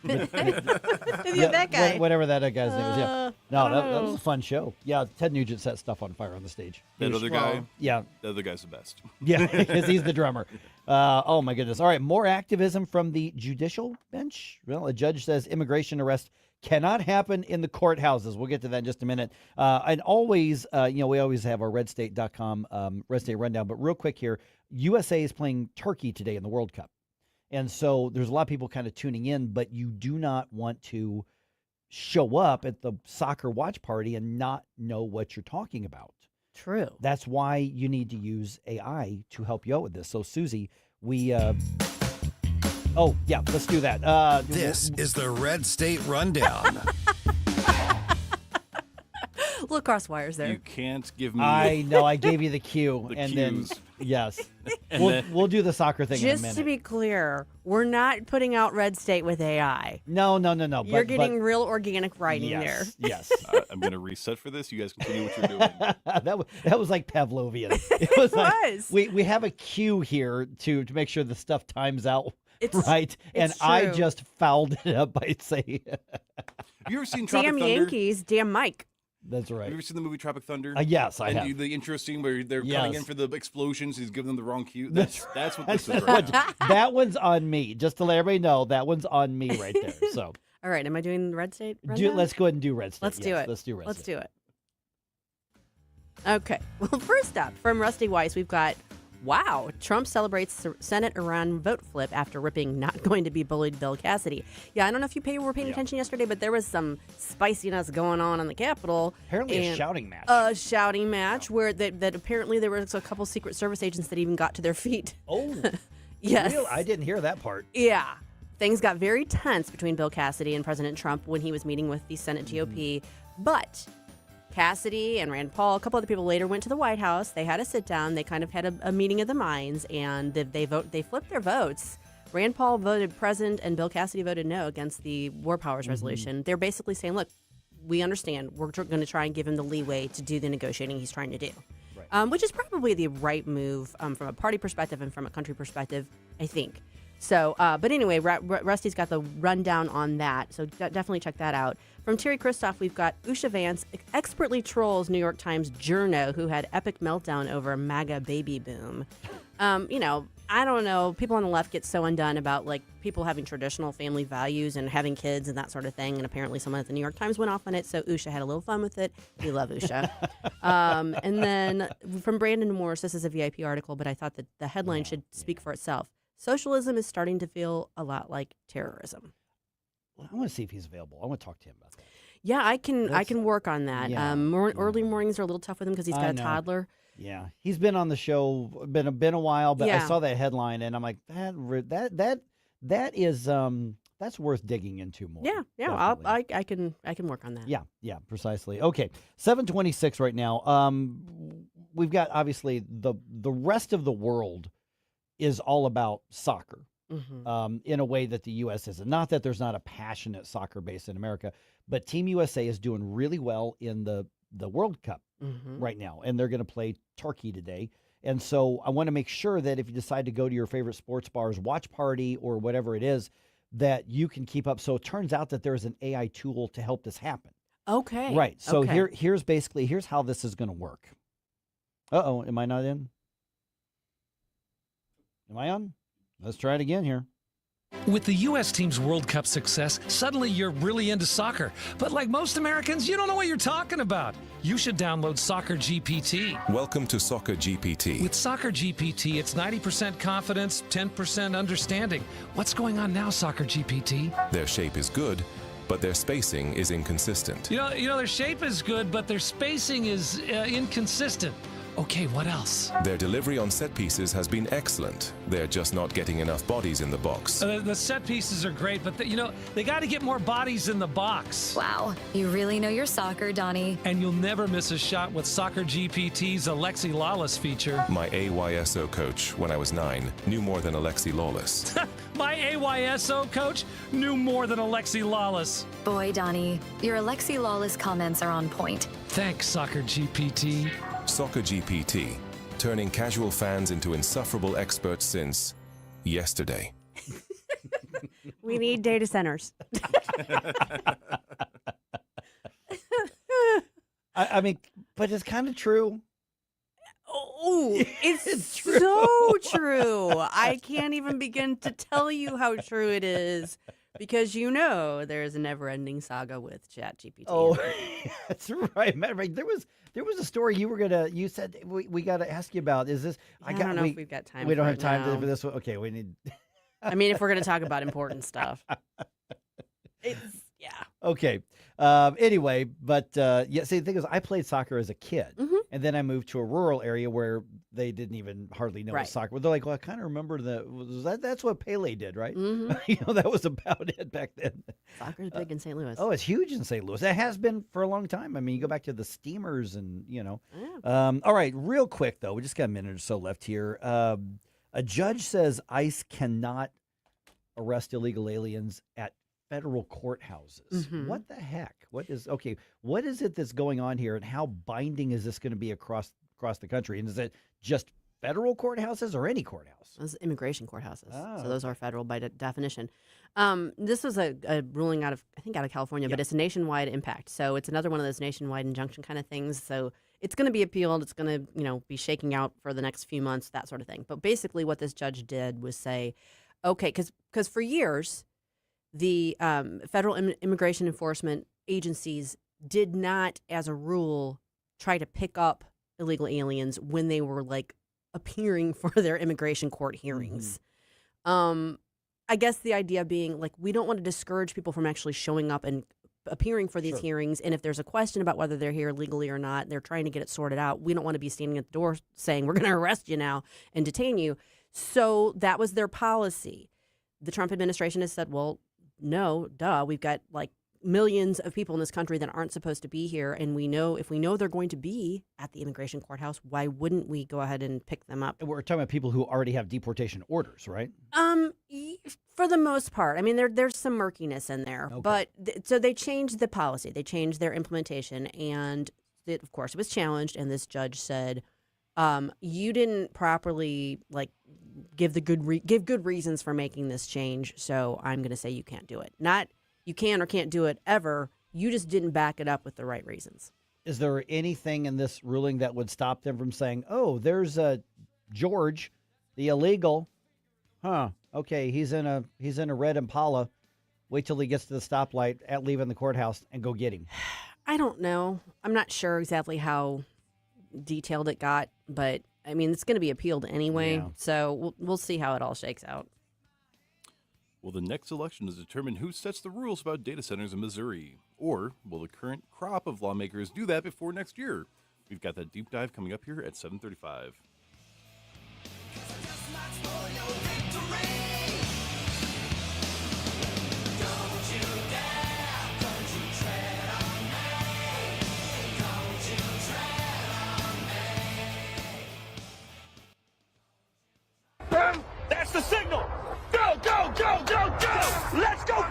That guy. Whatever that guy's name is. Yeah. No, I don't that was know. a fun show. Yeah, Ted Nugent set stuff on fire on the stage. That other guy? Yeah. The other guy's the best. Yeah, because he's the drummer. Oh, my goodness. All right, more activism from the judicial bench. Well, a judge says immigration arrest cannot happen in the courthouses. We'll get to that in just a minute. And always, we always have our redstate.com Red State Rundown. But real quick here, USA is playing Turkey today in the World Cup. And so there's a lot of people kind of tuning in, but you do not want to show up at the soccer watch party and not know what you're talking about. True. That's why you need to use AI to help you out with this. So, Susie, we... Oh, yeah, let's do that. This is the Red State Rundown. Little cross wires there. You can't give me... I know, I gave you the cue. The and cues. then, yes. And We'll do the soccer thing in a Just minute. to be clear, we're not putting out Red State with AI. No. You're getting real organic writing there. Yes. I'm going to reset for this. You guys continue what you're doing. that was like Pavlovian. It was. was. We have a cue here to make sure the stuff times out right. And it's I true. just fouled it up by saying... Have you ever seen Tropic Damn Thunder? Yankees, damn Mike. That's right. Have you ever seen the movie Tropic Thunder? Yes, I have. The intro scene where they're Yes. coming in for the explosions. He's giving them the wrong cue. That's what this is. Right now. That one's on me. Just to let everybody know, that one's on me right there. So All right, am I doing Red State? Rundown? let's go ahead and do Red State. Let's do Yes, it. Let's do Red Let's State. do it. Okay. Well, first up, from Rusty Weiss, we've got, wow, Trump celebrates Senate Iran vote flip after ripping not going to be bullied Bill Cassidy. Yeah, I don't know if you were paying attention yesterday, but there was some spiciness going on in the Capitol. Apparently a shouting match. A shouting match where that apparently there was a couple Secret Service agents that even got to their feet. Oh. Yes. Real? I didn't hear that part. Yeah. Things got very tense between Bill Cassidy and President Trump when he was meeting with the Senate GOP. But Cassidy and Rand Paul, a couple other people later went to the White House. They had a sit down. They kind of had a meeting of the minds, and they flipped their votes. Rand Paul voted present, and Bill Cassidy voted no against the War Powers Resolution. They're basically saying, look, we understand. We're going to try and give him the leeway to do the negotiating he's trying to do, which is probably the right move from a party perspective and from a country perspective, I think. So, but anyway, Rusty's got the rundown on that, so definitely check that out. From Terry Christoph, we've got Usha Vance expertly trolls New York Times journo who had epic meltdown over MAGA baby boom. I don't know. People on the left get so undone about like people having traditional family values and having kids and that sort of thing. And apparently someone at the New York Times went off on it. So Usha had a little fun with it. We love Usha. And then from Brandon Morris, this is a VIP article, but I thought that the headline should speak for itself. Socialism is starting to feel a lot like terrorism. Well, I want to see if he's available. I want to talk to him about that. Yeah, I can work on that. Yeah. Early mornings are a little tough with him because he's got a toddler. Yeah, he's been on the show, been a while, but I Yeah. saw that headline and I'm like, that is that's worth digging into more. Yeah, I can work on that. Yeah, precisely. Okay, 7:26 right now. We've got obviously the rest of the world is all about soccer. In a way that the U.S. isn't. Not that there's not a passionate soccer base in America, but Team USA is doing really well in the World Cup right now, and they're going to play Turkey today. And so I want to make sure that if you decide to go to your favorite sports bar's watch party or whatever it is, that you can keep up. So it turns out that there's an AI tool to help this happen. Okay. Right. So okay. here's how this is going to work. Uh-oh, am I not in? Am I on? Let's try it again here. With the U.S. team's World Cup success, suddenly you're really into soccer. But like most Americans, you don't know what you're talking about. You should download Soccer GPT. Welcome to Soccer GPT. With Soccer GPT, it's 90% confidence, 10% understanding. What's going on now, Soccer GPT? Their shape is good, but their spacing is inconsistent. You know, their shape is good, but their spacing is inconsistent. Okay, what else? Their delivery on set pieces has been excellent. They're just not getting enough bodies in the box. The set pieces are great, but they got to get more bodies in the box. Wow, you really know your soccer, Donnie. And you'll never miss a shot with Soccer GPT's Alexi Lawless feature. My AYSO coach, when I was 9, knew more than Alexi Lawless. My AYSO coach knew more than Alexi Lawless. Boy, Donnie, your Alexi Lawless comments are on point. Thanks, Soccer GPT. Soccer GPT, turning casual fans into insufferable experts since yesterday. We need data centers. I mean, but it's kind of true. Oh, it's true. So true. I can't even begin to tell you how true it is. Because there's a never-ending saga with ChatGPT. Oh, that's right. Matter of fact, there was a story you said we got to ask you about. Is this? I don't know if we've got time. We don't have time now. for this one. Okay, we need. I mean, if we're going to talk about important stuff, yeah. Okay. Anyway, but see, the thing is, I played soccer as a kid, and then I moved to a rural area where they didn't even hardly know what soccer was. They're like, well, I kind of remember that's what Pele did, right? That was about it back then. Soccer's big in St. Louis. Oh, it's huge in St. Louis. It has been for a long time. I mean, you go back to the Steamers and, all right, real quick, though. We just got a minute or so left here. A judge says ICE cannot arrest illegal aliens at federal courthouses. What the heck? What is it that's going on here, and how binding is this going to be across the country? And is it just federal courthouses or any courthouse? Those are immigration courthouses. Oh, so those are federal by definition. This was a ruling out of California, but it's a nationwide impact. So it's another one of those nationwide injunction kind of things. So it's going to be appealed. It's going to, be shaking out for the next few months, that sort of thing. But basically what this judge did was say, okay, because for years, the federal immigration enforcement agencies did not, as a rule, try to pick up illegal aliens when they were appearing for their immigration court hearings. I guess the idea being we don't want to discourage people from actually showing up and appearing for these hearings. And if there's a question about whether they're here legally or not, they're trying to get it sorted out. We don't want to be standing at the door saying we're going to arrest you now and detain you. So that was their policy. The Trump administration has said, well, no, duh. We've got millions of people in this country that aren't supposed to be here. And if we know they're going to be at the immigration courthouse, why wouldn't we go ahead and pick them up? We're talking about people who already have deportation orders, right? For the most part. I mean, there's some murkiness in there. Okay. But so they changed the policy. They changed their implementation. And of course, it was challenged. And this judge said, you didn't properly give good reasons for making this change, so I'm going to say you can't do it. Not you can or can't do it ever. You just didn't back it up with the right reasons. Is there anything in this ruling that would stop them from saying, "Oh, there's George, the illegal, huh? Okay, he's in a red Impala. Wait till he gets to the stoplight at leaving the courthouse and go get him." I don't know. I'm not sure exactly how detailed it got, but I mean, it's going to be appealed anyway, so we'll see how it all shakes out. Will the next election determine who sets the rules about data centers in Missouri? Or will the current crop of lawmakers do that before next year? We've got that deep dive coming up here at 7:35. the signal. Go, go, go, go, go. Let's go.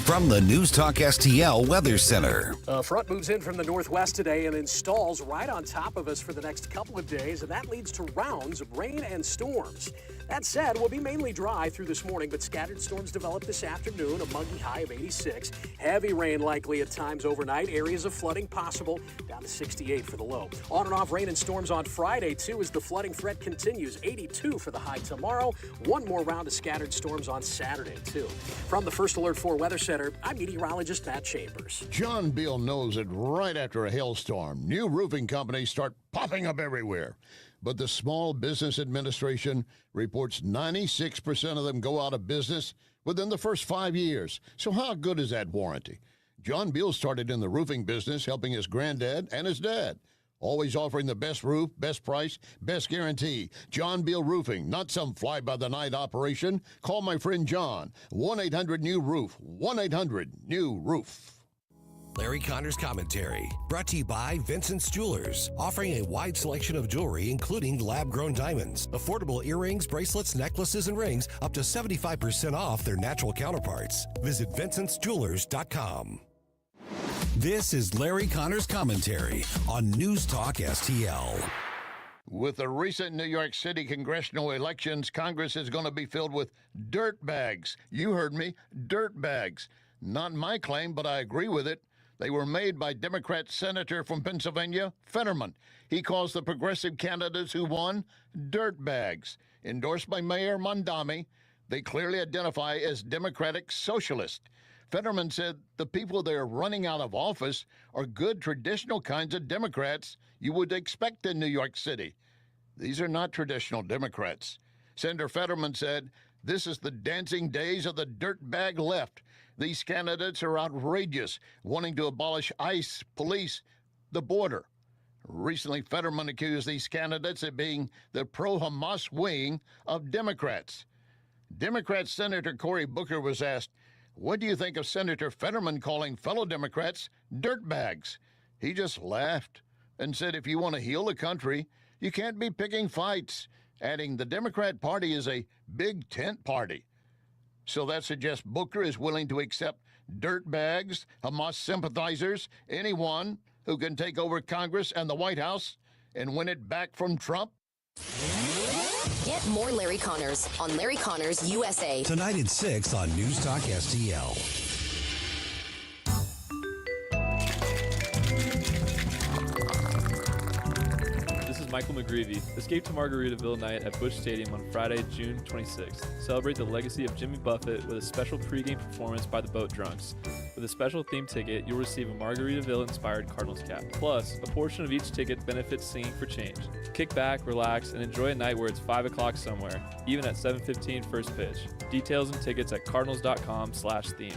From the News Talk STL Weather Center. A front moves in from the northwest today and installs right on top of us for the next couple of days, and that leads to rounds of rain and storms. That said, we'll be mainly dry through this morning, but scattered storms develop this afternoon, a muggy high of 86. Heavy rain likely at times overnight. Areas of flooding possible, down to 68 for the low. On and off rain and storms on Friday, too, as the flooding threat continues. 82 for the high tomorrow. One more round of scattered storms on Saturday, too. From the First Alert 4 Weather Center, I'm meteorologist Matt Chambers. John Beal knows it right after a hailstorm. New roofing companies start popping up everywhere. But the Small Business Administration reports 96% of them go out of business within the first 5 years. So how good is that warranty? John Beal started in the roofing business helping his granddad and his dad. Always offering the best roof, best price, best guarantee. John Beal Roofing, not some fly-by-the-night operation. Call my friend John, 1-800-NEW-ROOF, 1-800-NEW-ROOF. Larry Connor's Commentary, brought to you by Vincent's Jewelers, offering a wide selection of jewelry, including lab-grown diamonds, affordable earrings, bracelets, necklaces, and rings, up to 75% off their natural counterparts. Visit VincentsJewelers.com. This is Larry Connor's Commentary on News Talk STL. With the recent New York City congressional elections, Congress is going to be filled with dirt bags. You heard me, dirt bags. Not my claim, but I agree with it. They were made by Democrat Senator from Pennsylvania, Fetterman. He calls the progressive candidates who won dirt bags. Endorsed by Mayor Mondami, they clearly identify as Democratic Socialist. Fetterman said the people they're running out of office are good traditional kinds of Democrats you would expect in New York City. These are not traditional Democrats. Senator Fetterman said, "This is the dancing days of the dirtbag left. These candidates are outrageous, wanting to abolish ICE, police, the border." Recently, Fetterman accused these candidates of being the pro-Hamas wing of Democrats. Democrat Senator Cory Booker was asked, "What do you think of Senator Fetterman calling fellow Democrats dirtbags?" He just laughed and said, "If you want to heal the country, you can't be picking fights," adding, "The Democrat Party is a big tent party." So that suggests Booker is willing to accept dirtbags, Hamas sympathizers, anyone who can take over Congress and the White House and win it back from Trump. Get more Larry Connors on Larry Connors USA. Tonight at 6 on News Talk STL. Michael McGreevy. Escape to Margaritaville night at Busch Stadium on Friday, June 26th. Celebrate the legacy of Jimmy Buffett with a special pregame performance by the Boat Drunks. With a special theme ticket, you'll receive a Margaritaville-inspired Cardinals cap. Plus, a portion of each ticket benefits Singing for Change. Kick back, relax, and enjoy a night where it's 5 o'clock somewhere, even at 7:15 first pitch. Details and tickets at cardinals.com/theme.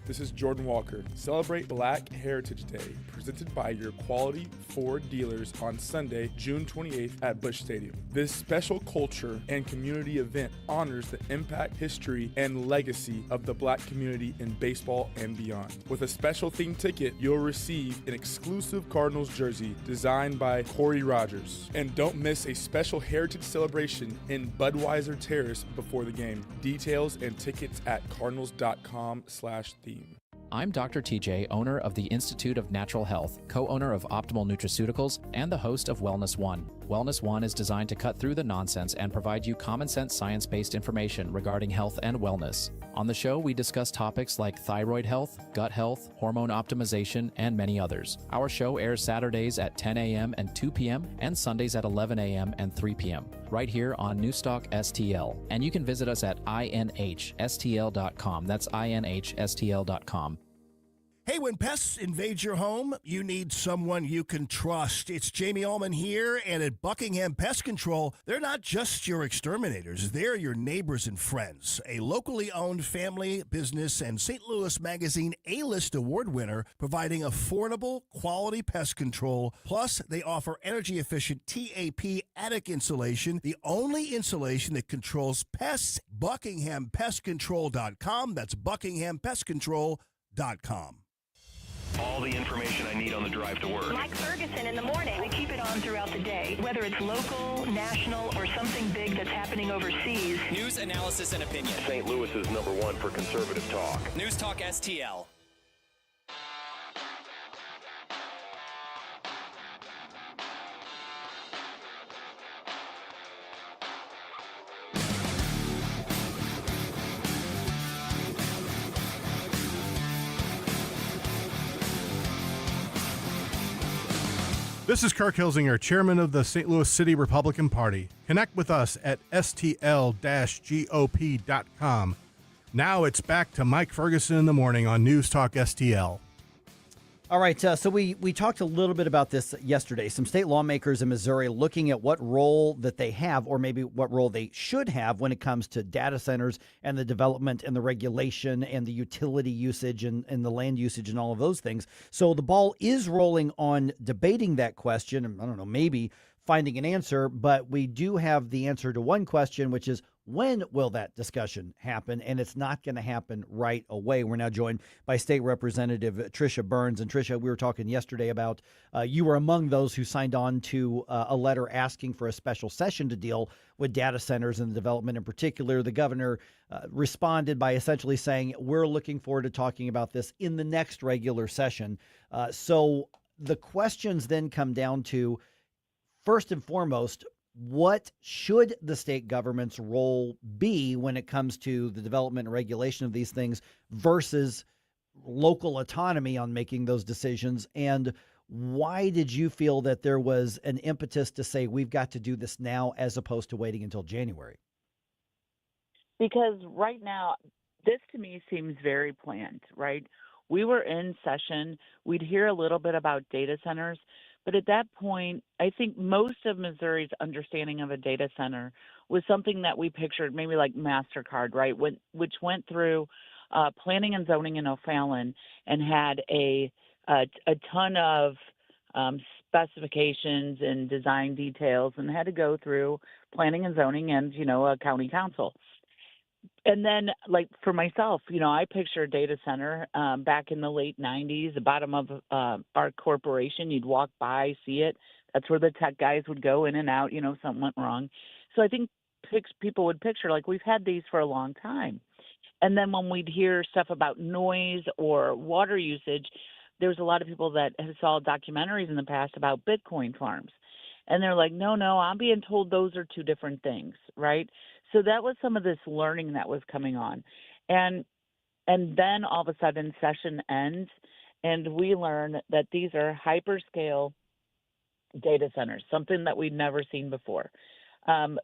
This is Jordan Walker. Celebrate Black Heritage Day, presented by your quality Ford dealers on Sunday, June 28th at Busch Stadium. This special culture and community event honors the impact, history, and legacy of the Black community in baseball and beyond. With a special themed ticket, you'll receive an exclusive Cardinals jersey designed by Corey Rogers. And don't miss a special heritage celebration in Budweiser Terrace before the game. Details and tickets at cardinals.com/theme. I'm Dr. TJ, owner of the Institute of Natural Health, co-owner of Optimal Nutraceuticals, and the host of Wellness One. Wellness One is designed to cut through the nonsense and provide you common-sense science-based information regarding health and wellness. On the show, we discuss topics like thyroid health, gut health, hormone optimization, and many others. Our show airs Saturdays at 10 a.m. and 2 p.m. and Sundays at 11 a.m. and 3 p.m. right here on Newstalk STL. And you can visit us at inhstl.com. That's inhstl.com. Hey, when pests invade your home, you need someone you can trust. It's Jamie Allman here, and at Buckingham Pest Control, they're not just your exterminators. They're your neighbors and friends. A locally owned family business and St. Louis Magazine A-List award winner, providing affordable, quality pest control. Plus, they offer energy-efficient TAP attic insulation, the only insulation that controls pests. BuckinghamPestControl.com. That's BuckinghamPestControl.com. All the information I need on the drive to work. Mike Ferguson in the morning. I keep it on throughout the day, whether it's local, national, or something big that's happening overseas. News, analysis, and opinion. St. Louis is #1 for conservative talk. News Talk STL. This is Kirk Hilsinger, chairman of the St. Louis City Republican Party. Connect with us at stl-gop.com. Now it's back to Mike Ferguson in the morning on News Talk STL. All right, so we talked a little bit about this yesterday. Some state lawmakers in Missouri looking at what role that they have, or maybe what role they should have when it comes to data centers and the development and the regulation and the utility usage and the land usage and all of those things. So the ball is rolling on debating that question. And I don't know, maybe finding an answer, but we do have the answer to one question, which is, when will that discussion happen? And it's not going to happen right away. We're now joined by State Representative Tricia Byrnes. And Tricia, we were talking yesterday about you were among those who signed on to a letter asking for a special session to deal with data centers and the development in particular. The governor responded by essentially saying, we're looking forward to talking about this in the next regular session. So the questions then come down to, first and foremost, what should the state government's role be when it comes to the development and regulation of these things versus local autonomy on making those decisions? And why did you feel that there was an impetus to say we've got to do this now as opposed to waiting until January? Because right now, this to me seems very planned, right? We were in session. We'd hear a little bit about data centers. But at that point, I think most of Missouri's understanding of a data center was something that we pictured maybe like MasterCard, right, which went through planning and zoning in O'Fallon and had a ton of specifications and design details and had to go through planning and zoning and, a county council. And then, like, for myself, I picture a data center back in the late 90s, the bottom of our corporation. You'd walk by, see it. That's where the tech guys would go in and out, something went wrong. So I think people would picture, like, we've had these for a long time. And then when we'd hear stuff about noise or water usage, there was a lot of people that have saw documentaries in the past about Bitcoin farms. And they're like, no, I'm being told those are two different things, right? So that was some of this learning that was coming on. And then all of a sudden session ends and we learn that these are hyperscale data centers, something that we'd never seen before.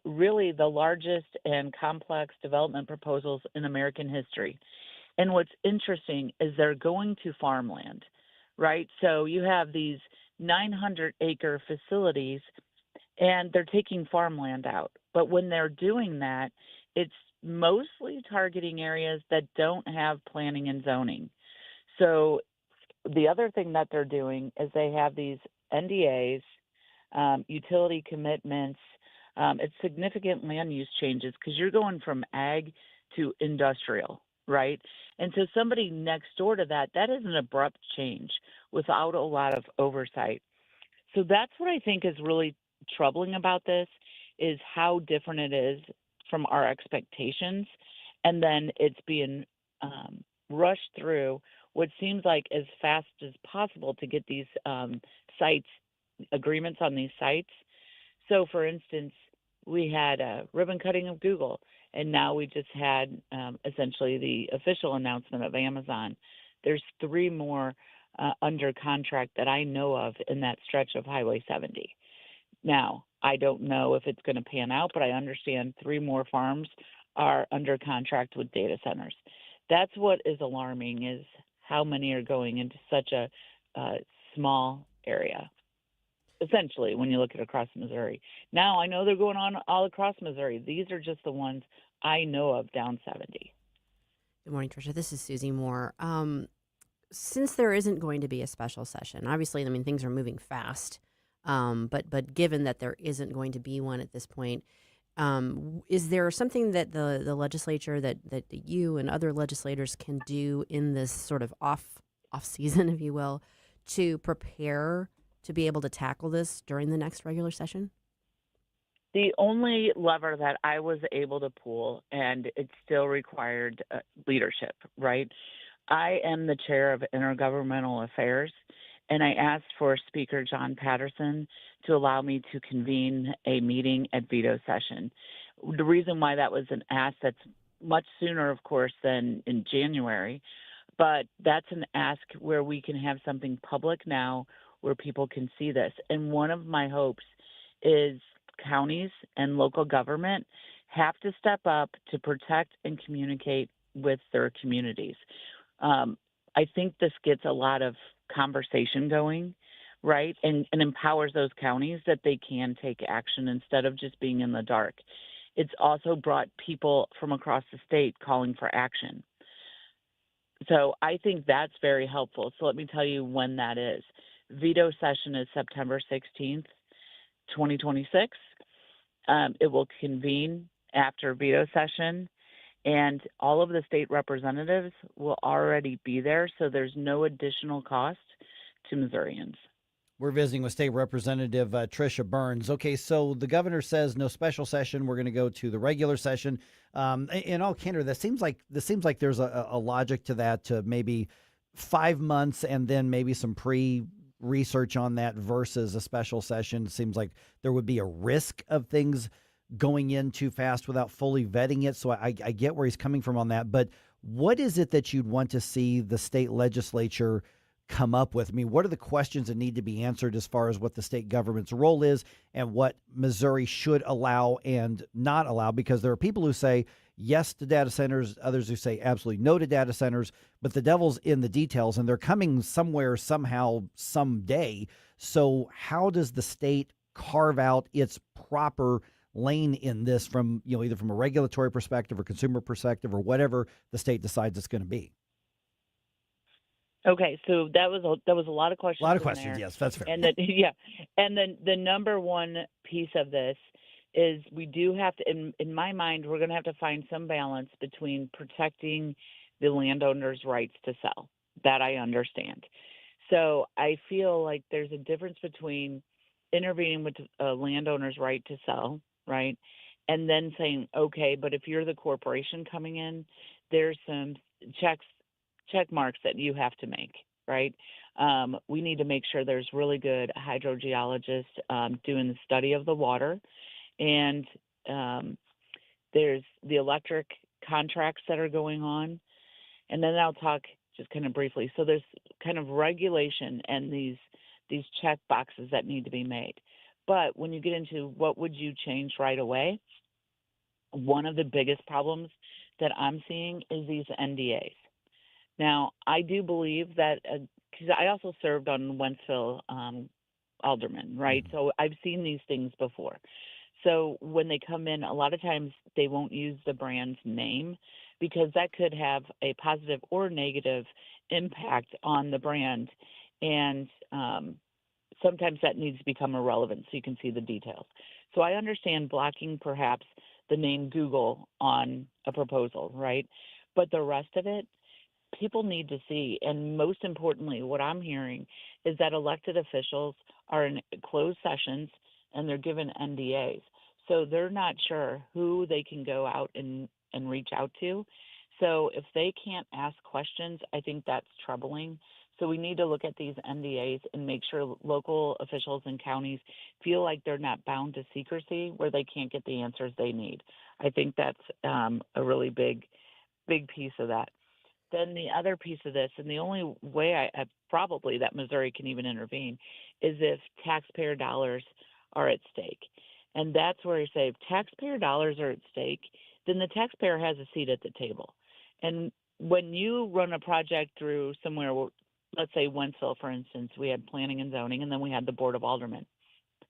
Really the largest and complex development proposals in American history. And what's interesting is they're going to farmland, right? So you have these 900-acre facilities and they're taking farmland out. But when they're doing that, it's mostly targeting areas that don't have planning and zoning. So the other thing that they're doing is they have these NDAs, utility commitments. It's significant land use changes because you're going from ag to industrial, right? And so somebody next door to that is an abrupt change without a lot of oversight. So that's what I think is really troubling about this, is how different it is from our expectations. And then it's being rushed through what seems like as fast as possible to get these agreements on these sites. So for instance, we had a ribbon cutting of Google, and now we just had essentially the official announcement of Amazon. There's 3 more under contract that I know of in that stretch of Highway 70. Now, I don't know if it's going to pan out, but I understand 3 more farms are under contract with data centers. That's what is alarming, is how many are going into such a small area, essentially, when you look at across Missouri. Now, I know they're going on all across Missouri. These are just the ones I know of down 70. Good morning, Tricia. This is Susie Moore. Since there isn't going to be a special session, obviously, things are moving fast. But given that there isn't going to be one at this point, is there something that the legislature that you and other legislators can do in this sort of off off season, if you will, to prepare to be able to tackle this during the next regular session? The only lever that I was able to pull, and it still required leadership, right? I am the chair of Intergovernmental Affairs, and I asked for Speaker John Patterson to allow me to convene a meeting at veto session. The reason why that was an ask, that's much sooner, of course, than in January, but that's an ask where we can have something public now where people can see this. And one of my hopes is counties and local government have to step up to protect and communicate with their communities. I think this gets a lot of conversation going, right, and empowers those counties that they can take action instead of just being in the dark. It's also brought people from across the state calling for action. So I think that's very helpful. So let me tell you when that is. Veto session is September 16th, 2026. It will convene after veto session, and all of the state representatives will already be there, so there's no additional cost to Missourians. We're visiting with State Representative Tricia Byrnes. Okay, so the governor says no special session. We're going to go to the regular session. In all candor, this seems like there's a logic to that, to maybe 5 months and then maybe some research on that versus a special session. It seems like there would be a risk of things going in too fast without fully vetting it. So I get where he's coming from on that. But what is it that you'd want to see the state legislature come up with? I mean, what are the questions that need to be answered as far as what the state government's role is and what Missouri should allow and not allow? Because there are people who say yes to data centers, others who say absolutely no to data centers, but the devil's in the details, and they're coming somewhere, somehow, someday. So how does the state carve out its proper lane in this from, either from a regulatory perspective or consumer perspective or whatever the state decides it's going to be? Okay, so that was a lot of questions. A lot of questions, yes, that's fair. And and then the number one piece of this is we do have to, in my mind, we're going to have to find some balance between protecting the landowner's rights to sell. That I understand. So I feel like there's a difference between intervening with a landowner's right to sell, right, and then saying, okay, but if you're the corporation coming in, there's some check marks that you have to make, right? We need to make sure there's really good hydrogeologists doing the study of the water, and there's the electric contracts that are going on. And then I'll talk just kind of briefly. So there's kind of regulation and these check boxes that need to be made. But when you get into what would you change right away, one of the biggest problems that I'm seeing is these NDAs. Now, I do believe that, because I also served on Wentzville alderman, right? Mm-hmm. So I've seen these things before. So when they come in, a lot of times they won't use the brand's name because that could have a positive or negative impact on the brand. And sometimes that needs to become irrelevant so you can see the details. So I understand blocking perhaps the name Google on a proposal, right? But the rest of it, people need to see. And most importantly, what I'm hearing is that elected officials are in closed sessions and they're given NDAs. So they're not sure who they can go out and reach out to. So if they can't ask questions, I think that's troubling. So we need to look at these NDAs and make sure local officials and counties feel like they're not bound to secrecy where they can't get the answers they need. I think that's a really big piece of that. Then the other piece of this, and the only way I probably that Missouri can even intervene, is if taxpayer dollars are at stake. And that's where you say if taxpayer dollars are at stake, then the taxpayer has a seat at the table. And when you run a project through somewhere, let's say Wentzville, for instance, we had planning and zoning, and then we had the Board of Aldermen.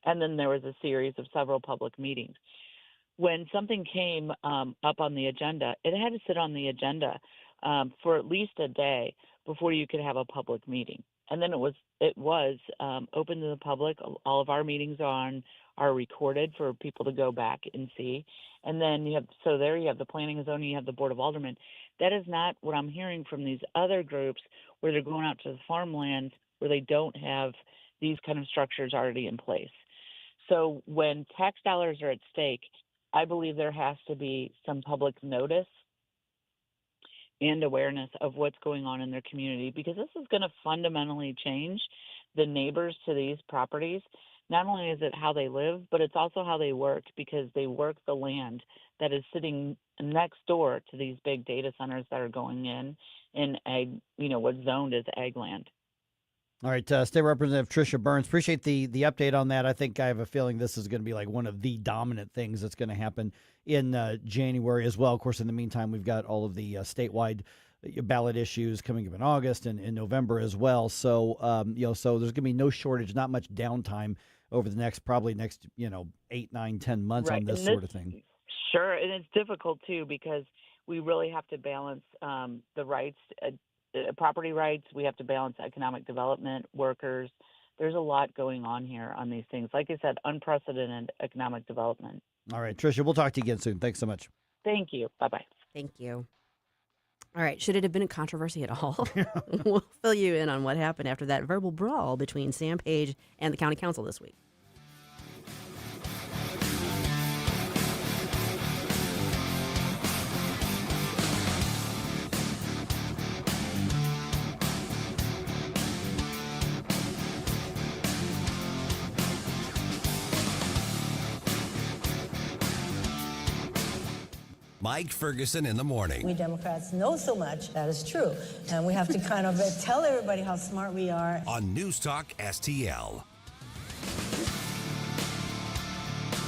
And then there was a series of several public meetings. When something came up on the agenda, it had to sit on the agenda for at least a day before you could have a public meeting. and then it was open to the public. All of our meetings are recorded for people to go back and see. And then you have the planning and zoning, you have the Board of Aldermen. That is not what I'm hearing from these other groups where they're going out to the farmlands where they don't have these kind of structures already in place. So when tax dollars are at stake, I believe there has to be some public notice and awareness of what's going on in their community, because this is going to fundamentally change the neighbors to these properties. Not only is it how they live, but it's also how they work, because they work the land that is sitting next door to these big data centers that are going in ag, what's zoned as ag land. All right, State Representative Tricia Byrnes, appreciate the update on that. I think I have a feeling this is going to be like one of the dominant things that's going to happen in January as well. Of course, in the meantime, we've got all of the statewide ballot issues coming up in August and in November as well. So, so there's going to be no shortage, not much downtime over the next 8, 9, 10 months on this sort of thing. Sure, and it's difficult too, because we really have to balance the rights, property rights. We have to balance economic development, workers. There's a lot going on here on these things. Like I said, unprecedented economic development. All right, Tricia, we'll talk to you again soon. Thanks so much. Thank you. Bye-bye. Thank you. All right, should it have been a controversy at all? We'll fill you in on what happened after that verbal brawl between Sam Page and the county council this week. Mike Ferguson in the morning. We Democrats know so much, that is true. And we have to kind of tell everybody how smart we are. On News Talk STL.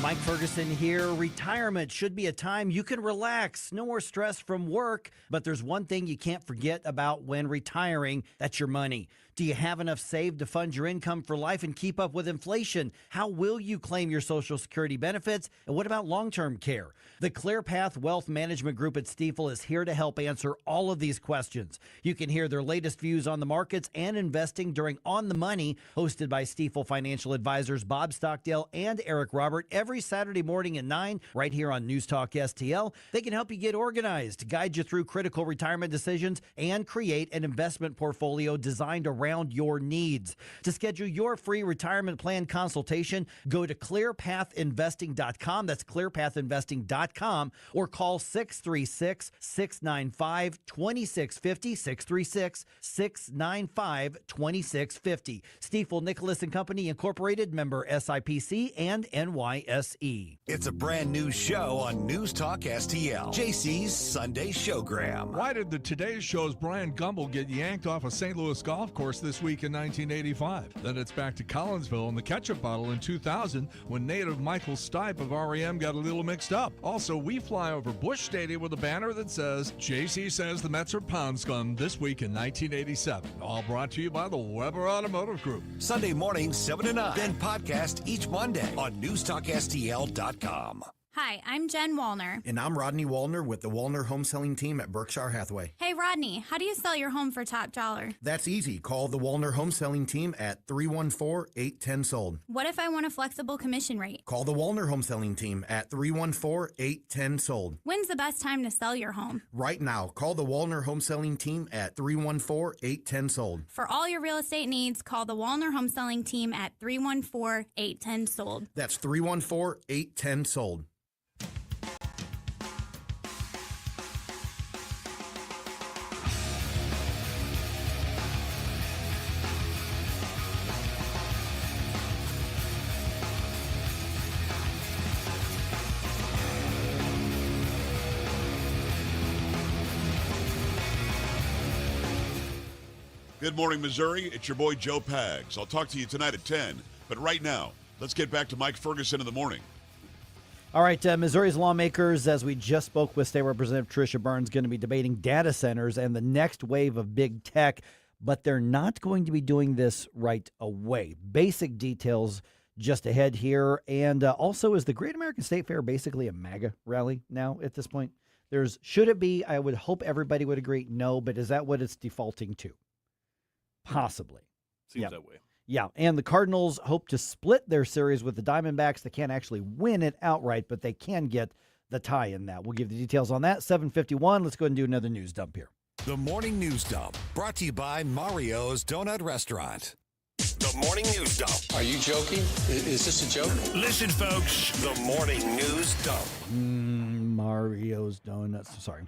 Mike Ferguson here. Retirement should be a time you can relax. No more stress from work. But there's one thing you can't forget about when retiring. That's your money. Do you have enough saved to fund your income for life and keep up with inflation? How will you claim your Social Security benefits? And what about long-term care? The ClearPath Wealth Management Group at Stifel is here to help answer all of these questions. You can hear their latest views on the markets and investing during On the Money, hosted by Stifel financial advisors Bob Stockdale and Eric Robert, every Saturday morning at 9, right here on News Talk STL. They can help you get organized, guide you through critical retirement decisions, and create an investment portfolio designed around your needs. To schedule your free retirement plan consultation, go to clearpathinvesting.com. That's clearpathinvesting.com, or call 636-695-2650, 636-695-2650. Stifel Nicholas and Company Incorporated, member SIPC and NYSE. It's a brand new show on News Talk STL, JC's Sunday Showgram. Why did the Today Show's Brian Gumbel get yanked off a St. Louis golf course this week in 1985? Then it's back to Collinsville and the ketchup bottle in 2000 when native Michael Stipe of REM got a little mixed up. Also, we fly over Busch Stadium with a banner that says, JC says the Mets are pound scum this week in 1987. All brought to you by the Weber Automotive Group. Sunday morning, 7 to 9. Then podcast each Monday on NewsTalkSTL.com. Hi, I'm Jen Wallner. And I'm Rodney Wallner with the Wallner Home Selling Team at Berkshire Hathaway. Hey, Rodney, how do you sell your home for top dollar? That's easy. Call the Wallner Home Selling Team at 314-810-SOLD. What if I want a flexible commission rate? Call the Wallner Home Selling Team at 314-810-SOLD. When's the best time to sell your home? Right now. Call the Wallner Home Selling Team at 314-810-SOLD. For all your real estate needs, call the Wallner Home Selling Team at 314-810-SOLD. That's 314-810-SOLD. Good morning, Missouri. It's your boy, Joe Pags. I'll talk to you tonight at 10. But right now, let's get back to Mike Ferguson in the morning. All right, Missouri's lawmakers, as we just spoke with State Representative Tricia Byrnes, going to be debating data centers and the next wave of big tech, but they're not going to be doing this right away. Basic details just ahead here. And also, is the Great American State Fair basically a MAGA rally now at this point? Should it be? I would hope everybody would agree no, but is that what it's defaulting to? Possibly. Seems Yeah. that way. Yeah, and the Cardinals hope to split their series with the Diamondbacks. They can't actually win it outright, but they can get the tie in that. We'll give the details on that. 7:51. Let's go ahead and do another news dump here. The Morning News Dump, brought to you by Mario's Donut Restaurant. The Morning News Dump. Are you joking? Is this a joke? Listen, folks. The Morning News Dump. Mario's Donuts. Sorry.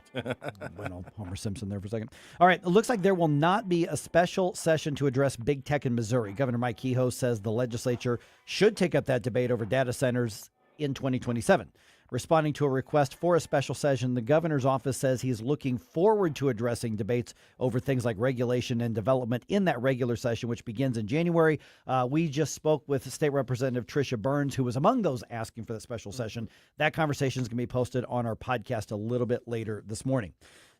Went on Homer Simpson there for a second. All right. It looks like there will not be a special session to address big tech in Missouri. Governor Mike Kehoe says the legislature should take up that debate over data centers in 2027. Responding to a request for a special session, the governor's office says he's looking forward to addressing debates over things like regulation and development in that regular session, which begins in January. We just spoke with State Representative Tricia Byrnes, who was among those asking for the special session. That conversation is going to be posted on our podcast a little bit later this morning.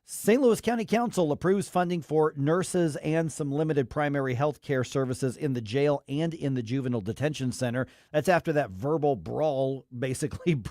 St. Louis County Council approves funding for nurses and some limited primary health care services in the jail and in the juvenile detention center. That's after that verbal brawl basically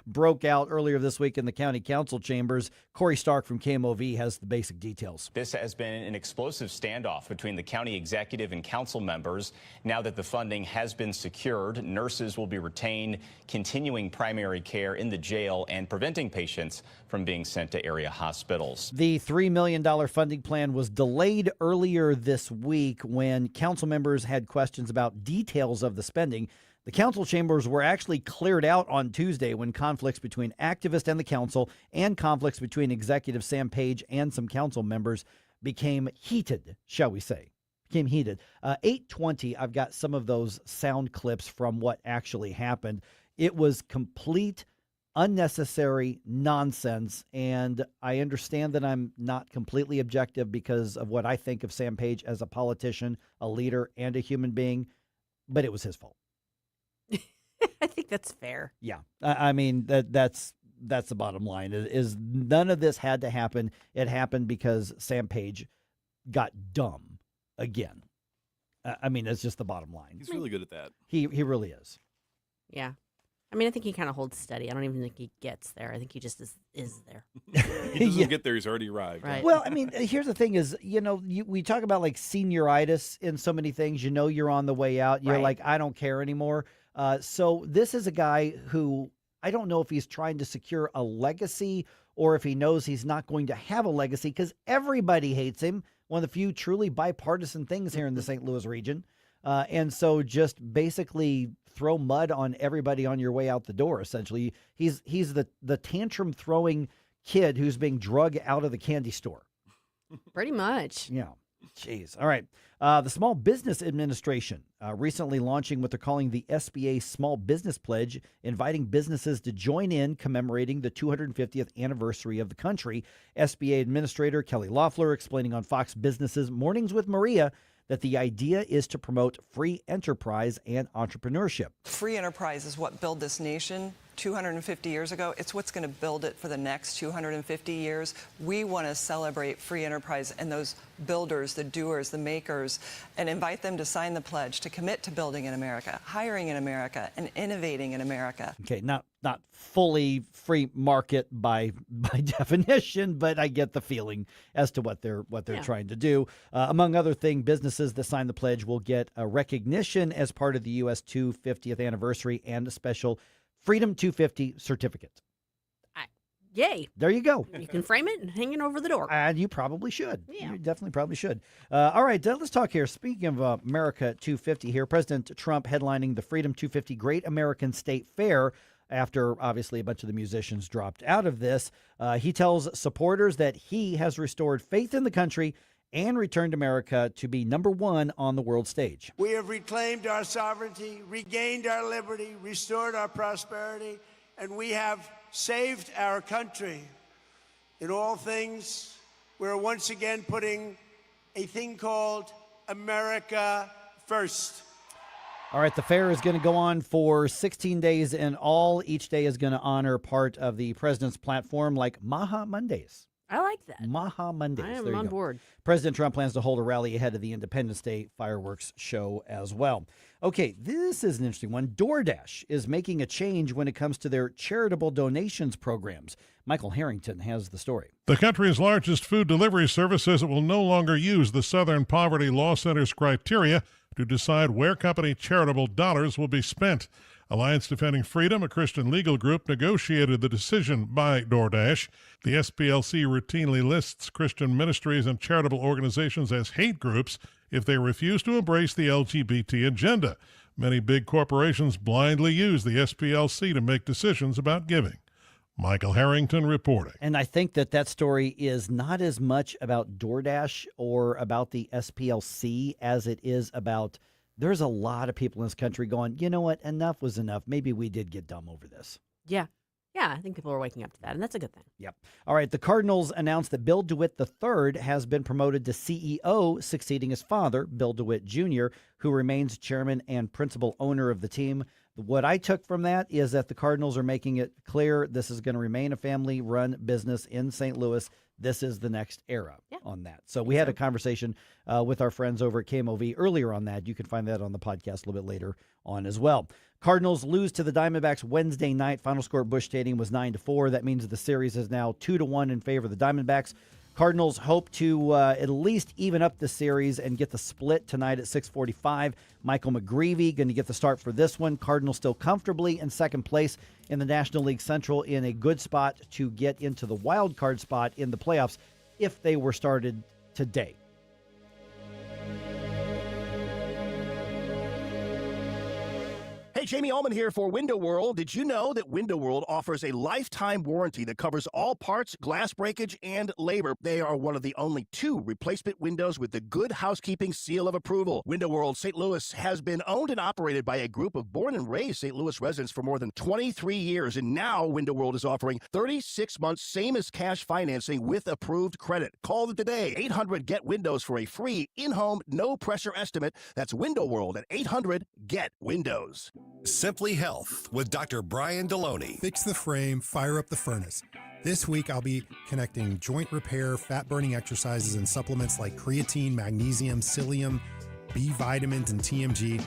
broke out earlier this week in the county council chambers. Corey Stark from KMOV has the basic details. This has been an explosive standoff between the county executive and council members. Now that the funding has been secured, nurses will be retained, continuing primary care in the jail and preventing patients from being sent to area hospitals. The $3 million funding plan was delayed earlier this week when council members had questions about details of the spending. The council chambers were actually cleared out on Tuesday when conflicts between activists and the council and conflicts between Executive Sam Page and some council members became heated, shall we say. Became heated. 8:20, I've got some of those sound clips from what actually happened. It was complete unnecessary nonsense, and I understand that I'm not completely objective because of what I think of Sam Page as a politician, a leader, and a human being, but it was his fault. I think that's fair. Yeah, I mean that's the bottom line. Is none of this had to happen. It happened because Sam Page got dumb again. I mean, it's just the bottom line. He's really good at that. He really is. Yeah. I mean, I think he kind of holds steady. I don't even think he gets there. I think he just is there. He doesn't get there. He's already arrived. Right. Well, I mean, here's the thing is, we talk about like senioritis in so many things. You're on the way out. You're like, I don't care anymore. So this is a guy who I don't know if he's trying to secure a legacy or if he knows he's not going to have a legacy because everybody hates him. One of the few truly bipartisan things here in the St. Louis region. And so just basically throw mud on everybody on your way out the door, essentially. He's the tantrum-throwing kid who's being drug out of the candy store. Pretty much. Yeah. Jeez. All right. The Small Business Administration recently launching what they're calling the SBA Small Business Pledge, inviting businesses to join in commemorating the 250th anniversary of the country. SBA Administrator Kelly Loeffler explaining on Fox Business's Mornings with Maria that the idea is to promote free enterprise and entrepreneurship. Free enterprise is what built this nation 250 years ago. It's what's going to build it for the next 250 years. We want to celebrate free enterprise and those builders, the doers, the makers, and invite them to sign the pledge to commit to building in America, hiring in America, and innovating in America. Okay, not fully free market by definition, but I get the feeling as to what they're trying to do. Among other things, businesses that sign the pledge will get a recognition as part of the U.S. 250th anniversary and a special Freedom 250 certificate. Yay. There you go. You can frame it and hang it over the door. And you probably should. Yeah. You definitely probably should. All right, let's talk here. Speaking of America 250 here, President Trump headlining the Freedom 250 Great American State Fair after, obviously, a bunch of the musicians dropped out of this. He tells supporters that he has restored faith in the country and returned America to be number one on the world stage. We have reclaimed our sovereignty, regained our liberty, restored our prosperity, and we have saved our country. In all things, we're once again putting a thing called America first. All right, the fair is going to go on for 16 days in all. Each day is going to honor part of the president's platform, like Maha Mondays. I like that. Maha Mondays. I am There you on go. board. President Trump plans to hold a rally ahead of the Independence Day fireworks show as well. Okay, this is an interesting one. DoorDash is making a change when it comes to their charitable donations programs. Michael Harrington has the story. The country's largest food delivery service says it will no longer use the Southern Poverty Law Center's criteria to decide where company charitable dollars will be spent. Alliance Defending Freedom, a Christian legal group, negotiated the decision by DoorDash. The SPLC routinely lists Christian ministries and charitable organizations as hate groups if they refuse to embrace the LGBT agenda. Many big corporations blindly use the SPLC to make decisions about giving. Michael Harrington reporting. And I think that story is not as much about DoorDash or about the SPLC as it is about there's a lot of people in this country going, you know what, enough was enough. Maybe we did get dumb over this. Yeah. Yeah, I think people are waking up to that, and that's a good thing. Yep. All right, the Cardinals announced that Bill DeWitt III has been promoted to CEO, succeeding his father, Bill DeWitt Jr., who remains chairman and principal owner of the team. What I took from that is that the Cardinals are making it clear this is going to remain a family-run business in St. Louis. This is the next era on that. So we had a conversation with our friends over at KMOV earlier on that. You can find that on the podcast a little bit later on as well. Cardinals lose to the Diamondbacks Wednesday night. Final score at Busch Stadium was 9-4. That means the series is now 2-1 in favor of the Diamondbacks. Cardinals hope to at least even up the series and get the split tonight at 6:45. Michael McGreevy going to get the start for this one. Cardinals still comfortably in second place in the National League Central, in a good spot to get into the wild card spot in the playoffs if they were started today. Hey, Jamie Ullman here for Window World. Did you know that Window World offers a lifetime warranty that covers all parts, glass breakage, and labor? They are one of the only 2 replacement windows with the Good Housekeeping seal of approval. Window World St. Louis has been owned and operated by a group of born and raised St. Louis residents for more than 23 years, and now Window World is offering 36 months same as cash financing with approved credit. Call them today, 800-GET-WINDOWS for a free in-home, no-pressure estimate. That's Window World at 800-GET-WINDOWS. Simply Health with Dr. Brian Deloney. Fix the frame, fire up the furnace. This week, I'll be connecting joint repair, fat-burning exercises, and supplements like creatine, magnesium, psyllium, B vitamins, and TMG.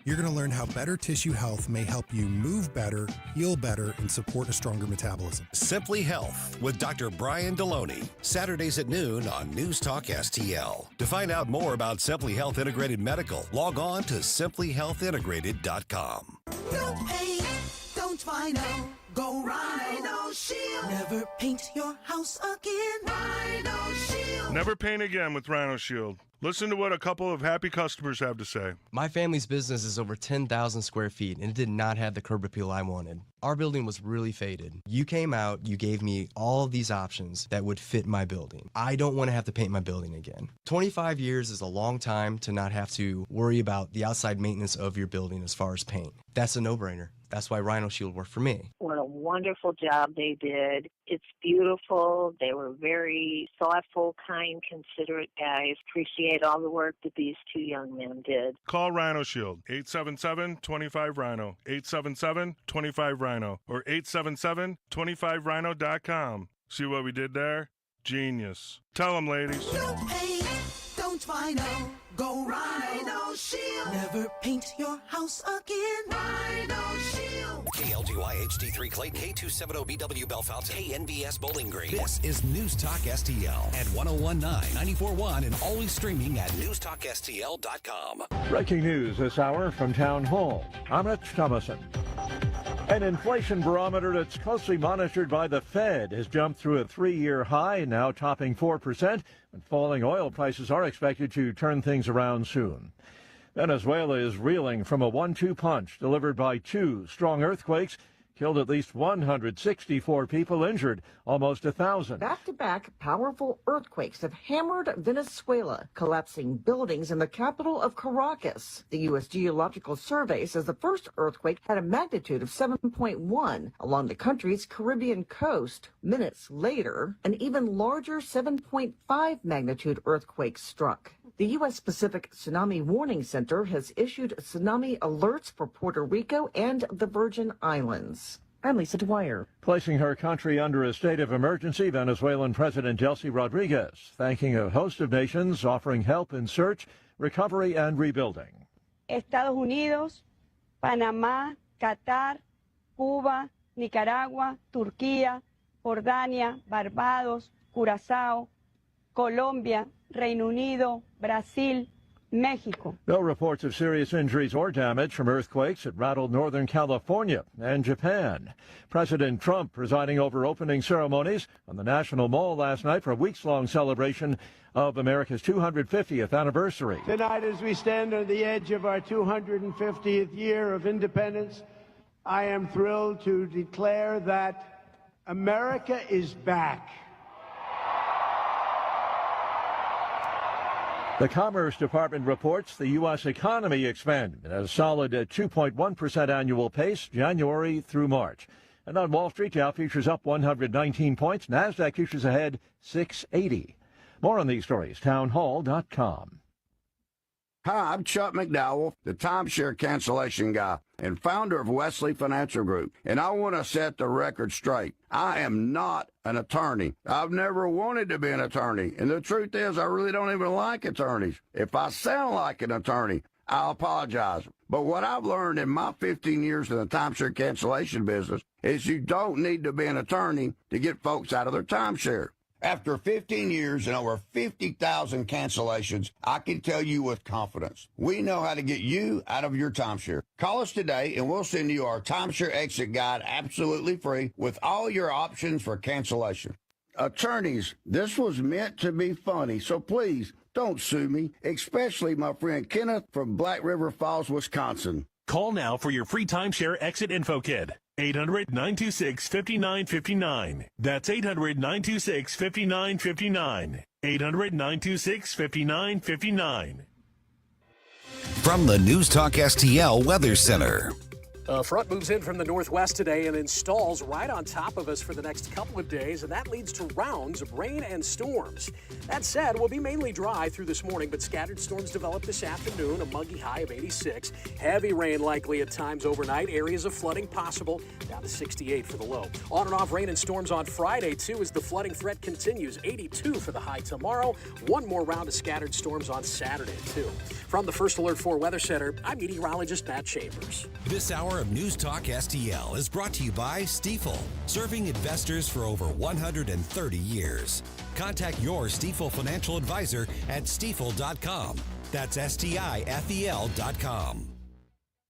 You're going to learn how better tissue health may help you move better, heal better, and support a stronger metabolism. Simply Health with Dr. Brian Deloney. Saturdays at noon on News Talk STL. To find out more about Simply Health Integrated Medical, log on to simplyhealthintegrated.com. Don't paint, don't vinyl, go Rhino Shield. Never paint your house again. Rhino Shield. Never paint again with Rhino Shield. Listen to what a couple of happy customers have to say. My family's business is over 10,000 square feet, and it did not have the curb appeal I wanted. Our building was really faded. You came out, you gave me all of these options that would fit my building. I don't want to have to paint my building again. 25 years is a long time to not have to worry about the outside maintenance of your building as far as paint. That's a no-brainer. That's why Rhino Shield worked for me. What a wonderful job they did. It's beautiful. They were very thoughtful, kind, considerate guys. Appreciate all the work that these 2 young men did. Call Rhino Shield, 877-25-RHINO, 877-25-RHINO, or 877-25rhino.com. See what we did there? Genius. Tell them, ladies. Don't paint, don't vinyl, go Rhino Shield. Never paint your house again. Rhino Shield. KLGY HD3 Clayton, K270BW Bellefontaine, KNBS Bowling Green. This is News Talk STL at 1019, 94.1, and always streaming at NewsTalkSTL.com. Breaking news this hour from Town Hall. I'm Rich Thomason. An inflation barometer that's closely monitored by the Fed has jumped through a 3-year high, now topping 4%, and falling oil prices are expected to turn things around soon. Venezuela is reeling from a 1-2 punch delivered by 2 strong earthquakes, killed at least 164 people, injured almost 1,000. Back-to-back powerful earthquakes have hammered Venezuela, collapsing buildings in the capital of Caracas. The U.S. Geological Survey says the first earthquake had a magnitude of 7.1 along the country's Caribbean coast. Minutes later, an even larger 7.5 magnitude earthquake struck. The U.S. Pacific Tsunami Warning Center has issued tsunami alerts for Puerto Rico and the Virgin Islands. I'm Lisa Dwyer. Placing her country under a state of emergency, Venezuelan President Delcy Rodriguez thanking a host of nations offering help in search, recovery, and rebuilding. Estados Unidos, Panamá, Qatar, Cuba, Nicaragua, Turquía, Jordania, Barbados, Curazao, Colombia, Reino Unido, Brasil, Mexico. No reports of serious injuries or damage from earthquakes that rattled Northern California and Japan. President Trump presiding over opening ceremonies on the National Mall last night for a weeks-long celebration of America's 250th anniversary. Tonight, as we stand on the edge of our 250th year of independence, I am thrilled to declare that America is back. The Commerce Department reports the U.S. economy expanded at a solid 2.1% annual pace, January through March. And on Wall Street, Dow futures up 119 points. NASDAQ futures ahead 680. More on these stories, townhall.com. Hi, I'm Chuck McDowell, the timeshare cancellation guy and founder of Wesley Financial Group, and I want to set the record straight. I am not an attorney. I've never wanted to be an attorney, and the truth is I really don't even like attorneys. If I sound like an attorney, I'll apologize. But what I've learned in my 15 years in the timeshare cancellation business is you don't need to be an attorney to get folks out of their timeshare. After 15 years and over 50,000 cancellations, I can tell you with confidence, we know how to get you out of your timeshare. Call us today and we'll send you our timeshare exit guide absolutely free with all your options for cancellation. Attorneys, this was meant to be funny, so please don't sue me, especially my friend Kenneth from Black River Falls, Wisconsin. Call now for your free timeshare exit info kit. 800-926-5959. That's 800-926-5959. 800-926-5959. From the News Talk STL Weather Center. A front moves in from the northwest today and installs right on top of us for the next couple of days, and that leads to rounds of rain and storms. That said, we'll be mainly dry through this morning, but scattered storms develop this afternoon, a muggy high of 86. Heavy rain likely at times overnight. Areas of flooding possible, down to 68 for the low. On and off rain and storms on Friday, too, as the flooding threat continues. 82 for the high tomorrow. One more round of scattered storms on Saturday, too. From the First Alert 4 Weather Center, I'm meteorologist Matt Chambers. This hour of News Talk STL is brought to you by Stifel, serving investors for over 130 years. Contact your Stifel financial advisor at stifel.com. That's STIFEL.com.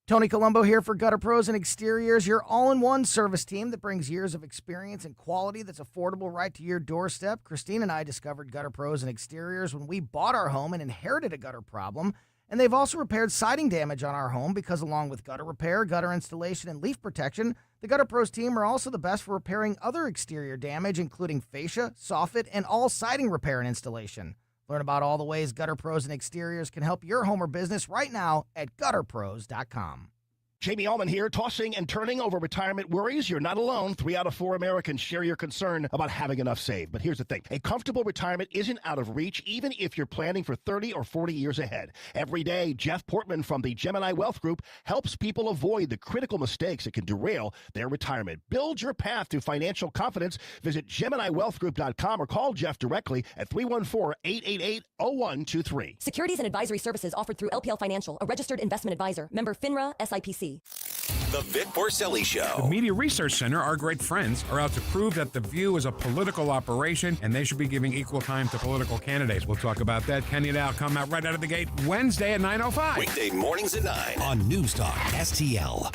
Tony Colombo here for Gutter Pros and Exteriors, your all-in-one service team that brings years of experience and quality that's affordable right to your doorstep. Christine and I discovered Gutter Pros and Exteriors when we bought our home and inherited a gutter problem. And they've also repaired siding damage on our home because along with gutter repair, gutter installation, and leaf protection, the Gutter Pros team are also the best for repairing other exterior damage, including fascia, soffit, and all siding repair and installation. Learn about all the ways Gutter Pros and Exteriors can help your home or business right now at gutterpros.com. Jamie Allman here, tossing and turning over retirement worries. You're not alone. 3 out of 4 Americans share your concern about having enough saved. But here's the thing. A comfortable retirement isn't out of reach, even if you're planning for 30 or 40 years ahead. Every day, Jeff Portman from the Gemini Wealth Group helps people avoid the critical mistakes that can derail their retirement. Build your path to financial confidence. Visit GeminiWealthGroup.com or call Jeff directly at 314-888-0123. Securities and advisory services offered through LPL Financial, a registered investment advisor. Member FINRA, SIPC. The Vic Porcelli Show. The Media Research Center, our great friends, are out to prove that The View is a political operation and they should be giving equal time to political candidates. We'll talk about that. Kenny Dow come out right out of the gate Wednesday at 9:05. Weekday mornings at 9 on News Talk STL.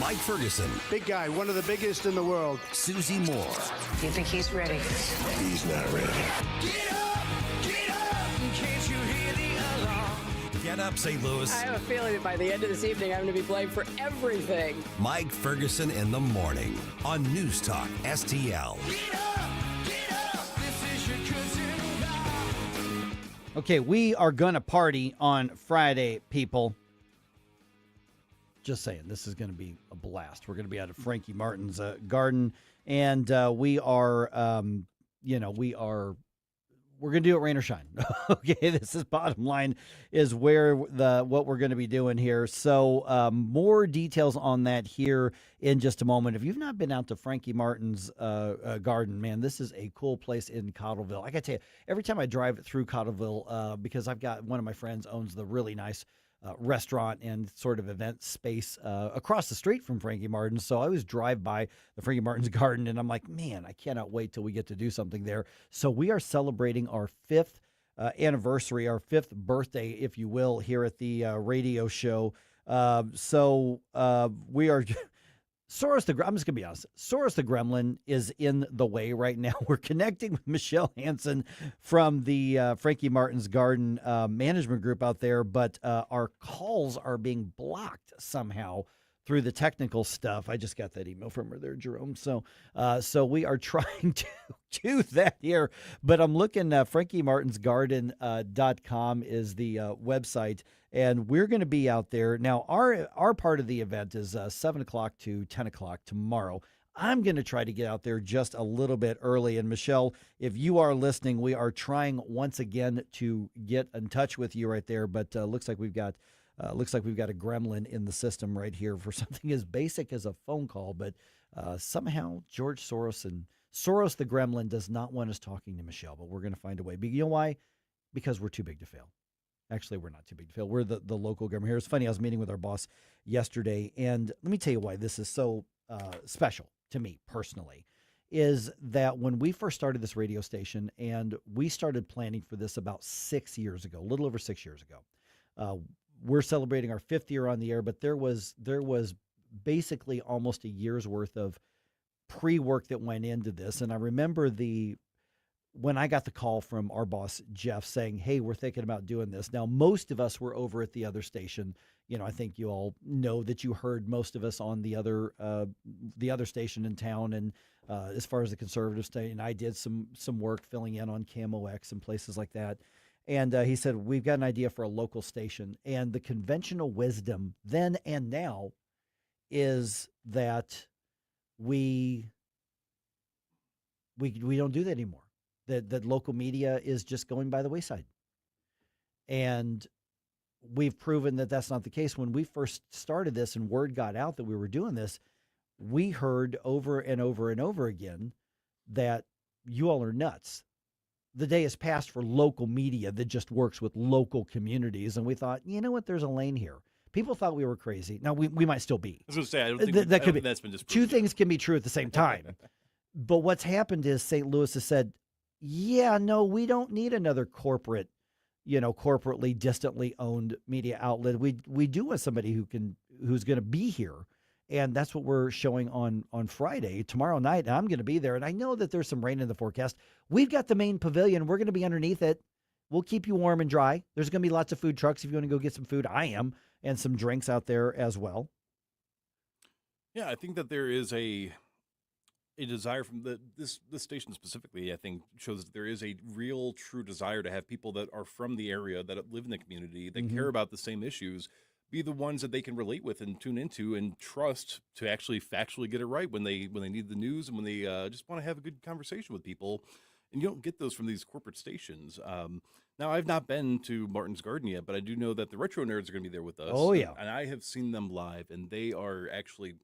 Mike Ferguson. Big guy, one of the biggest in the world. Susie Moore. You think he's ready? He's not ready. Get up, can't you hear the alarm? Get up, St. Louis. I have a feeling that by the end of this evening, I'm going to be blamed for everything. Mike Ferguson in the morning on News Talk STL. This is your cousin Rob. Okay, we are going to party on Friday, people. Just saying, this is going to be a blast. We're going to be out at Frankie Martin's garden, and we are, we're going to do it rain or shine. Okay, this is bottom line is what we're going to be doing here. So more details on that here in just a moment. If you've not been out to Frankie Martin's garden, man, this is a cool place in Cottleville. I got to tell you, every time I drive through Cottleville, because I've got one of my friends owns the really nice restaurant and sort of event space across the street from Frankie Martin's. So I always drive by the Frankie Martin's garden, and I'm like, man, I cannot wait till we get to do something there. So we are celebrating our 5th anniversary, our 5th birthday, if you will, here at the radio show. We are... I'm just going to be honest. Soros the Gremlin is in the way right now. We're connecting with Michelle Hanson from the Frankie Martin's Garden management group out there, but our calls are being blocked somehow through the technical stuff. I just got that email from her there, Jerome. So we are trying to do that here, but I'm looking at FrankieMartinsGarden.com is the website. And we're going to be out there. Now, our part of the event is 7 o'clock to 10 o'clock tomorrow. I'm going to try to get out there just a little bit early. And, Michelle, if you are listening, we are trying once again to get in touch with you right there. But looks like we've got a gremlin in the system right here for something as basic as a phone call. But somehow George Soros and Soros the Gremlin does not want us talking to Michelle. But we're going to find a way. But you know why? Because we're too big to fail. Actually, we're not too big to fail. We're the local government here. It's funny, I was meeting with our boss yesterday, and let me tell you why this is so special to me personally, is that when we first started this radio station, and we started planning for this about 6 years ago, a little over 6 years ago, we're celebrating our 5th year on the air, but there was basically almost a year's worth of pre-work that went into this, and I remember when I got the call from our boss, Jeff, saying, hey, we're thinking about doing this. Now, most of us were over at the other station. You know, I think you all know that you heard most of us on the other station in town. And as far as the conservative station, I did some work filling in on KMOX and places like that. And he said, we've got an idea for a local station. And the conventional wisdom then and now is that we don't do that anymore. That local media is just going by the wayside. And we've proven that that's not the case. When we first started this and word got out that we were doing this, we heard over and over and over again that you all are nuts. The day has passed for local media that just works with local communities. And we thought, you know what, there's a lane here. People thought we were crazy. Now, we might still be. I was going to say, I don't think that's been disproved. Two things can be true at the same time. But what's happened is St. Louis has said, yeah, no, we don't need another corporately distantly owned media outlet. We do want somebody who's going to be here. And that's what we're showing on Friday, tomorrow night. And I'm going to be there. And I know that there's some rain in the forecast. We've got the main pavilion. We're going to be underneath it. We'll keep you warm and dry. There's going to be lots of food trucks if you want to go get some food. I am. And some drinks out there as well. Yeah, I think that there is a desire from this station specifically, I think, shows that there is a real, true desire to have people that are from the area, that live in the community, that care about the same issues, be the ones that they can relate with and tune into and trust to actually factually get it right when they need the news and when they just want to have a good conversation with people. And you don't get those from these corporate stations. Now, I've not been to Martin's Garden yet, but I do know that the Retro Nerds are going to be there with us. Oh, yeah. And I have seen them live, and they are actually...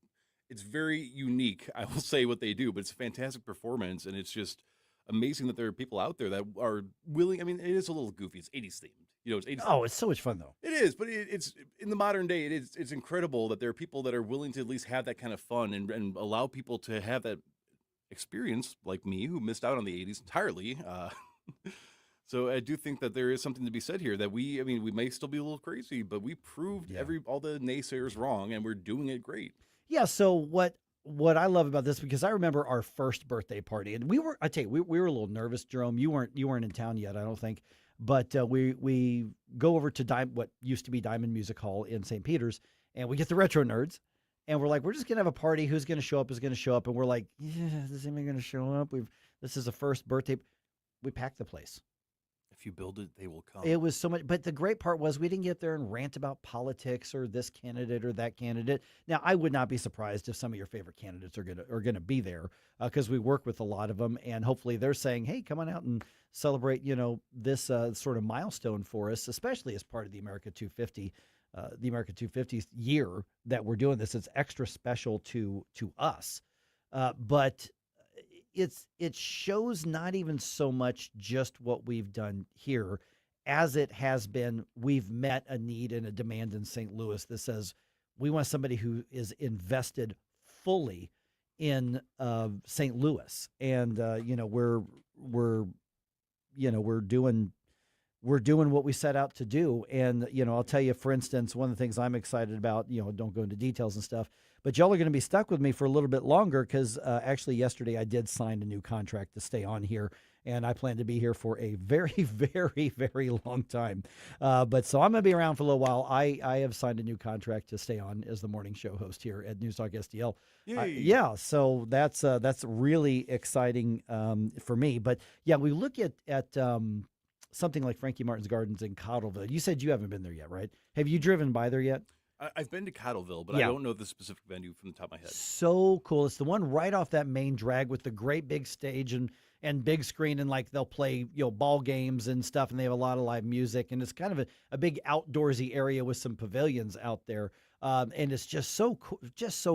It's very unique, I will say, what they do, but it's a fantastic performance, and it's just amazing that there are people out there that are willing. I mean, it is a little goofy. It's 80s themed. You know, it's 80s. Oh, it's so much fun, though. It is, but it's in the modern day, it's incredible that there are people that are willing to at least have that kind of fun and allow people to have that experience, like me, who missed out on the 80s entirely. So I do think that there is something to be said here that we may still be a little crazy, but we proved all the naysayers wrong, and we're doing it great. Yeah, so what I love about this, because I remember our first birthday party, and we were a little nervous, Jerome. You weren't in town yet, I don't think, but we go over to what used to be Diamond Music Hall in St. Peter's, and we get the Retro Nerds, and we're like, we're just gonna have a party. Who's gonna show up is gonna show up, and we're like, yeah, is anybody gonna show up? This is the first birthday. We packed the place. If you build it, they will come. It was so much. But the great part was we didn't get there and rant about politics or this candidate or that candidate. Now, I would not be surprised if some of your favorite candidates are gonna be there because we work with a lot of them. And hopefully they're saying, hey, come on out and celebrate, this sort of milestone for us, especially as part of the America 250, the America 250th year that we're doing this. It's extra special to us. But it shows not even so much just what we've done here as it has been, we've met a need and a demand in St. Louis that says we want somebody who is invested fully in St. Louis, and we're doing what we set out to do. And I'll tell you, for instance, one of the things I'm excited about, don't go into details and stuff, but y'all are going to be stuck with me for a little bit longer because actually yesterday I did sign a new contract to stay on here. And I plan to be here for a very, very, very long time. But so I'm going to be around for a little while. I have signed a new contract to stay on as the morning show host here at News Talk STL. Yeah, so that's really exciting for me. But yeah, we look at something like Frankie Martin's Gardens in Cottleville. You said you haven't been there yet, right? Have you driven by there yet? I've been to Cottleville, but I don't know the specific venue from the top of my head. So cool. It's the one right off that main drag with the great big stage and big screen, and like they'll play ball games and stuff, and they have a lot of live music, and it's kind of a big outdoorsy area with some pavilions out there, and it's just so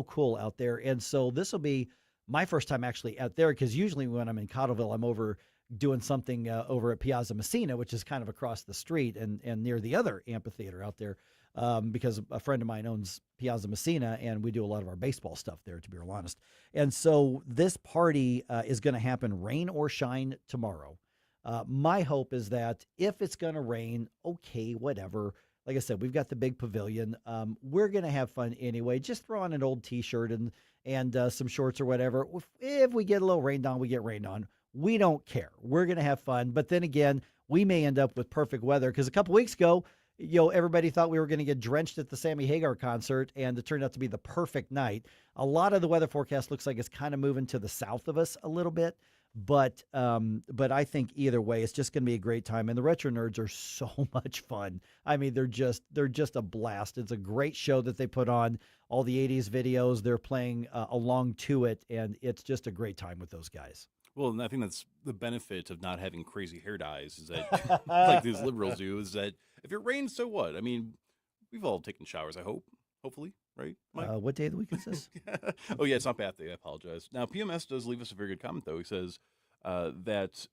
cool out there. And so this will be my first time actually out there, because usually when I'm in Cottleville, I'm over doing something over at Piazza Messina, which is kind of across the street and near the other amphitheater out there. Because a friend of mine owns Piazza Messina, and we do a lot of our baseball stuff there, to be real honest. And so this party is going to happen rain or shine tomorrow. My hope is that if it's going to rain, okay, whatever. Like I said, we've got the big pavilion. We're going to have fun anyway. Just throw on an old T-shirt and some shorts or whatever. If we get a little rained on, we get rained on. We don't care. We're going to have fun. But then again, we may end up with perfect weather, because a couple weeks ago, everybody thought we were going to get drenched at the Sammy Hagar concert, and it turned out to be the perfect night. A lot of the weather forecast looks like it's kind of moving to the south of us a little bit, but I think either way, it's just going to be a great time. And the Retro Nerds are so much fun. I mean, they're just a blast. It's a great show that they put on. All the 80s videos, they're playing along to it, and it's just a great time with those guys. Well, and I think that's the benefit of not having crazy hair dyes, is that, like these liberals do, is that if it rains, so what? I mean, we've all taken showers, I hope. Hopefully, right, Mike? What day of the week is this? Oh, yeah, it's not Bath Day. I apologize. Now, PMS does leave us a very good comment, though. He says that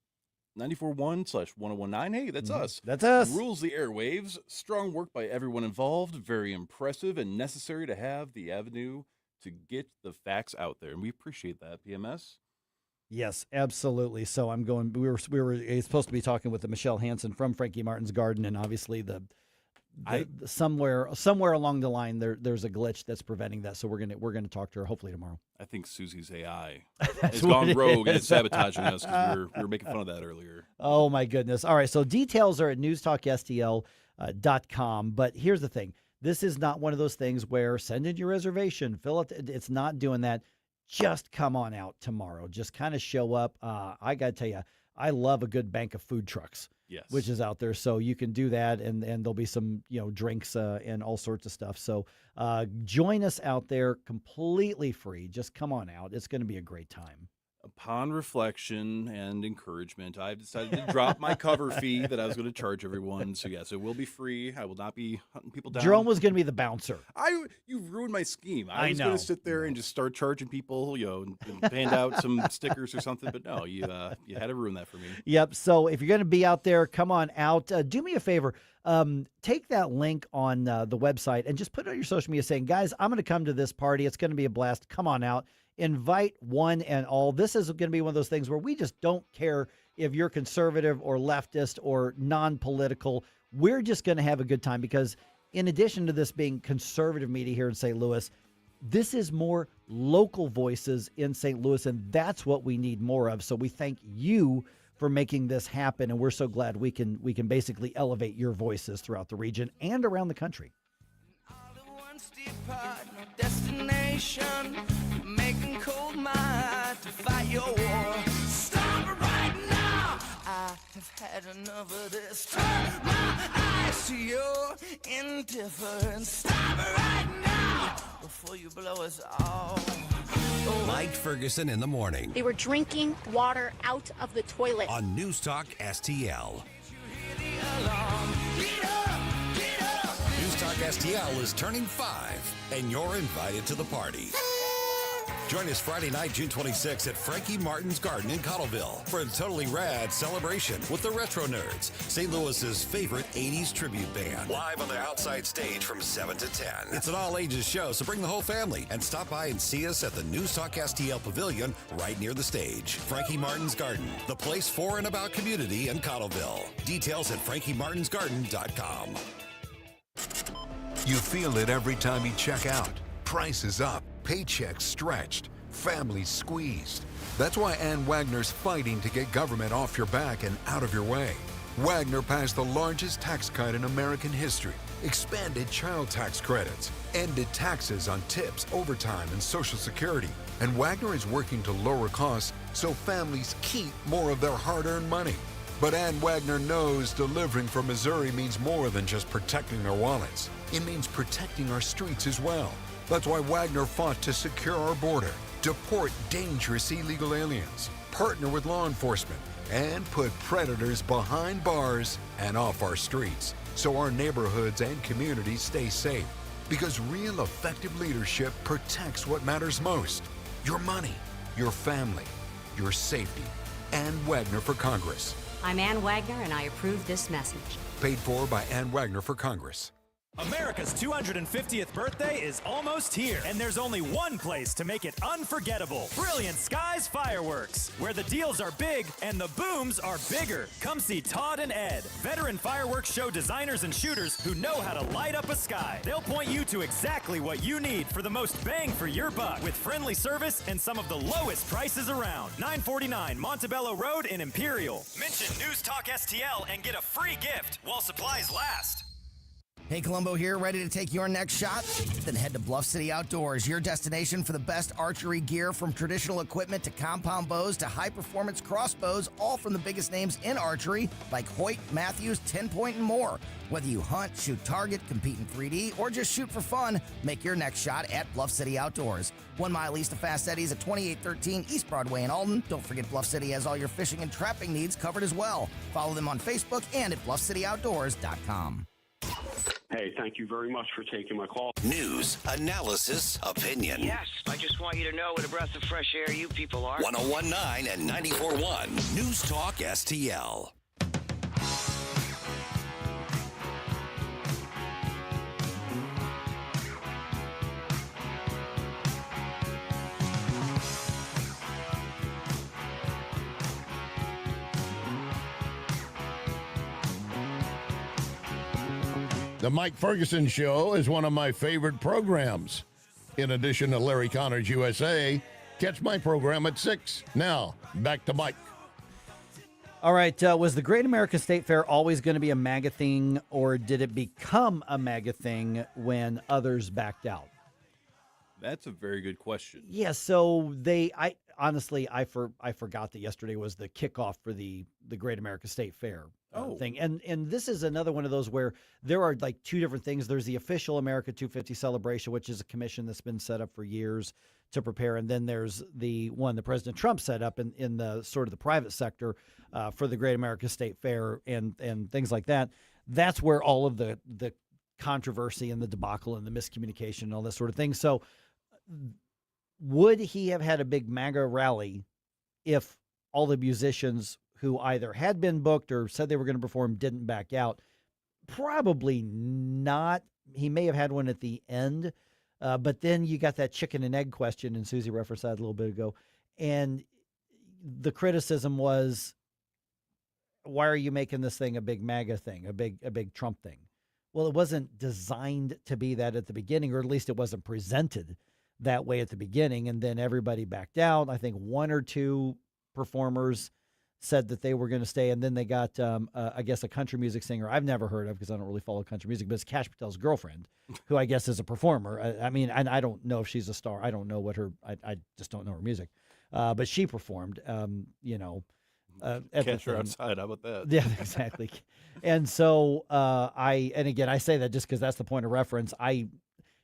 94.1/1019, hey, that's us. That's us. Rules the airwaves. Strong work by everyone involved. Very impressive and necessary to have the avenue to get the facts out there. And we appreciate that, PMS. Yes, absolutely. So I'm going. We were supposed to be talking with the Michelle Hanson from Frankie Martin's Garden, and obviously somewhere along the line there's a glitch that's preventing that. So we're gonna talk to her hopefully tomorrow. I think Susie's AI has gone rogue and it's sabotaging us, because we were making fun of that earlier. Oh my goodness! All right, so details are at NewsTalkSTL.com. But here's the thing: this is not one of those things where send in your reservation, fill it. It's not doing that. Just come on out tomorrow. Just kind of show up. I got to tell you, I love a good bank of food trucks, yes, which is out there. So you can do that, and there'll be some drinks and all sorts of stuff. So join us out there, completely free. Just come on out. It's going to be a great time. Upon reflection and encouragement, I've decided to drop my cover fee that I was going to charge everyone. So yes, it will be free. I will not be hunting people down. Jerome was going to be the bouncer. You ruined my scheme. I was know. going to sit there and just start charging people, and hand out some stickers or something. But no, you had to ruin that for me. Yep. So if you're going to be out there, come on out. Do me a favor. Take that link on the website and just put it on your social media saying, guys, I'm going to come to this party. It's going to be a blast. Come on out. Invite one and all. This is going to be one of those things where we just don't care if you're conservative or leftist or non-political. We're just going to have a good time, because in addition to this being conservative media here in St. Louis, this is more local voices in St. Louis, and that's what we need more of. So we thank you for making this happen, and we're so glad we can basically elevate your voices throughout the region and around the country. Destination, making cold mind to fight your war. Stop it right now. I have had enough of this. Turn my eyes to your indifference. Stop it right now before you blow us all. Mike Ferguson in the morning. They were drinking water out of the toilet. On News Talk STL. News Talk STL is turning 5, and you're invited to the party. Join us Friday night, June 26th at Frankie Martin's Garden in Cottleville for a totally rad celebration with the Retro Nerds, St. Louis's favorite 80s tribute band. Live on the outside stage from 7 to 10. It's an all-ages show, so bring the whole family and stop by and see us at the NewsTalkSTL Pavilion right near the stage. Frankie Martin's Garden, the place for and about community in Cottleville. Details at frankiemartinsgarden.com. You feel it every time you check out. Prices up, paychecks stretched, families squeezed. That's why Ann Wagner's fighting to get government off your back and out of your way. Wagner passed the largest tax cut in American history, expanded child tax credits, ended taxes on tips, overtime, and Social Security. And Wagner is working to lower costs so families keep more of their hard-earned money. But Ann Wagner knows delivering from Missouri means more than just protecting their wallets. It means protecting our streets as well. That's why Wagner fought to secure our border, deport dangerous illegal aliens, partner with law enforcement, and put predators behind bars and off our streets so our neighborhoods and communities stay safe. Because real effective leadership protects what matters most: your money, your family, your safety. Ann Wagner for Congress. I'm Ann Wagner, and I approve this message. Paid for by Ann Wagner for Congress. America's 250th birthday is almost here, and there's only one place to make it unforgettable. Brilliant Skies Fireworks, where the deals are big and the booms are bigger. Come see Todd and Ed, veteran fireworks show designers and shooters who know how to light up a sky. They'll point you to exactly what you need for the most bang for your buck, with friendly service and some of the lowest prices around. 949 Montebello Road in Imperial. Mention News Talk STL and get a free gift while supplies last. Hey, Columbo here, ready to take your next shot? Then head to Bluff City Outdoors, your destination for the best archery gear, from traditional equipment to compound bows to high-performance crossbows, all from the biggest names in archery like Hoyt, Matthews, 10 Point, and more. Whether you hunt, shoot target, compete in 3D, or just shoot for fun, make your next shot at Bluff City Outdoors. 1 mile east of Fast Eddie's at 2813 East Broadway in Alton. Don't forget Bluff City has all your fishing and trapping needs covered as well. Follow them on Facebook and at bluffcityoutdoors.com. Hey, thank you very much for taking my call. News, analysis, opinion. Yes, I just want you to know what a breath of fresh air you people are. 101.9 and 94.1 News Talk STL. The Mike Ferguson Show is one of my favorite programs. In addition to Larry Connor's USA, catch my program at 6. Now, back to Mike. All right, was the Great American State Fair always going to be a MAGA thing, or did it become a MAGA thing when others backed out? That's a very good question. Yeah, so I honestly forgot that yesterday was the kickoff for the Great American State Fair thing. And this is another one of those where there are like two different things. There's the official America 250 celebration, which is a commission that's been set up for years to prepare. And then there's the one that President Trump set up in the sort of the private sector for the Great American State Fair and things like that. That's where all of the controversy and the debacle and the miscommunication and all this sort of thing. So would he have had a big MAGA rally if all the musicians who either had been booked or said they were going to perform didn't back out? Probably not. He may have had one at the end, but then you got that chicken and egg question, and Susie referenced that a little bit ago. And the criticism was, why are you making this thing a big MAGA thing, a big Trump thing? Well, it wasn't designed to be that at the beginning, or at least it wasn't presented that way at the beginning, and then everybody backed out. I think one or two performers said that they were going to stay, and then they got, I guess, a country music singer I've never heard of because I don't really follow country music, but it's Kash Patel's girlfriend, who I guess is a performer. I mean, and I don't know if she's a star. I don't know what I just don't know her music. But she performed, Catch her outside. How about that? Yeah, exactly. And so and again, I say that just because that's the point of reference.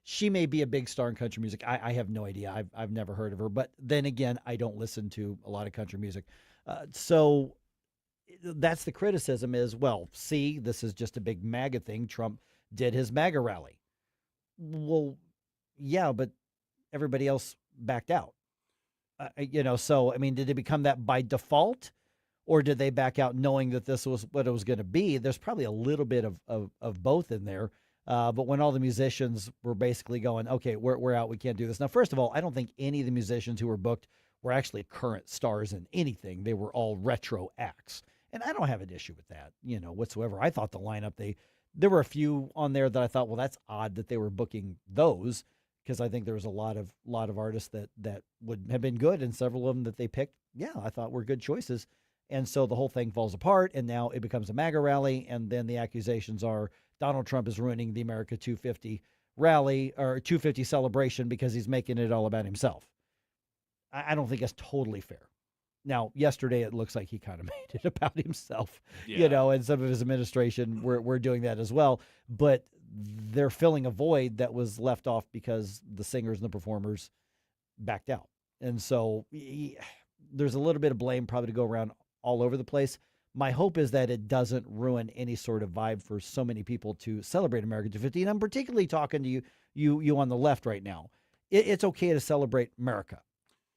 She may be a big star in country music. I have no idea. I've never heard of her. But then again, I don't listen to a lot of country music. So that's the criticism is, well, see, this is just a big MAGA thing. Trump did his MAGA rally. Well, yeah, but everybody else backed out. So, I mean, did it become that by default, or did they back out knowing that this was what it was going to be? There's probably a little bit of both in there. But when all the musicians were basically going, okay, we're out, we can't do this. Now, first of all, I don't think any of the musicians who were booked were actually current stars in anything. They were all retro acts. And I don't have an issue with that, whatsoever. I thought the lineup, there were a few on there that I thought, well, that's odd that they were booking those, because I think there was a lot of artists that would have been good, and several of them that they picked, I thought were good choices. And so the whole thing falls apart, and now it becomes a MAGA rally, and then the accusations are Donald Trump is ruining the America 250 rally or 250 celebration because he's making it all about himself. I don't think that's totally fair. Now, yesterday it looks like he kind of made it about himself, and some of his administration were doing that as well. But they're filling a void that was left off because the singers and the performers backed out. And so there's a little bit of blame probably to go around all over the place. My hope is that it doesn't ruin any sort of vibe for so many people to celebrate America 250. And I'm particularly talking to you on the left right now. It's okay to celebrate America.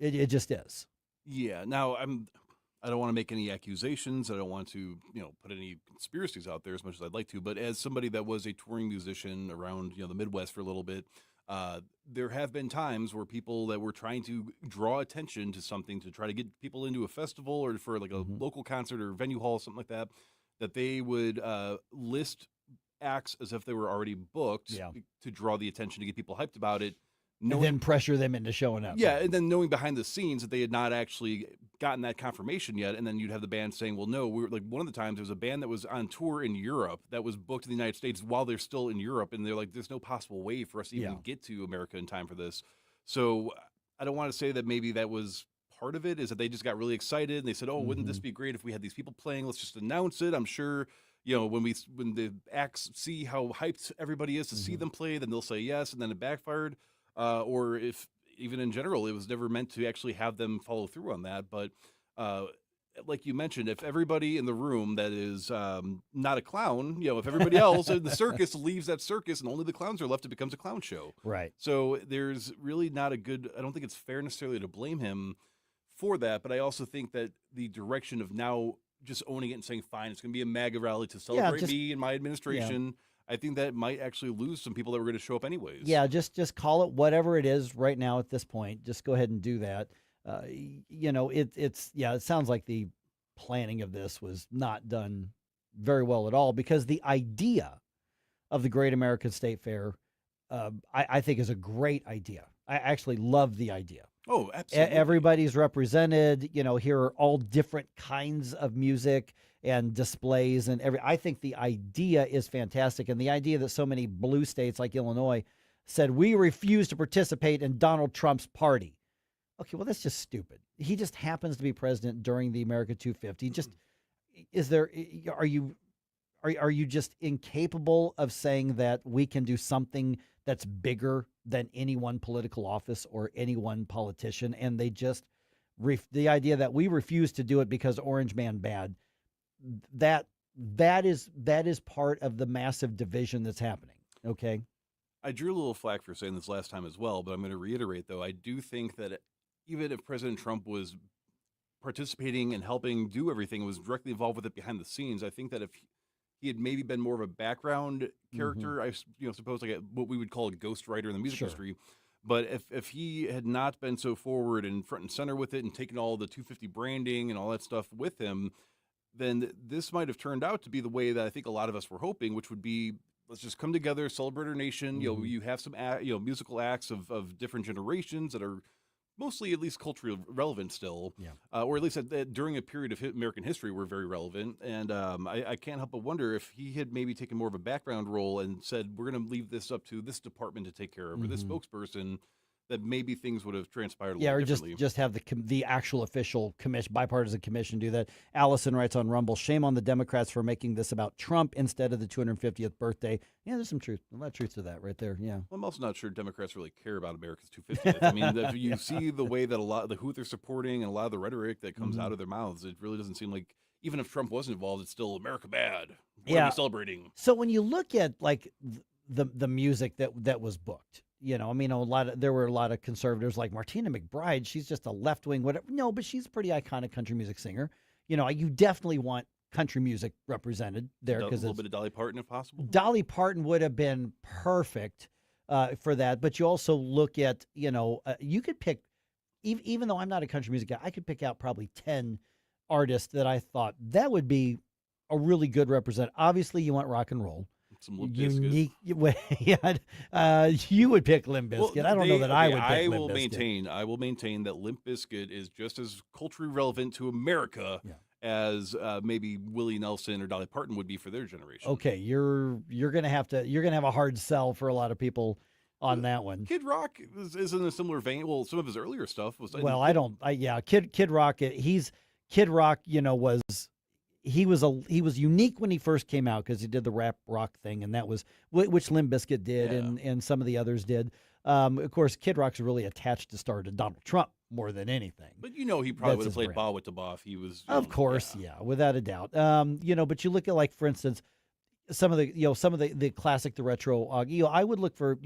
It just is. Yeah. Now, I don't want to make any accusations. I don't want to, put any conspiracies out there as much as I'd like to. But as somebody that was a touring musician around, the Midwest for a little bit, there have been times where people that were trying to draw attention to something to try to get people into a festival or for like a local concert or venue hall, something like that they would list acts as if they were already booked to draw the attention, to get people hyped about it. And then pressure them into showing up. Yeah, and then knowing behind the scenes that they had not actually gotten that confirmation yet, and then you'd have the band saying, well, no, we're like, one of the times there was a band that was on tour in Europe that was booked in the United States while they're still in Europe, and they're like, there's no possible way for us to even get to America in time for this. So I don't want to say that maybe that was part of it, is that they just got really excited, and they said, oh, wouldn't this be great if we had these people playing? Let's just announce it. I'm sure, when the acts see how hyped everybody is to see them play, then they'll say yes, and then it backfired. Or if even in general, it was never meant to actually have them follow through on that. But like you mentioned, if everybody in the room that is not a clown, if everybody else in the circus leaves that circus and only the clowns are left, it becomes a clown show. Right. So there's really not I don't think it's fair necessarily to blame him for that. But I also think that the direction of now just owning it and saying, fine, it's going to be a MAGA rally to celebrate me and my administration. Yeah. I think that might actually lose some people that were going to show up anyways. Yeah, just call it whatever it is right now at this point. Just go ahead and do that. It sounds like the planning of this was not done very well at all, because the idea of the Great American State Fair, I think is a great idea. I actually love the idea. Oh, absolutely. Everybody's represented, here are all different kinds of music and displays and I think the idea is fantastic. And the idea that so many blue states like Illinois said, we refuse to participate in Donald Trump's party. Okay, well, that's just stupid. He just happens to be president during the America 250. Just, are you just incapable of saying that we can do something that's bigger than any one political office or any one politician? And they just, the idea that we refuse to do it because Orange Man bad, that is part of the massive division that's happening. Okay. I drew a little flack for saying this last time as well, but I'm going to reiterate, though. I do think that even if President Trump was participating and helping do everything, was directly involved with it behind the scenes, I think that if he had maybe been more of a background character, I suppose like what we would call a ghostwriter in the music industry. But if he had not been so forward and front and center with it and taken all the 250 branding and all that stuff with him, then this might have turned out to be the way that I think a lot of us were hoping, which would be, let's just come together, celebrate our nation. You have some musical acts of different generations that are mostly at least culturally relevant still, or at least during a period of American history were very relevant. And I can't help but wonder if he had maybe taken more of a background role and said, we're going to leave this up to this department to take care of, or this spokesperson, that maybe things would have transpired a little differently. Or just have the actual official bipartisan commission do that. Allison writes on Rumble, shame on the Democrats for making this about Trump instead of the 250th birthday. Yeah, there's a lot of truth to that right there. Yeah. Well, I'm also not sure Democrats really care about America's 250th. I mean, if you see the way that who they're supporting and a lot of the rhetoric that comes out of their mouths, it really doesn't seem like, even if Trump wasn't involved, it's still America bad. What are we celebrating? So when you look at like the music that was booked, I mean, there were a lot of conservatives like Martina McBride. She's just a left-wing whatever. No, but she's a pretty iconic country music singer. You definitely want country music represented there A because little bit of Dolly Parton, if possible. Dolly Parton would have been perfect for that. But you also look at, you could pick, even though I'm not a country music guy, I could pick out probably 10 artists that I thought that would be a really good representative. Obviously, you want rock and roll. Some Limp Unique. You would pick Limp Bizkit. I don't know that I would pick Limp Bizkit. I will maintain that Limp Bizkit is just as culturally relevant to America as maybe Willie Nelson or Dolly Parton would be for their generation. Okay, you're gonna have a hard sell for a lot of people on that one. Kid Rock is in a similar vein. Well, some of his earlier stuff was. Kid Rock. Kid Rock. He was unique when he first came out because he did the rap rock thing, and that was which Limp Bizkit did, and some of the others did. Of course, Kid Rock's really attached to Donald Trump more than anything. But he probably would have played ball with the buff. He was, of course, without a doubt. But you look at, like, for instance, some of the classic, the retro. I would look for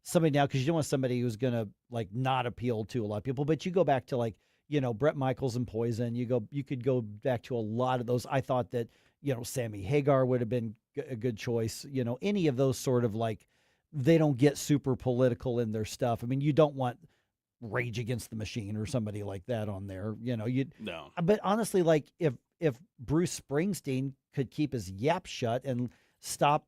somebody now, because you don't want somebody who's gonna like not appeal to a lot of people. But you go back to, like, Bret Michaels and Poison. You could go back to a lot of those. I thought that, Sammy Hagar would have been a good choice. Any of those sort of, like, they don't get super political in their stuff. I mean, you don't want Rage Against the Machine or somebody like that on there. No. But honestly, like, if Bruce Springsteen could keep his yap shut and stop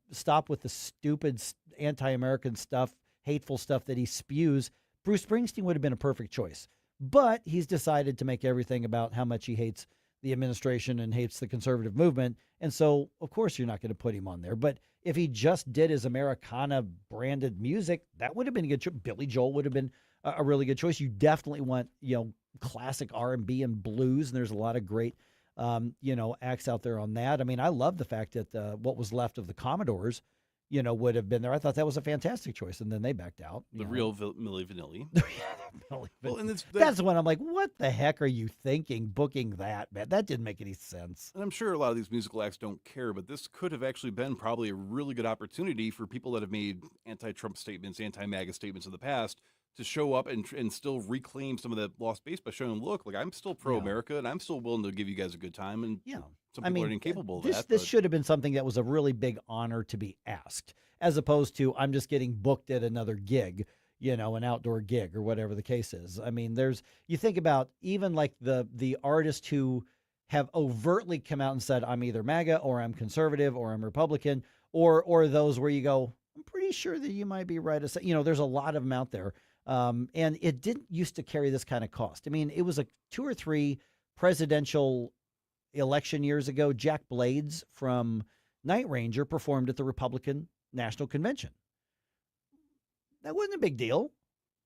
with the stupid anti-American stuff, hateful stuff that he spews, Bruce Springsteen would have been a perfect choice. But he's decided to make everything about how much he hates the administration and hates the conservative movement. And so, of course, you're not going to put him on there. But if he just did his Americana-branded music, that would have been a good choice. Billy Joel would have been a really good choice. You definitely want, classic R&B and blues, and there's a lot of great, acts out there on that. I mean, I love the fact that what was left of the Commodores, would have been there. I thought that was a fantastic choice, and then they backed out. The real Milli Vanilli. Well, and that's when I'm like, what the heck are you thinking, booking that, man? That didn't make any sense. And I'm sure a lot of these musical acts don't care, but this could have actually been probably a really good opportunity for people that have made anti-Trump statements, anti-MAGA statements in the past to show up and still reclaim some of that lost base by showing them, look, like, I'm still pro-America, and I'm still willing to give you guys a good time. And some people are incapable of that. This should have been something that was a really big honor to be asked, as opposed to I'm just getting booked at another gig, an outdoor gig or whatever the case is. I mean, you think about even like the artists who have overtly come out and said, I'm either MAGA or I'm conservative or I'm Republican, or those where you go, I'm pretty sure that you might be right. There's a lot of them out there. And it didn't used to carry this kind of cost. I mean, it was 2 or 3 presidential election years ago. Jack Blades from Night Ranger performed at the Republican National Convention. That wasn't a big deal.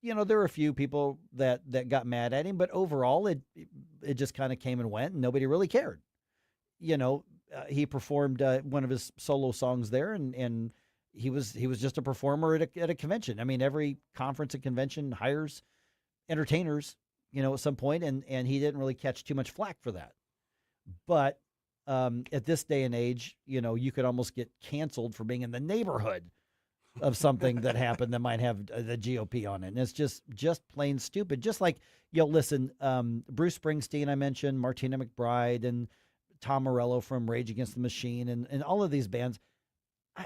There were a few people that got mad at him, but overall it just kind of came and went, and nobody really cared. He performed one of his solo songs there, and he was just a performer at a convention. I mean, every conference and convention hires entertainers, at some point, and he didn't really catch too much flack for that. But at this day and age, you could almost get canceled for being in the neighborhood of something that happened that might have the GOP on it. And it's just plain stupid. Just like, listen, Bruce Springsteen, I mentioned, Martina McBride, and Tom Morello from Rage Against the Machine, and all of these bands.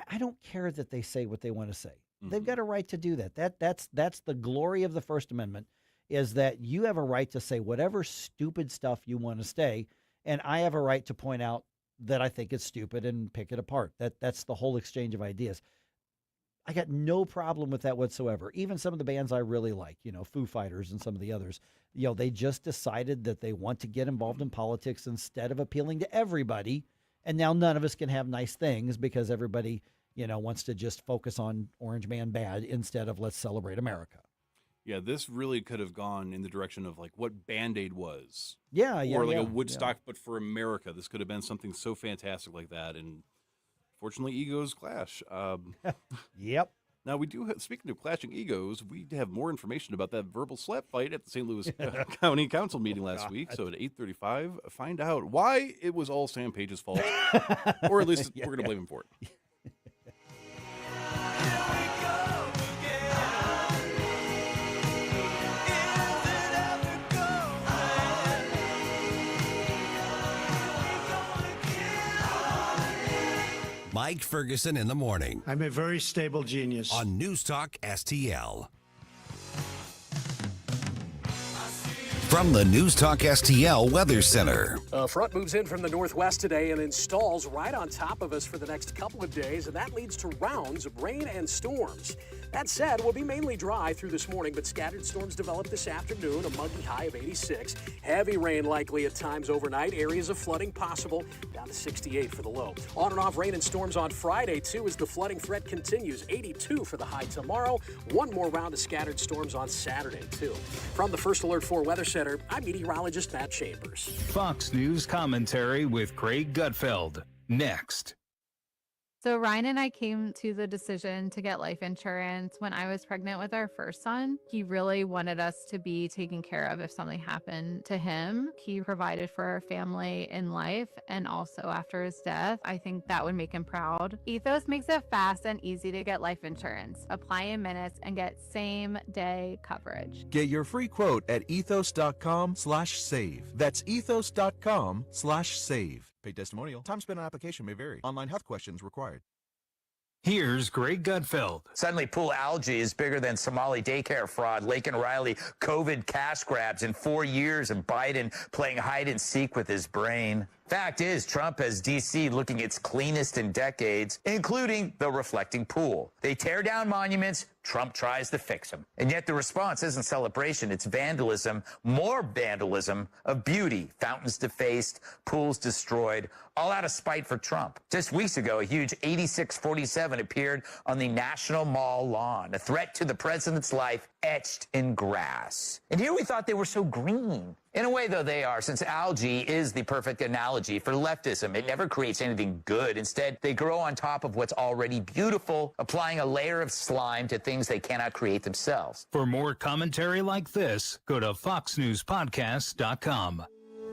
I don't care that they say what they want to say. Mm-hmm. They've got a right to do that. That's the glory of the First Amendment, is that you have a right to say whatever stupid stuff you want to say, and I have a right to point out that I think it's stupid and pick it apart. That's the whole exchange of ideas. I got no problem with that whatsoever. Even some of the bands I really like, Foo Fighters and some of the others, they just decided that they want to get involved in politics instead of appealing to everybody. And now none of us can have nice things because everybody, wants to just focus on Orange Man Bad instead of let's celebrate America. Yeah, this really could have gone in the direction of like what Band-Aid was. Yeah. Or like a Woodstock, but for America. This could have been something so fantastic like that. And fortunately, egos clash. Yep. Now, we do have, speaking of clashing egos, we have more information about that verbal slap fight at the St. Louis County Council meeting last week. So at 8:35, find out why it was all Sam Page's fault, or at least we're going to blame him for it. Mike Ferguson in the morning. I'm a very stable genius. On News Talk STL. From the News Talk STL Weather Center. A front moves in from the northwest today and installs right on top of us for the next couple of days, and that leads to rounds of rain and storms. That said, we'll be mainly dry through this morning, but scattered storms develop this afternoon, a muggy high of 86. Heavy rain likely at times overnight. Areas of flooding possible, down to 68 for the low. On and off rain and storms on Friday, too, as the flooding threat continues. 82 for the high tomorrow. One more round of scattered storms on Saturday, too. From the First Alert 4 Weather Center, I'm meteorologist Matt Chambers. Fox News commentary with Craig Gutfeld. Next. So Ryan and I came to the decision to get life insurance when I was pregnant with our first son. He really wanted us to be taken care of if something happened to him. He provided for our family in life and also after his death. I think that would make him proud. Ethos makes it fast and easy to get life insurance. Apply in minutes and get same-day coverage. Get your free quote at ethos.com/save. That's ethos.com/save. Paid testimonial. Time spent on application may vary. Online health questions required. Here's Greg Gutfeld. Suddenly, pool algae is bigger than Somali daycare fraud, Lake and Riley COVID cash grabs in 4 years, and Biden playing hide and seek with his brain. Fact is, Trump has D.C. looking its cleanest in decades, including the reflecting pool. They tear down monuments, Trump tries to fix them. And yet the response isn't celebration, it's vandalism, more vandalism of beauty. Fountains defaced, pools destroyed, all out of spite for Trump. Just weeks ago, a huge 8647 appeared on the National Mall lawn, a threat to the president's life etched in grass. And here we thought they were so green. In a way, though, they are, since algae is the perfect analogy for leftism. It never creates anything good. Instead, they grow on top of what's already beautiful, applying a layer of slime to things they cannot create themselves. For more commentary like this, go to foxnewspodcast.com.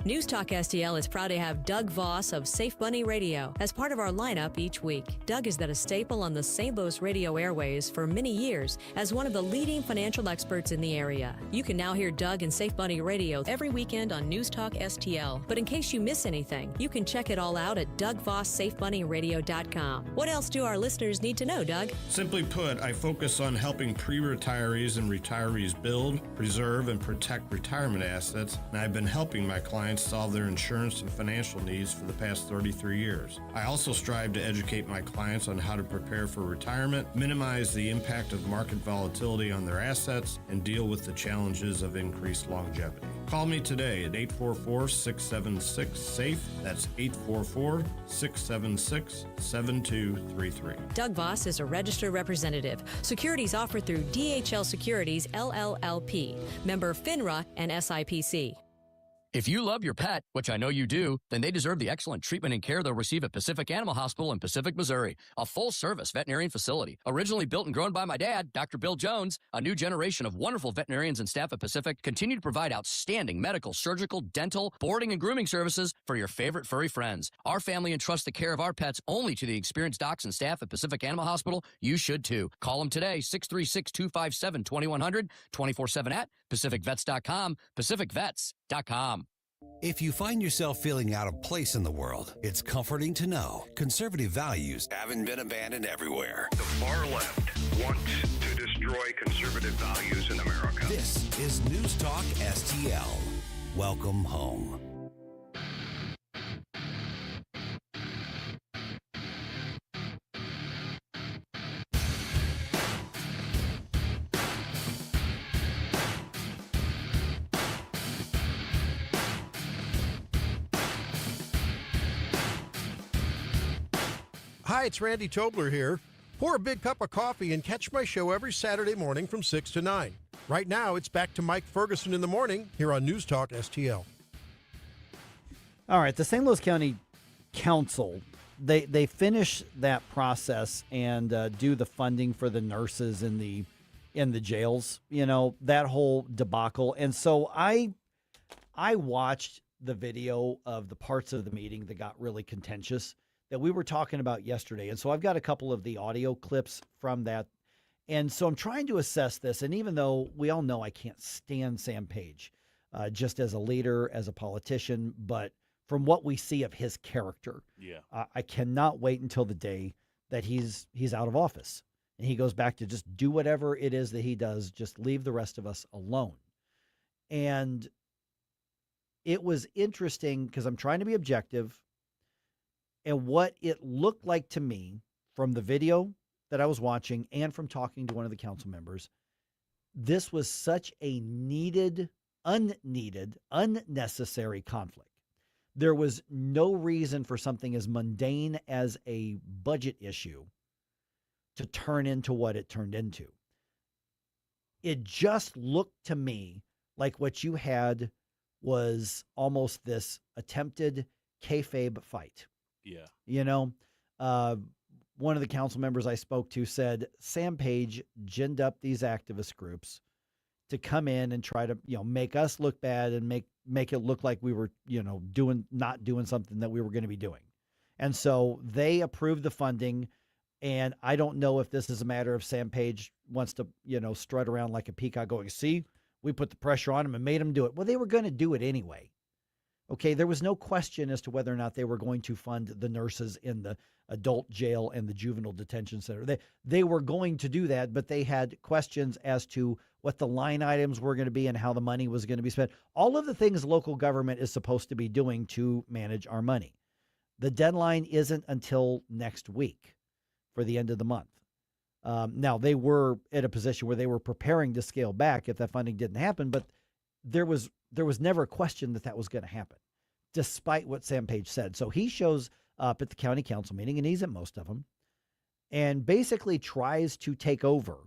News Talk STL is proud to have Doug Voss of Safe Bunny Radio as part of our lineup each week. Doug has been a staple on the St. Louis radio airways for many years as one of the leading financial experts in the area. You can now hear Doug and Safe Bunny Radio every weekend on News Talk STL. But in case you miss anything, you can check it all out at DougVossSafeBunnyRadio.com. What else do our listeners need to know, Doug? Simply put, I focus on helping pre-retirees and retirees build, preserve, and protect retirement assets, and I've been helping my clients solve their insurance and financial needs for the past 33 years. I also strive to educate my clients on how to prepare for retirement, minimize the impact of market volatility on their assets, and deal with the challenges of increased longevity. Call me today at 844-676-SAFE. That's 844-676-7233. Doug Voss is a registered representative. Securities offered through DHL Securities, LLLP. Member FINRA and SIPC. If you love your pet, which I know you do, then they deserve the excellent treatment and care they'll receive at Pacific Animal Hospital in Pacific, Missouri, a full-service veterinarian facility. Originally built and grown by my dad, Dr. Bill Jones, a new generation of wonderful veterinarians and staff at Pacific continue to provide outstanding medical, surgical, dental, boarding, and grooming services for your favorite furry friends. Our family entrusts the care of our pets only to the experienced docs and staff at Pacific Animal Hospital. You should too. Call them today, 636-257-2100, 24/7 at PacificVets.com, PacificVets.com. If you find yourself feeling out of place in the world, it's comforting to know conservative values haven't been abandoned everywhere. The far left wants to destroy conservative values in America. This is News Talk STL. Welcome home. Hi, it's Randy Tobler here. Pour a big cup of coffee and catch my show every Saturday morning from 6 to 9. Right now, it's back to Mike Ferguson in the morning here on News Talk STL. All right, the St. Louis County Council, they finish that process and do the funding for the nurses in the jails, you know, that whole debacle. And so I watched the video of the parts of the meeting that got really contentious that we were talking about yesterday. And so I've got a couple of the audio clips from that. And so I'm trying to assess this. And even though we all know I can't stand Sam Page, just as a leader, as a politician, but from what we see of his character, I cannot wait until the day that he's out of office. And he goes back to just do whatever it is that he does, just leave the rest of us alone. And it was interesting because I'm trying to be objective. And what it looked like to me from the video that I was watching and from talking to one of the council members, this was such a unneeded, unnecessary conflict. There was no reason for something as mundane as a budget issue to turn into what it turned into. It just looked to me like what you had was almost this attempted kayfabe fight. Yeah. You know, one of the council members I spoke to said Sam Page ginned up these activist groups to come in and try to, make us look bad and make it look like we were, not doing something that we were going to be doing. And so they approved the funding. And I don't know if this is a matter of Sam Page wants to, strut around like a peacock going, see, we put the pressure on him and made him do it. Well, they were going to do it anyway. Okay, there was no question as to whether or not they were going to fund the nurses in the adult jail and the juvenile detention center. They were going to do that, but they had questions as to what the line items were going to be and how the money was going to be spent. All of the things local government is supposed to be doing to manage our money. The deadline isn't until next week for the end of the month. Now, they were at a position where they were preparing to scale back if that funding didn't happen, but there was never a question that was going to happen, despite what Sam Page said. So he shows up at the county council meeting, and he's at most of them, and basically tries to take over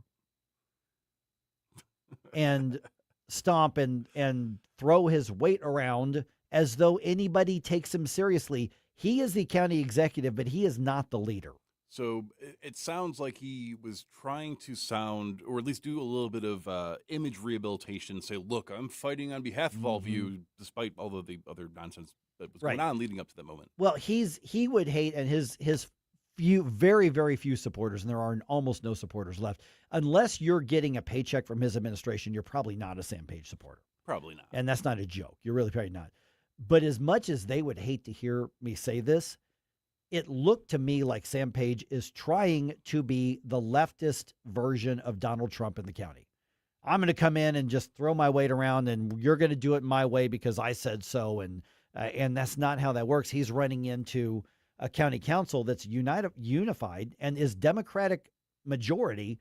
and stomp and throw his weight around as though anybody takes him seriously. He is the county executive, but he is not the leader. So it sounds like he was trying to sound, or at least do a little bit of image rehabilitation, say, look, I'm fighting on behalf of all of you, despite all of the other nonsense that was going on leading up to that moment. Well, he would hate, and his few, very, very few supporters, and there are almost no supporters left. Unless you're getting a paycheck from his administration, you're probably not a Sam Page supporter. Probably not. And that's not a joke. You're really probably not. But as much as they would hate to hear me say this, it looked to me like Sam Page is trying to be the leftist version of Donald Trump in the county. I'm going to come in and just throw my weight around, and you're going to do it my way because I said so. And that's not how that works. He's running into a county council that's unified and is Democratic majority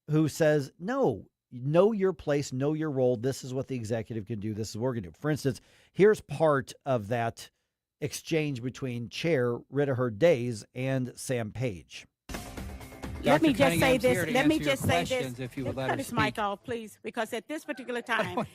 who says, no, know your place, know your role. This is what the executive can do. This is what we're going to do. For instance, here's part of that exchange between Chair Rita Hurd-Days and Sam Page. Let me just say this. Let me just say this. If you would cut this mic off, please, because at this particular time,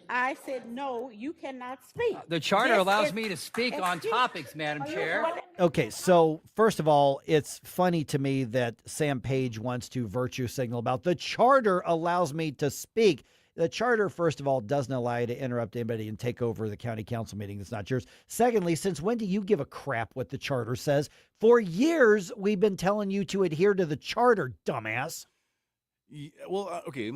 I said, no, you cannot speak. The charter allows me to speak on topics, Madam Chair. Okay, so first of all, it's funny to me that Sam Page wants to virtue signal about the charter allows me to speak. The charter, first of all, doesn't allow you to interrupt anybody and take over the county council meeting that's not yours. Secondly, since when do you give a crap what the charter says? For years, we've been telling you to adhere to the charter, dumbass. Yeah, well, okay,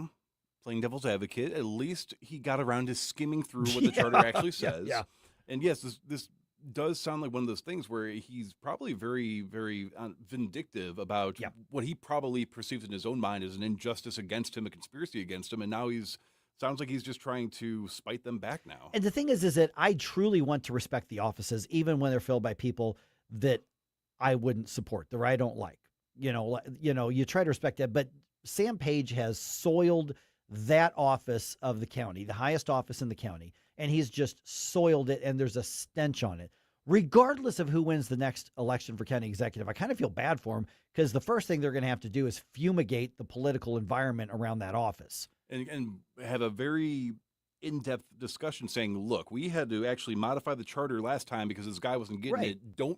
playing devil's advocate, at least he got around to skimming through what the charter actually says. Yeah. And yes, this does sound like one of those things where he's probably very, very vindictive about what he probably perceives in his own mind as an injustice against him, a conspiracy against him, and now sounds like he's just trying to spite them back now. And the thing is that I truly want to respect the offices, even when they're filled by people that I wouldn't support, that I don't like. You try to respect that, but Sam Page has soiled that office of the county, the highest office in the county, and he's just soiled it, and there's a stench on it. Regardless of who wins the next election for county executive, I kind of feel bad for him because the first thing they're going to have to do is fumigate the political environment around that office. And have a very in-depth discussion saying, look, we had to actually modify the charter last time because this guy wasn't getting it. Do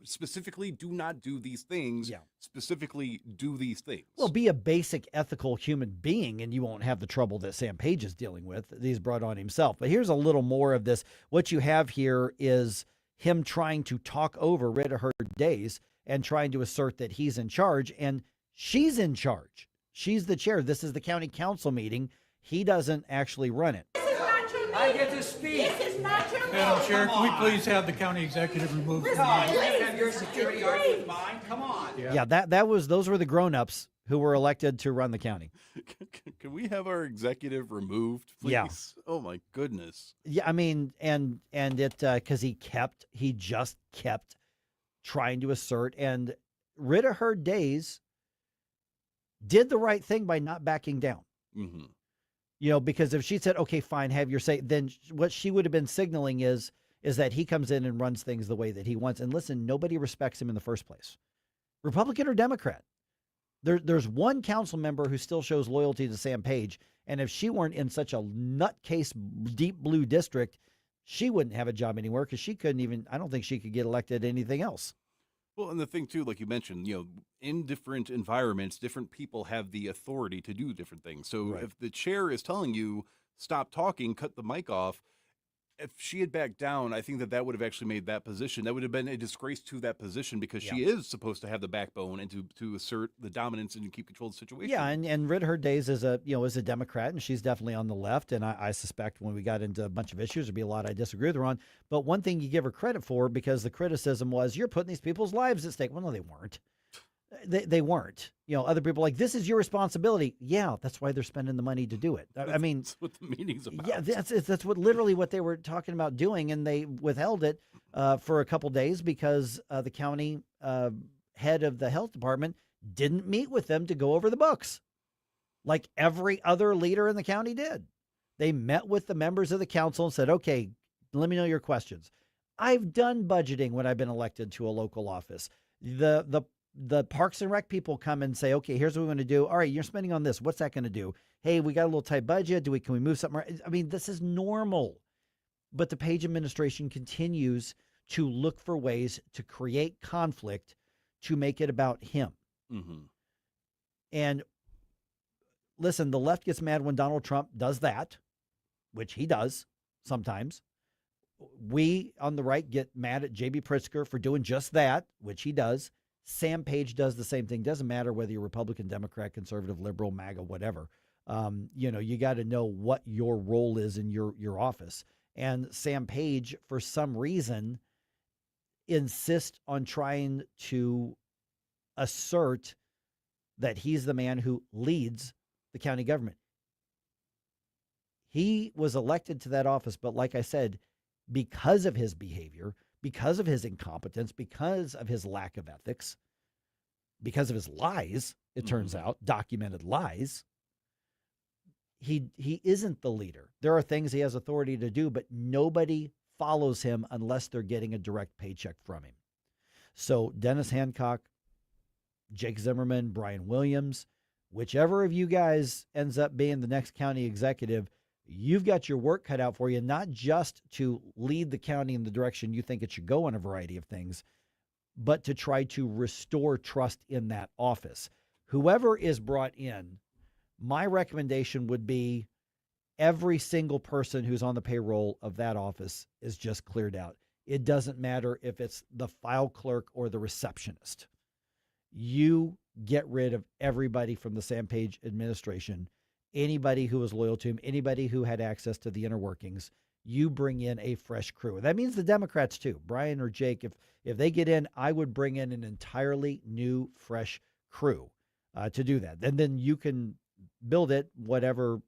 not do these things. Yeah. Specifically do these things. Well, be a basic ethical human being and you won't have the trouble that Sam Page is dealing with that he's brought on himself. But here's a little more of this. What you have here is him trying to talk over Rita Hurd-Days and trying to assert that he's in charge, and she's in charge. She's the chair. This is the county council meeting. He doesn't actually run it. This is not your meeting. I get to speak. This is not your meeting. Madam Chair, can we please have the county executive removed from the meeting? have your security argue with mine? Come on. Yeah, those were the grown-ups who were elected to run the county. Can we have our executive removed, please? Yeah. Oh my goodness. Yeah, I mean, and it because he just kept trying to assert, and Rita Herd Days did the right thing by not backing down. Mm-hmm. You know, because if she said, okay, fine, have your say, then what she would have been signaling is that he comes in and runs things the way that he wants. And listen, nobody respects him in the first place, Republican or Democrat. There's one council member who still shows loyalty to Sam Page, and if she weren't in such a nutcase deep blue district, she wouldn't have a job anywhere because she couldn't even, I don't think she could get elected to anything else. Well, and the thing, too, like you mentioned, in different environments, different people have the authority to do different things. So if the chair is telling you, stop talking, cut the mic off, if she had backed down, I think that would have actually made that position. That would have been a disgrace to that position because she is supposed to have the backbone and to assert the dominance and keep control of the situation. Yeah, and Rita Herd Days is a Democrat, and she's definitely on the left. And I suspect when we got into a bunch of issues, there'd be a lot I disagree with her on. But one thing you give her credit for, because the criticism was, you're putting these people's lives at stake. Well, no, they weren't. They weren't. Other people are like, this is your responsibility. Yeah, that's why they're spending the money to do it. I mean, that's what the meeting's about. Yeah, that's literally what they were talking about doing, and they withheld it for a couple days because the county head of the health department didn't meet with them to go over the books, like every other leader in the county did. They met with the members of the council and said, "Okay, let me know your questions." I've done budgeting when I've been elected to a local office. The Parks and Rec people come and say, okay, here's what we're going to do. All right, you're spending on this. What's that going to do? Hey, we got a little tight budget. Can we move something around? I mean, this is normal. But the Page administration continues to look for ways to create conflict to make it about him. Mm-hmm. And listen, the left gets mad when Donald Trump does that, which he does sometimes. We on the right get mad at J.B. Pritzker for doing just that, which he does. Sam Page does the same thing. Doesn't matter whether you're Republican, Democrat, conservative, liberal, MAGA, whatever. You got to know what your role is in your office. And Sam Page, for some reason, insists on trying to assert that he's the man who leads the county government. He was elected to that office, but like I said, because of his behavior, because of his incompetence, because of his lack of ethics, because of his lies, it turns out, documented lies, he isn't the leader. There are things he has authority to do, but nobody follows him unless they're getting a direct paycheck from him. So Dennis Hancock, Jake Zimmerman, Brian Williams, whichever of you guys ends up being the next county executive, you've got your work cut out for you, not just to lead the county in the direction you think it should go on a variety of things, but to try to restore trust in that office. Whoever is brought in, my recommendation would be every single person who's on the payroll of that office is just cleared out. It doesn't matter if it's the file clerk or the receptionist. You get rid of everybody from the Sam Page administration. Anybody who was loyal to him, anybody who had access to the inner workings, you bring in a fresh crew. That means the Democrats too. Brian or Jake, if they get in, I would bring in an entirely new, fresh crew to do that. And then you can build it whatever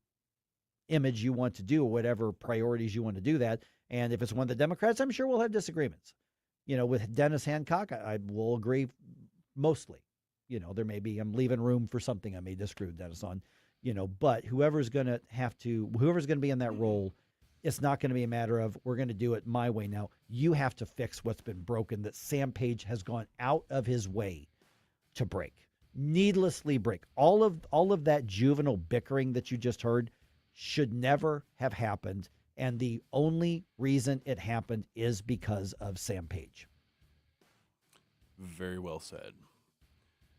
image you want to do, or whatever priorities you want to do that. And if it's one of the Democrats, I'm sure we'll have disagreements. With Dennis Hancock, I will agree mostly. There may be, I'm leaving room for something I may disagree with Dennis on. But whoever's going to be in that role, it's not going to be a matter of we're going to do it my way now. You have to fix what's been broken that Sam Page has gone out of his way to break, needlessly break. All of that juvenile bickering that you just heard should never have happened. And the only reason it happened is because of Sam Page. Very well said.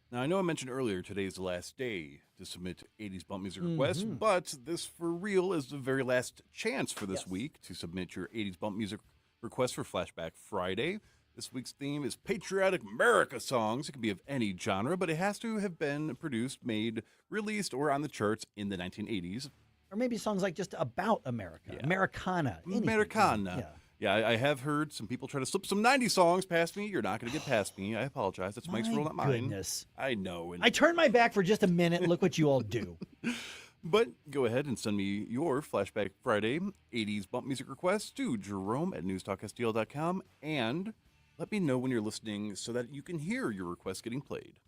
Now, I know I mentioned earlier today's the last day to submit 80s bump music requests, but this for real is the very last chance for this week to submit your 80s bump music request for Flashback Friday. This week's theme is patriotic America songs. It can be of any genre, but it has to have been produced, made, released, or on the charts in the 1980s. Or maybe songs like just about America, Americana. Anything. Americana. Yeah, I have heard some people try to slip some 90s songs past me. You're not going to get past me. I apologize. That's Mike's rule, not mine. Goodness. I know. And I turned my back for just a minute, and look what you all do. But go ahead and send me your Flashback Friday 80s bump music requests to Jerome at NewsTalkSTL.com, and let me know when you're listening so that you can hear your requests getting played.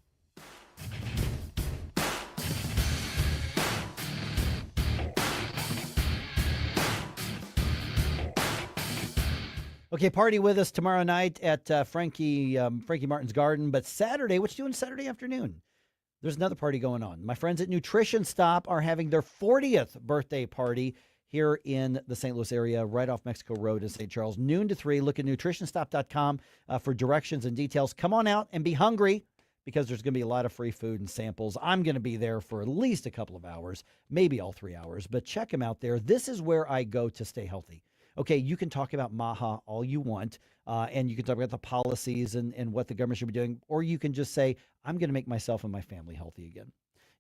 Okay, party with us tomorrow night at Frankie Martin's Garden. But Saturday, what you doing Saturday afternoon? There's another party going on. My friends at Nutrition Stop are having their 40th birthday party here in the St. Louis area, right off Mexico Road in St. Charles, noon to 3. Look at nutritionstop.com for directions and details. Come on out and be hungry, because there's going to be a lot of free food and samples. I'm going to be there for at least a couple of hours, maybe all 3 hours. But check them out there. This is where I go to stay healthy. Okay, you can talk about MAHA all you want, and you can talk about the policies and what the government should be doing, or you can just say, I'm going to make myself and my family healthy again.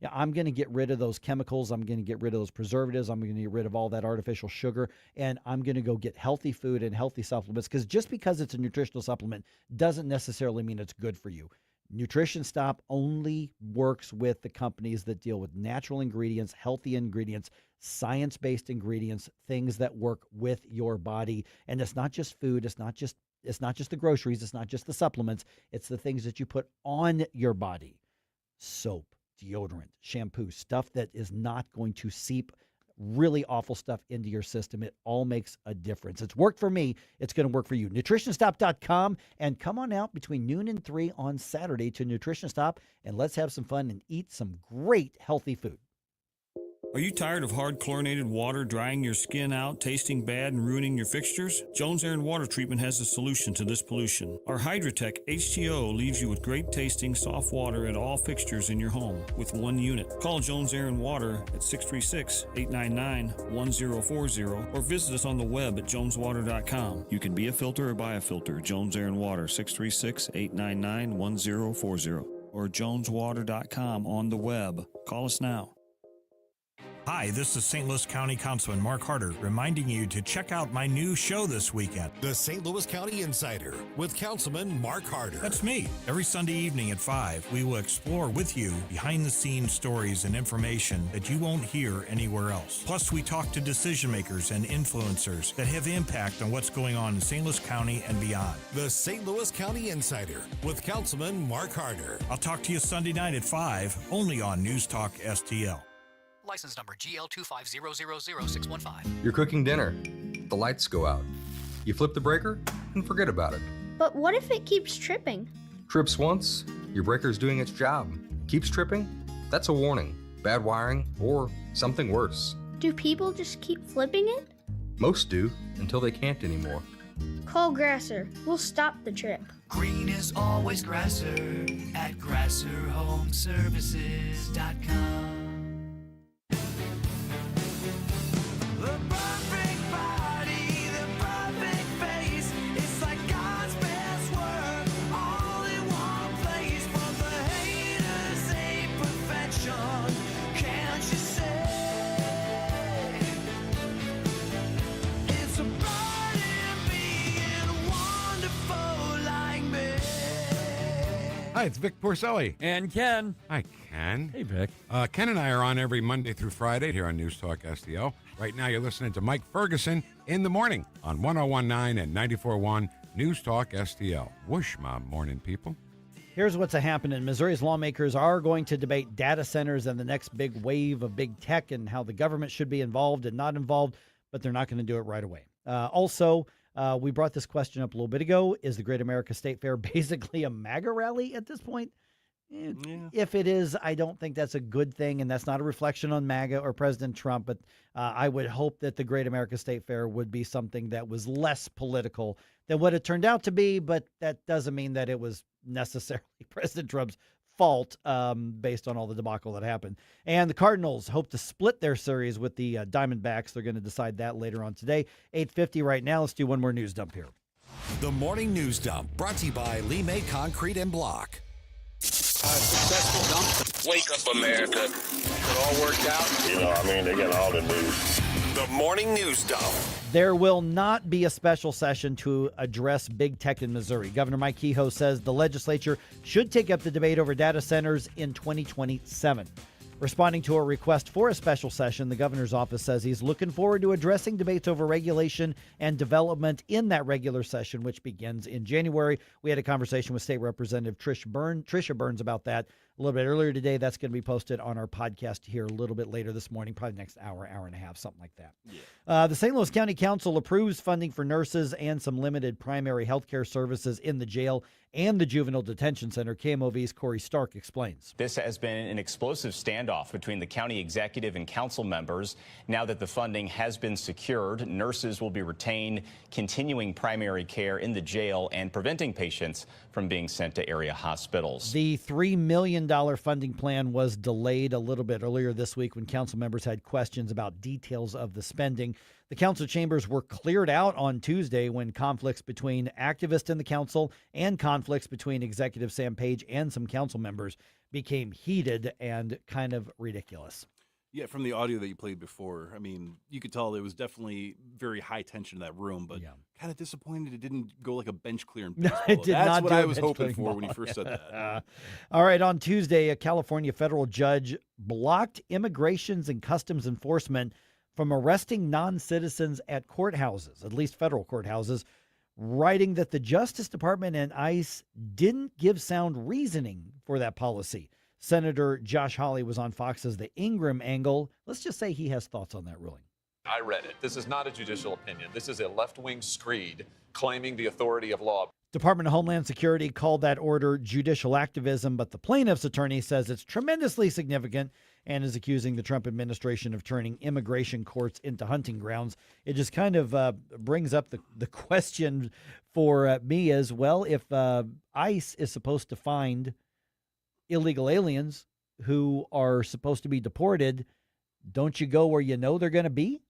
Yeah, I'm going to get rid of those chemicals. I'm going to get rid of those preservatives. I'm going to get rid of all that artificial sugar, and I'm going to go get healthy food and healthy supplements, because just because it's a nutritional supplement doesn't necessarily mean it's good for you. Nutrition Stop only works with the companies that deal with natural ingredients, healthy ingredients, science-based ingredients, things that work with your body. And it's not just food. It's not just the groceries. It's not just the supplements. It's the things that you put on your body. Soap, deodorant, shampoo, stuff that is not going to seep really awful stuff into your system. It all makes a difference. It's worked for me. It's going to work for you. NutritionStop.com, and come on out between noon and 3 on Saturday to Nutrition Stop, and let's have some fun and eat some great healthy food. Are you tired of hard chlorinated water drying your skin out, tasting bad, and ruining your fixtures? Jones Air and Water Treatment has a solution to this pollution. Our Hydratech H2O leaves you with great tasting, soft water at all fixtures in your home with one unit. Call Jones Air and Water at 636-899-1040 or visit us on the web at joneswater.com. You can be a filter or buy a filter. Jones Air and Water, 636-899-1040 or joneswater.com on the web. Call us now. Hi, this is St. Louis County Councilman Mark Harder reminding you to check out my new show this weekend. The St. Louis County Insider with Councilman Mark Harder. That's me. Every Sunday evening at 5, we will explore with you behind-the-scenes stories and information that you won't hear anywhere else. Plus, we talk to decision makers and influencers that have impact on what's going on in St. Louis County and beyond. The St. Louis County Insider with Councilman Mark Harder. I'll talk to you Sunday night at 5, only on News Talk STL. License number GL2500615. You're cooking dinner. The lights go out. You flip the breaker and forget about it. But what if it keeps tripping? Trips once, your breaker's doing its job. Keeps tripping? That's a warning. Bad wiring or something worse. Do people just keep flipping it? Most do, until they can't anymore. Call Grasser. We'll stop the trip. Green is always Grasser at GrasserHomeservices.com. Hi, it's Vic Porcelli. And Ken. Hi, Ken. Hey, Vic. Ken and I are on every Monday through Friday here on News Talk STL. Right now, you're listening to Mike Ferguson in the morning on 101.9 and 94.1 News Talk STL. Whoosh, my morning people. Here's what's happening. Missouri's lawmakers are going to debate data centers and the next big wave of big tech and how the government should be involved and not involved, but they're not going to do it right away. We brought this question up a little bit ago. Is the Great America State Fair basically a MAGA rally at this point? Yeah. If it is, I don't think that's a good thing, and that's not a reflection on MAGA or President Trump, but I would hope that the Great America State Fair would be something that was less political than what it turned out to be, but that doesn't mean that it was necessarily President Trump's fault based on all the debacle that happened. And the Cardinals hope to split their series with the Diamondbacks. They're going to decide that later on today. 8:50 right now. Let's do one more news dump here. The Morning News Dump, brought to you by Lee May Concrete and Block. Successful dump. Wake up, America. It all worked out. They got all the news. The morning news stuff. There will not be a special session to address big tech in Missouri. Governor Mike Kehoe says the legislature should take up the debate over data centers in 2027. Responding to a request for a special session, the governor's office says he's looking forward to addressing debates over regulation and development in that regular session, which begins in January. We had a conversation with State Representative Tricia Byrnes about that a little bit earlier today. That's going to be posted on our podcast here a little bit later this morning, probably next hour and a half, something like that. Yeah. The St. Louis County Council approves funding for nurses and some limited primary health care services in the jail and the Juvenile Detention Center. KMOV's Corey Stark explains. This has been an explosive standoff between the county executive and council members. Now that the funding has been secured, nurses will be retained, continuing primary care in the jail and preventing patients from being sent to area hospitals. The $3 million funding plan was delayed a little bit earlier this week when council members had questions about details of the spending. The council chambers were cleared out on Tuesday when conflicts between activists in the council and conflicts between Executive Sam Page and some council members became heated and kind of ridiculous. Yeah, from the audio that you played before, I mean, you could tell it was definitely very high tension in that room, but kind of disappointed it didn't go like a bench clear in baseball. It did That's not what do I a was bench hoping clearing for when ball. you first said that. All right, on Tuesday, a California federal judge blocked Immigrations and Customs Enforcement from arresting non-citizens at courthouses, at least federal courthouses, writing that the Justice Department and ICE didn't give sound reasoning for that policy. Senator Josh Hawley was on Fox's The Ingram Angle. Let's just say he has thoughts on that ruling. I read it. This is not a judicial opinion. This is a left-wing screed claiming the authority of law. Department of Homeland Security called that order judicial activism, but the plaintiff's attorney says it's tremendously significant and is accusing the Trump administration of turning immigration courts into hunting grounds. It just kind of brings up the question for me as well. If ICE is supposed to find illegal aliens who are supposed to be deported, don't you go where you know they're going to be?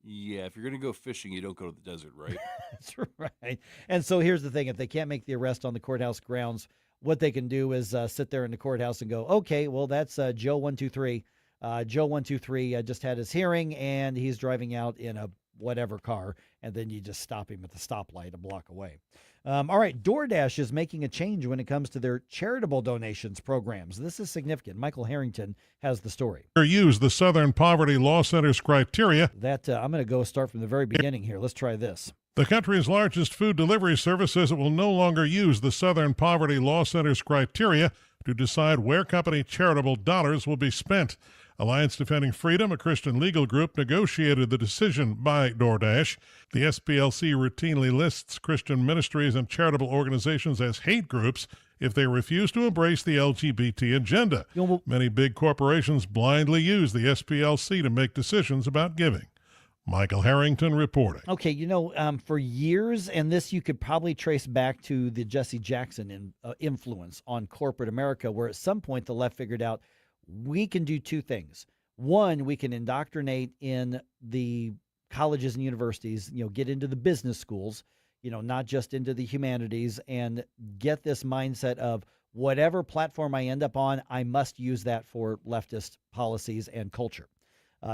Yeah, if you're going to go fishing, you don't go to the desert, right? That's right. And so here's the thing. If they can't make the arrest on the courthouse grounds, what they can do is sit there in the courthouse and go, okay, well, that's Joe 123. Joe 123 just had his hearing, and he's driving out in a whatever car, and then you just stop him at the stoplight a block away. All right, DoorDash is making a change when it comes to their charitable donations programs. This is significant. Michael Harrington has the story. Use the Southern Poverty Law Center's criteria. I'm going to go start from the very beginning here. Let's try this. The country's largest food delivery service says it will no longer use the Southern Poverty Law Center's criteria to decide where company charitable dollars will be spent. Alliance Defending Freedom, a Christian legal group, negotiated the decision by DoorDash. The SPLC routinely lists Christian ministries and charitable organizations as hate groups if they refuse to embrace the LGBT agenda. Many big corporations blindly use the SPLC to make decisions about giving. Michael Harrington reporting. Okay, for years, and this you could probably trace back to the Jesse Jackson influence on corporate America, where at some point the left figured out we can do two things. One, we can indoctrinate in the colleges and universities, get into the business schools, not just into the humanities, and get this mindset of whatever platform I end up on, I must use that for leftist policies and culture.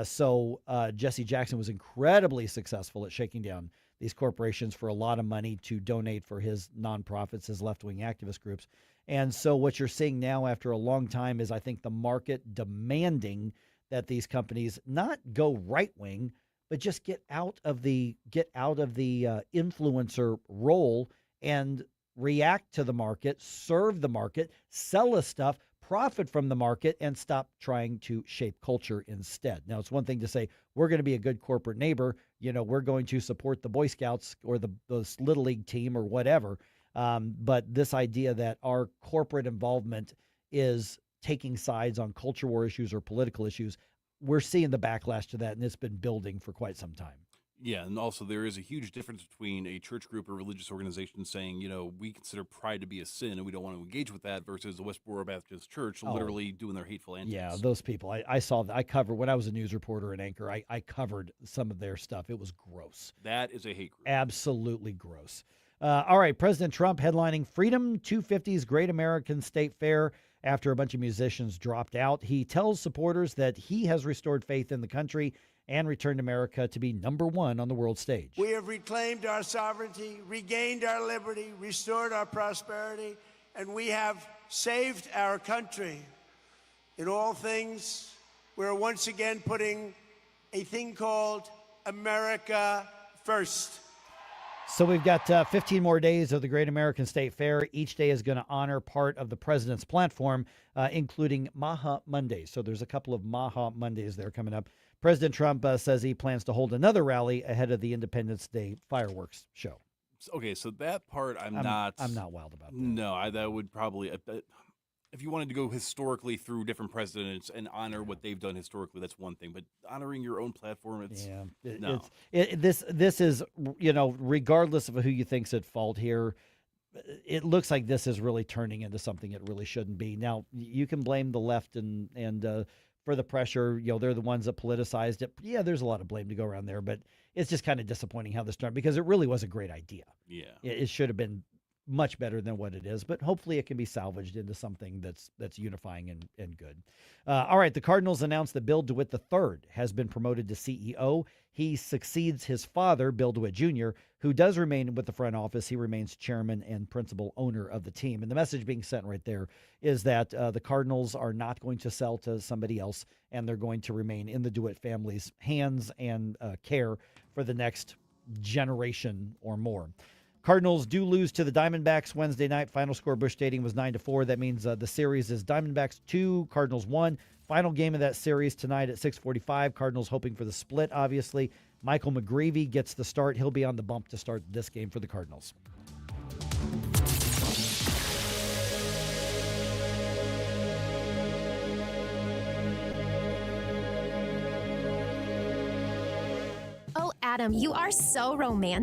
So Jesse Jackson was incredibly successful at shaking down these corporations for a lot of money to donate for his nonprofits, his left-wing activist groups. And so what you're seeing now after a long time is, I think, the market demanding that these companies not go right-wing, but just get out of the influencer role and react to the market, serve the market, sell us stuff, profit from the market, and stop trying to shape culture instead. Now, it's one thing to say, we're going to be a good corporate neighbor. We're going to support the Boy Scouts or the Little League team or whatever. But this idea that our corporate involvement is taking sides on culture war issues or political issues, we're seeing the backlash to that, and it's been building for quite some time. Yeah, and also there is a huge difference between a church group or religious organization saying, we consider pride to be a sin and we don't want to engage with that, versus the Westboro Baptist Church literally doing their hateful antics. Yeah, those people. I saw that. I covered, when I was a news reporter and anchor, I covered some of their stuff. It was gross. That is a hate group. Absolutely gross. All right, President Trump headlining Freedom 250's Great American State Fair after a bunch of musicians dropped out. He tells supporters that he has restored faith in the country and returned America to be number one on the world stage. We have reclaimed our sovereignty, regained our liberty, restored our prosperity, and we have saved our country. In all things, we're once again putting a thing called America first. So we've got 15 more days of the Great American State Fair. Each day is going to honor part of the president's platform, including Maha Mondays. So there's a couple of Maha Mondays there coming up. President Trump says he plans to hold another rally ahead of the Independence Day fireworks show. Okay, so that part I'm not wild about that. No, that would probably if you wanted to go historically through different presidents and honor what they've done historically, that's one thing. But honoring your own platform, this is, regardless of who you think's at fault here, it looks like this is really turning into something it really shouldn't be. Now, you can blame the left and for the pressure. They're the ones that politicized it. Yeah, there's a lot of blame to go around there, but it's just kind of disappointing how this turned, because it really was a great idea. Yeah, it should have been much better than what it is, but hopefully it can be salvaged into something that's unifying and good. All right, the Cardinals announced that Bill DeWitt III has been promoted to CEO. He succeeds his father, Bill DeWitt Jr., who does remain with the front office. He remains chairman and principal owner of the team. And the message being sent right there is that the Cardinals are not going to sell to somebody else, and they're going to remain in the DeWitt family's hands and care for the next generation or more. Cardinals do lose to the Diamondbacks Wednesday night. Final score, Busch Stadium, was 9-4. That means the series is Diamondbacks 2, Cardinals 1. Final game of that series tonight at 6:45. Cardinals hoping for the split, obviously. Michael McGreevy gets the start. He'll be on the bump to start this game for the Cardinals. Oh, Adam, you are so romantic.